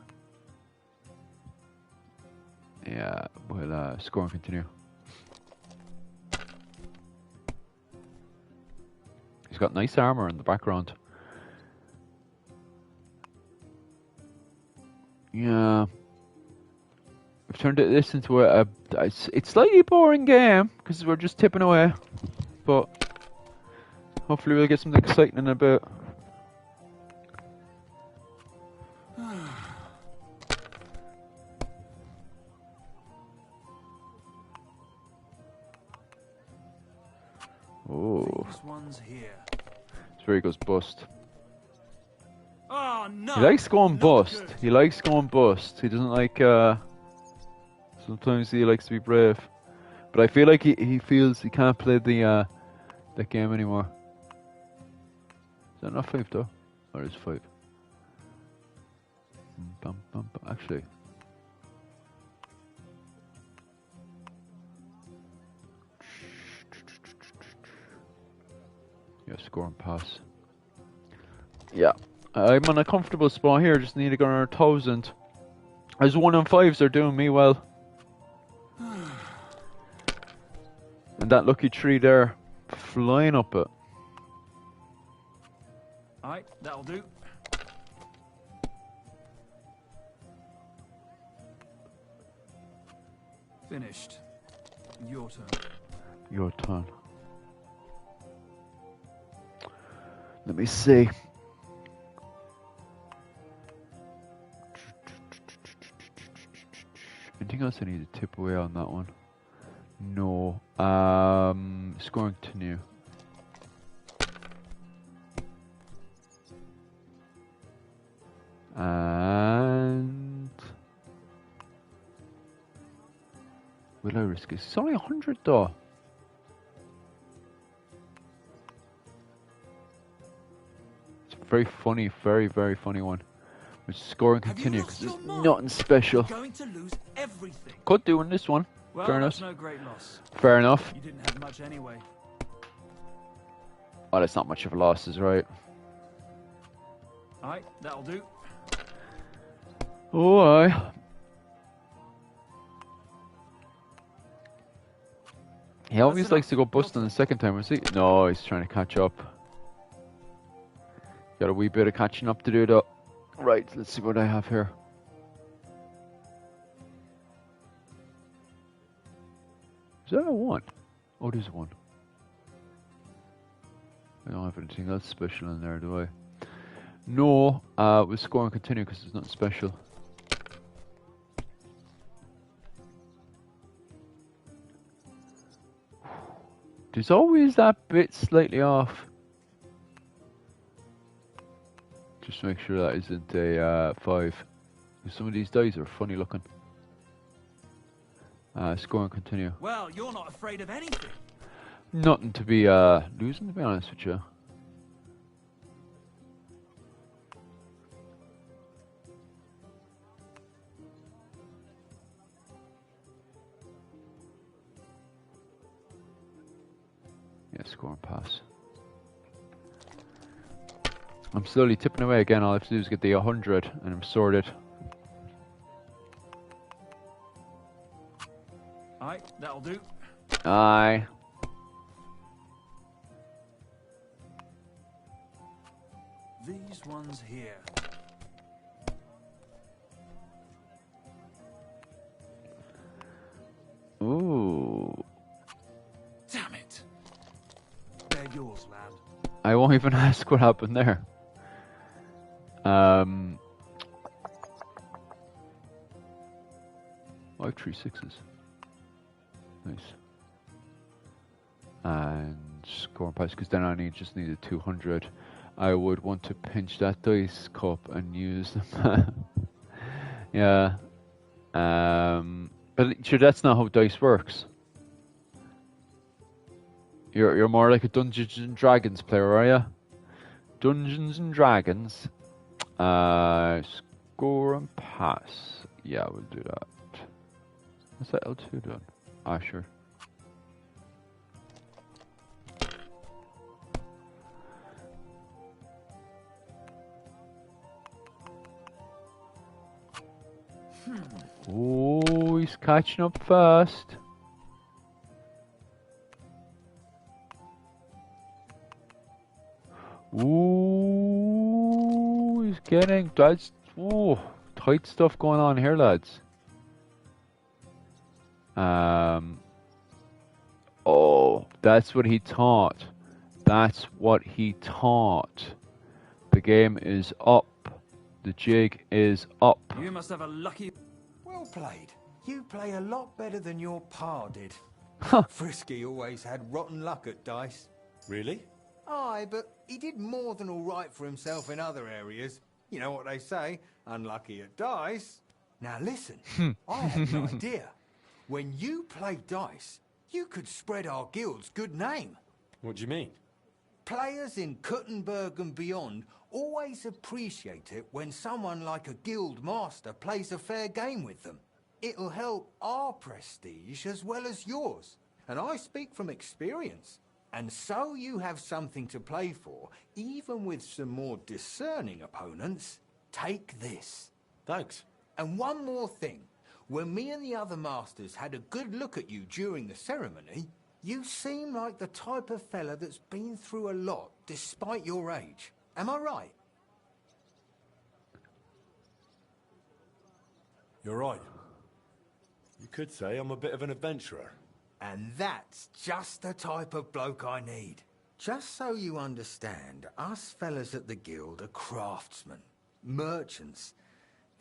Yeah, we'll score and continue. He's got nice armor in the background. Yeah. I've turned this into it's slightly boring game because we're just tipping away, but hopefully we'll get something exciting in a bit. Oh, These ones here. it's where he goes bust. Oh no! He likes going Not bust. good. He likes going bust. He doesn't like. Sometimes he likes to be brave, but I feel like he feels he can't play the that game anymore. Is that not 5 though? Or is it 5? Actually. Yeah, score and pass. Yeah. I'm on a comfortable spot here, just need to go around 1,000. As 1 and 5s are doing me well. And that lucky tree there, flying up it. Alright, that'll do. Finished. Your turn. Your turn. Let me see. Anything else I need to tip away on that one? No. Scoring continue. And will I risk it? It's only 100 though. It's a very funny, very, very funny one. Which score and continue because there's nothing special. You're going to lose everything. Could do in this one. Well, Fair that's enough. no great loss. Fair enough. You didn't have much anyway. Oh, that's not much of a loss, is right. Alright, that'll do. Oh, aye. He always likes to go bust on the second time, is he? No, he's trying to catch up. Got a wee bit of catching up to do though. Right, let's see what I have here. Is that a 1? Oh, it is a 1. I don't have anything else special in there, do I? No, we'll score and continue because there's nothing special. There's always that bit slightly off. Just make sure that isn't a 5. Some of these dice are funny looking. Score and continue. Well, you're not afraid of anything. Nothing to be losing, to be honest with you. Yeah, score and pass. I'm slowly tipping away again. All I have to do is get the 100 and I'm sorted. Alright, that'll do. Aye. These ones here. Ooh. Damn it. They're yours, lad. I won't even ask what happened there. 5 3 6s. Nice. And score and pass, because then I just need a 200. I would want to pinch that dice cup and use them. Yeah. But sure, that's not how dice works. You're more like a Dungeons and Dragons player, are you? Dungeons and Dragons. Score and pass. Yeah, we'll do that. What's that L2 done? Ah, sure. Oh, he's catching up fast. Ooh, he's getting that's tight stuff going on here, lads. Oh, that's what he thought. That's what he thought. The game is up. The jig is up. You must have a lucky... Well played. You play a lot better than your pa did. Frisky always had rotten luck at dice. Really? Aye, but he did more than all right for himself in other areas. You know what they say, unlucky at dice. Now listen, I had an idea. When you play dice, you could spread our guild's good name. What do you mean? Players in Kuttenberg and beyond always appreciate it when someone like a guild master plays a fair game with them. It'll help our prestige as well as yours. And I speak from experience. And so you have something to play for, even with some more discerning opponents. Take this. Thanks. And one more thing. When me and the other masters had a good look at you during the ceremony, you seem like the type of fella that's been through a lot despite your age. Am I right? You're right. You could say I'm a bit of an adventurer. And that's just the type of bloke I need. Just so you understand, us fellas at the guild are craftsmen, merchants.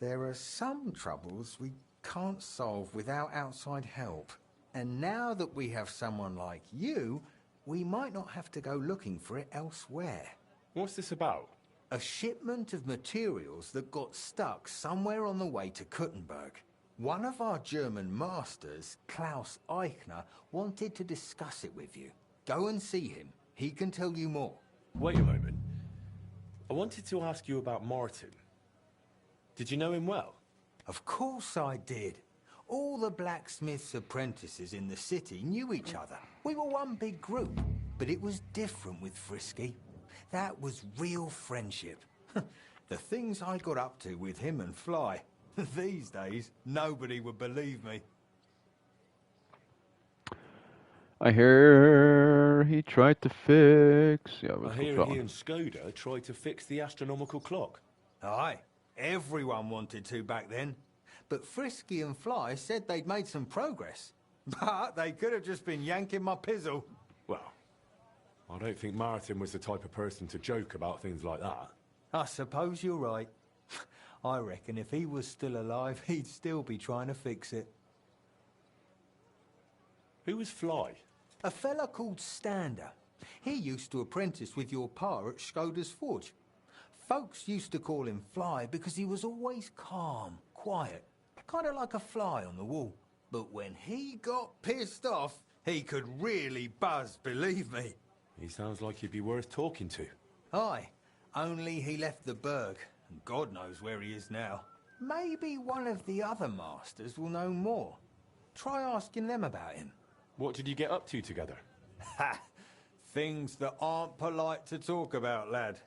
There are some troubles we can't solve without outside help. And now that we have someone like you, we might not have to go looking for it elsewhere. What's this about? A shipment of materials that got stuck somewhere on the way to Kuttenberg. One of our German masters, Klaus Eichner, wanted to discuss it with you. Go and see him. He can tell you more. Wait a moment. I wanted to ask you about Martin. Did you know him well? Of course I did. All the blacksmith's apprentices in the city knew each other. We were one big group, but it was different with Frisky. That was real friendship. The things I got up to with him and Fly. These days, nobody would believe me. I hear he tried to fix... Yeah, I hear he and Skoda tried to fix the astronomical clock. Aye, everyone wanted to back then. But Frisky and Fly said they'd made some progress. But they could have just been yanking my pizzle. Well, I don't think Martin was the type of person to joke about things like that. I suppose you're right. I reckon if he was still alive, he'd still be trying to fix it. Who was Fly? A fella called Stander. He used to apprentice with your pa at Skoda's Forge. Folks used to call him Fly because he was always calm, quiet, kind of like a fly on the wall. But when he got pissed off, he could really buzz, believe me. He sounds like he'd be worth talking to. Aye, only he left the burg, and God knows where he is now. Maybe one of the other masters will know more. Try asking them about him. What did you get up to together? Ha! Things that aren't polite to talk about, lad.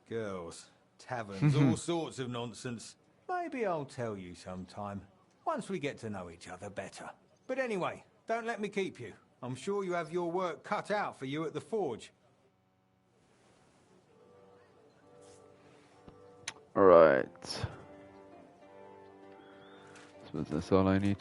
Girls, taverns, all sorts of nonsense. Maybe I'll tell you sometime, once we get to know each other better. But anyway, don't let me keep you. I'm sure you have your work cut out for you at the forge. Alright. So that's all I need.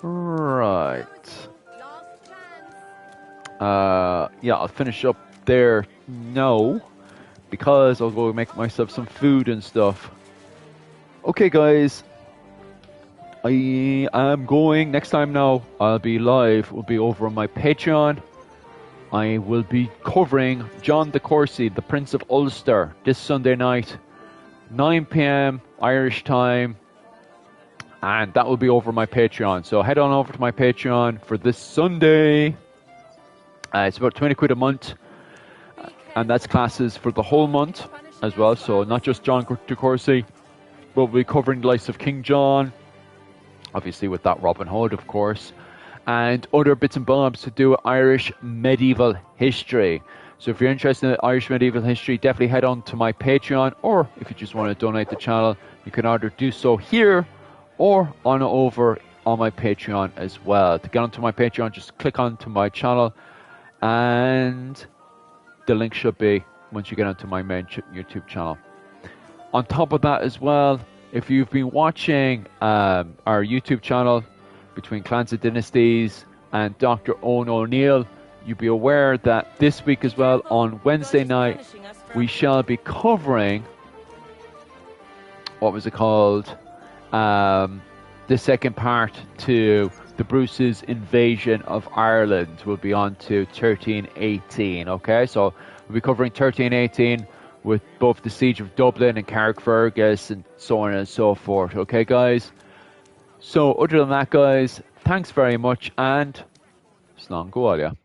Right. Yeah, I'll finish up there now because I'll go make myself some food and stuff. Okay, guys. I am going. Next time now, I'll be live. Will be over on my Patreon. I will be covering John de Courcy, the Prince of Ulster, this Sunday night, 9 p.m. Irish time. And that will be over my Patreon. So head on over to my Patreon for this Sunday. It's about 20 quid a month. And that's classes for the whole month as well. So not just John de Courcy, but we'll be covering the likes of King John. Obviously with that Robin Hood, of course. And other bits and bobs to do with Irish medieval history. So if you're interested in Irish medieval history, definitely head on to my Patreon. Or if you just want to donate the channel, you can either do so here or on over on my Patreon as well. To get onto my Patreon, just click onto my channel and the link should be once you get onto my main YouTube channel. On top of that as well, if you've been watching our YouTube channel between Clans of Dynasties and Dr. Owen O'Neill, you'll be aware that this week as well, on Wednesday night, we shall be covering, what was it called? The second part to the Bruce's invasion of Ireland. We'll be on to 1318, okay? So we'll be covering 1318 with both the Siege of Dublin and Carrickfergus and so on and so forth, okay, guys? So other than that, guys, thanks very much and slán go, Alia.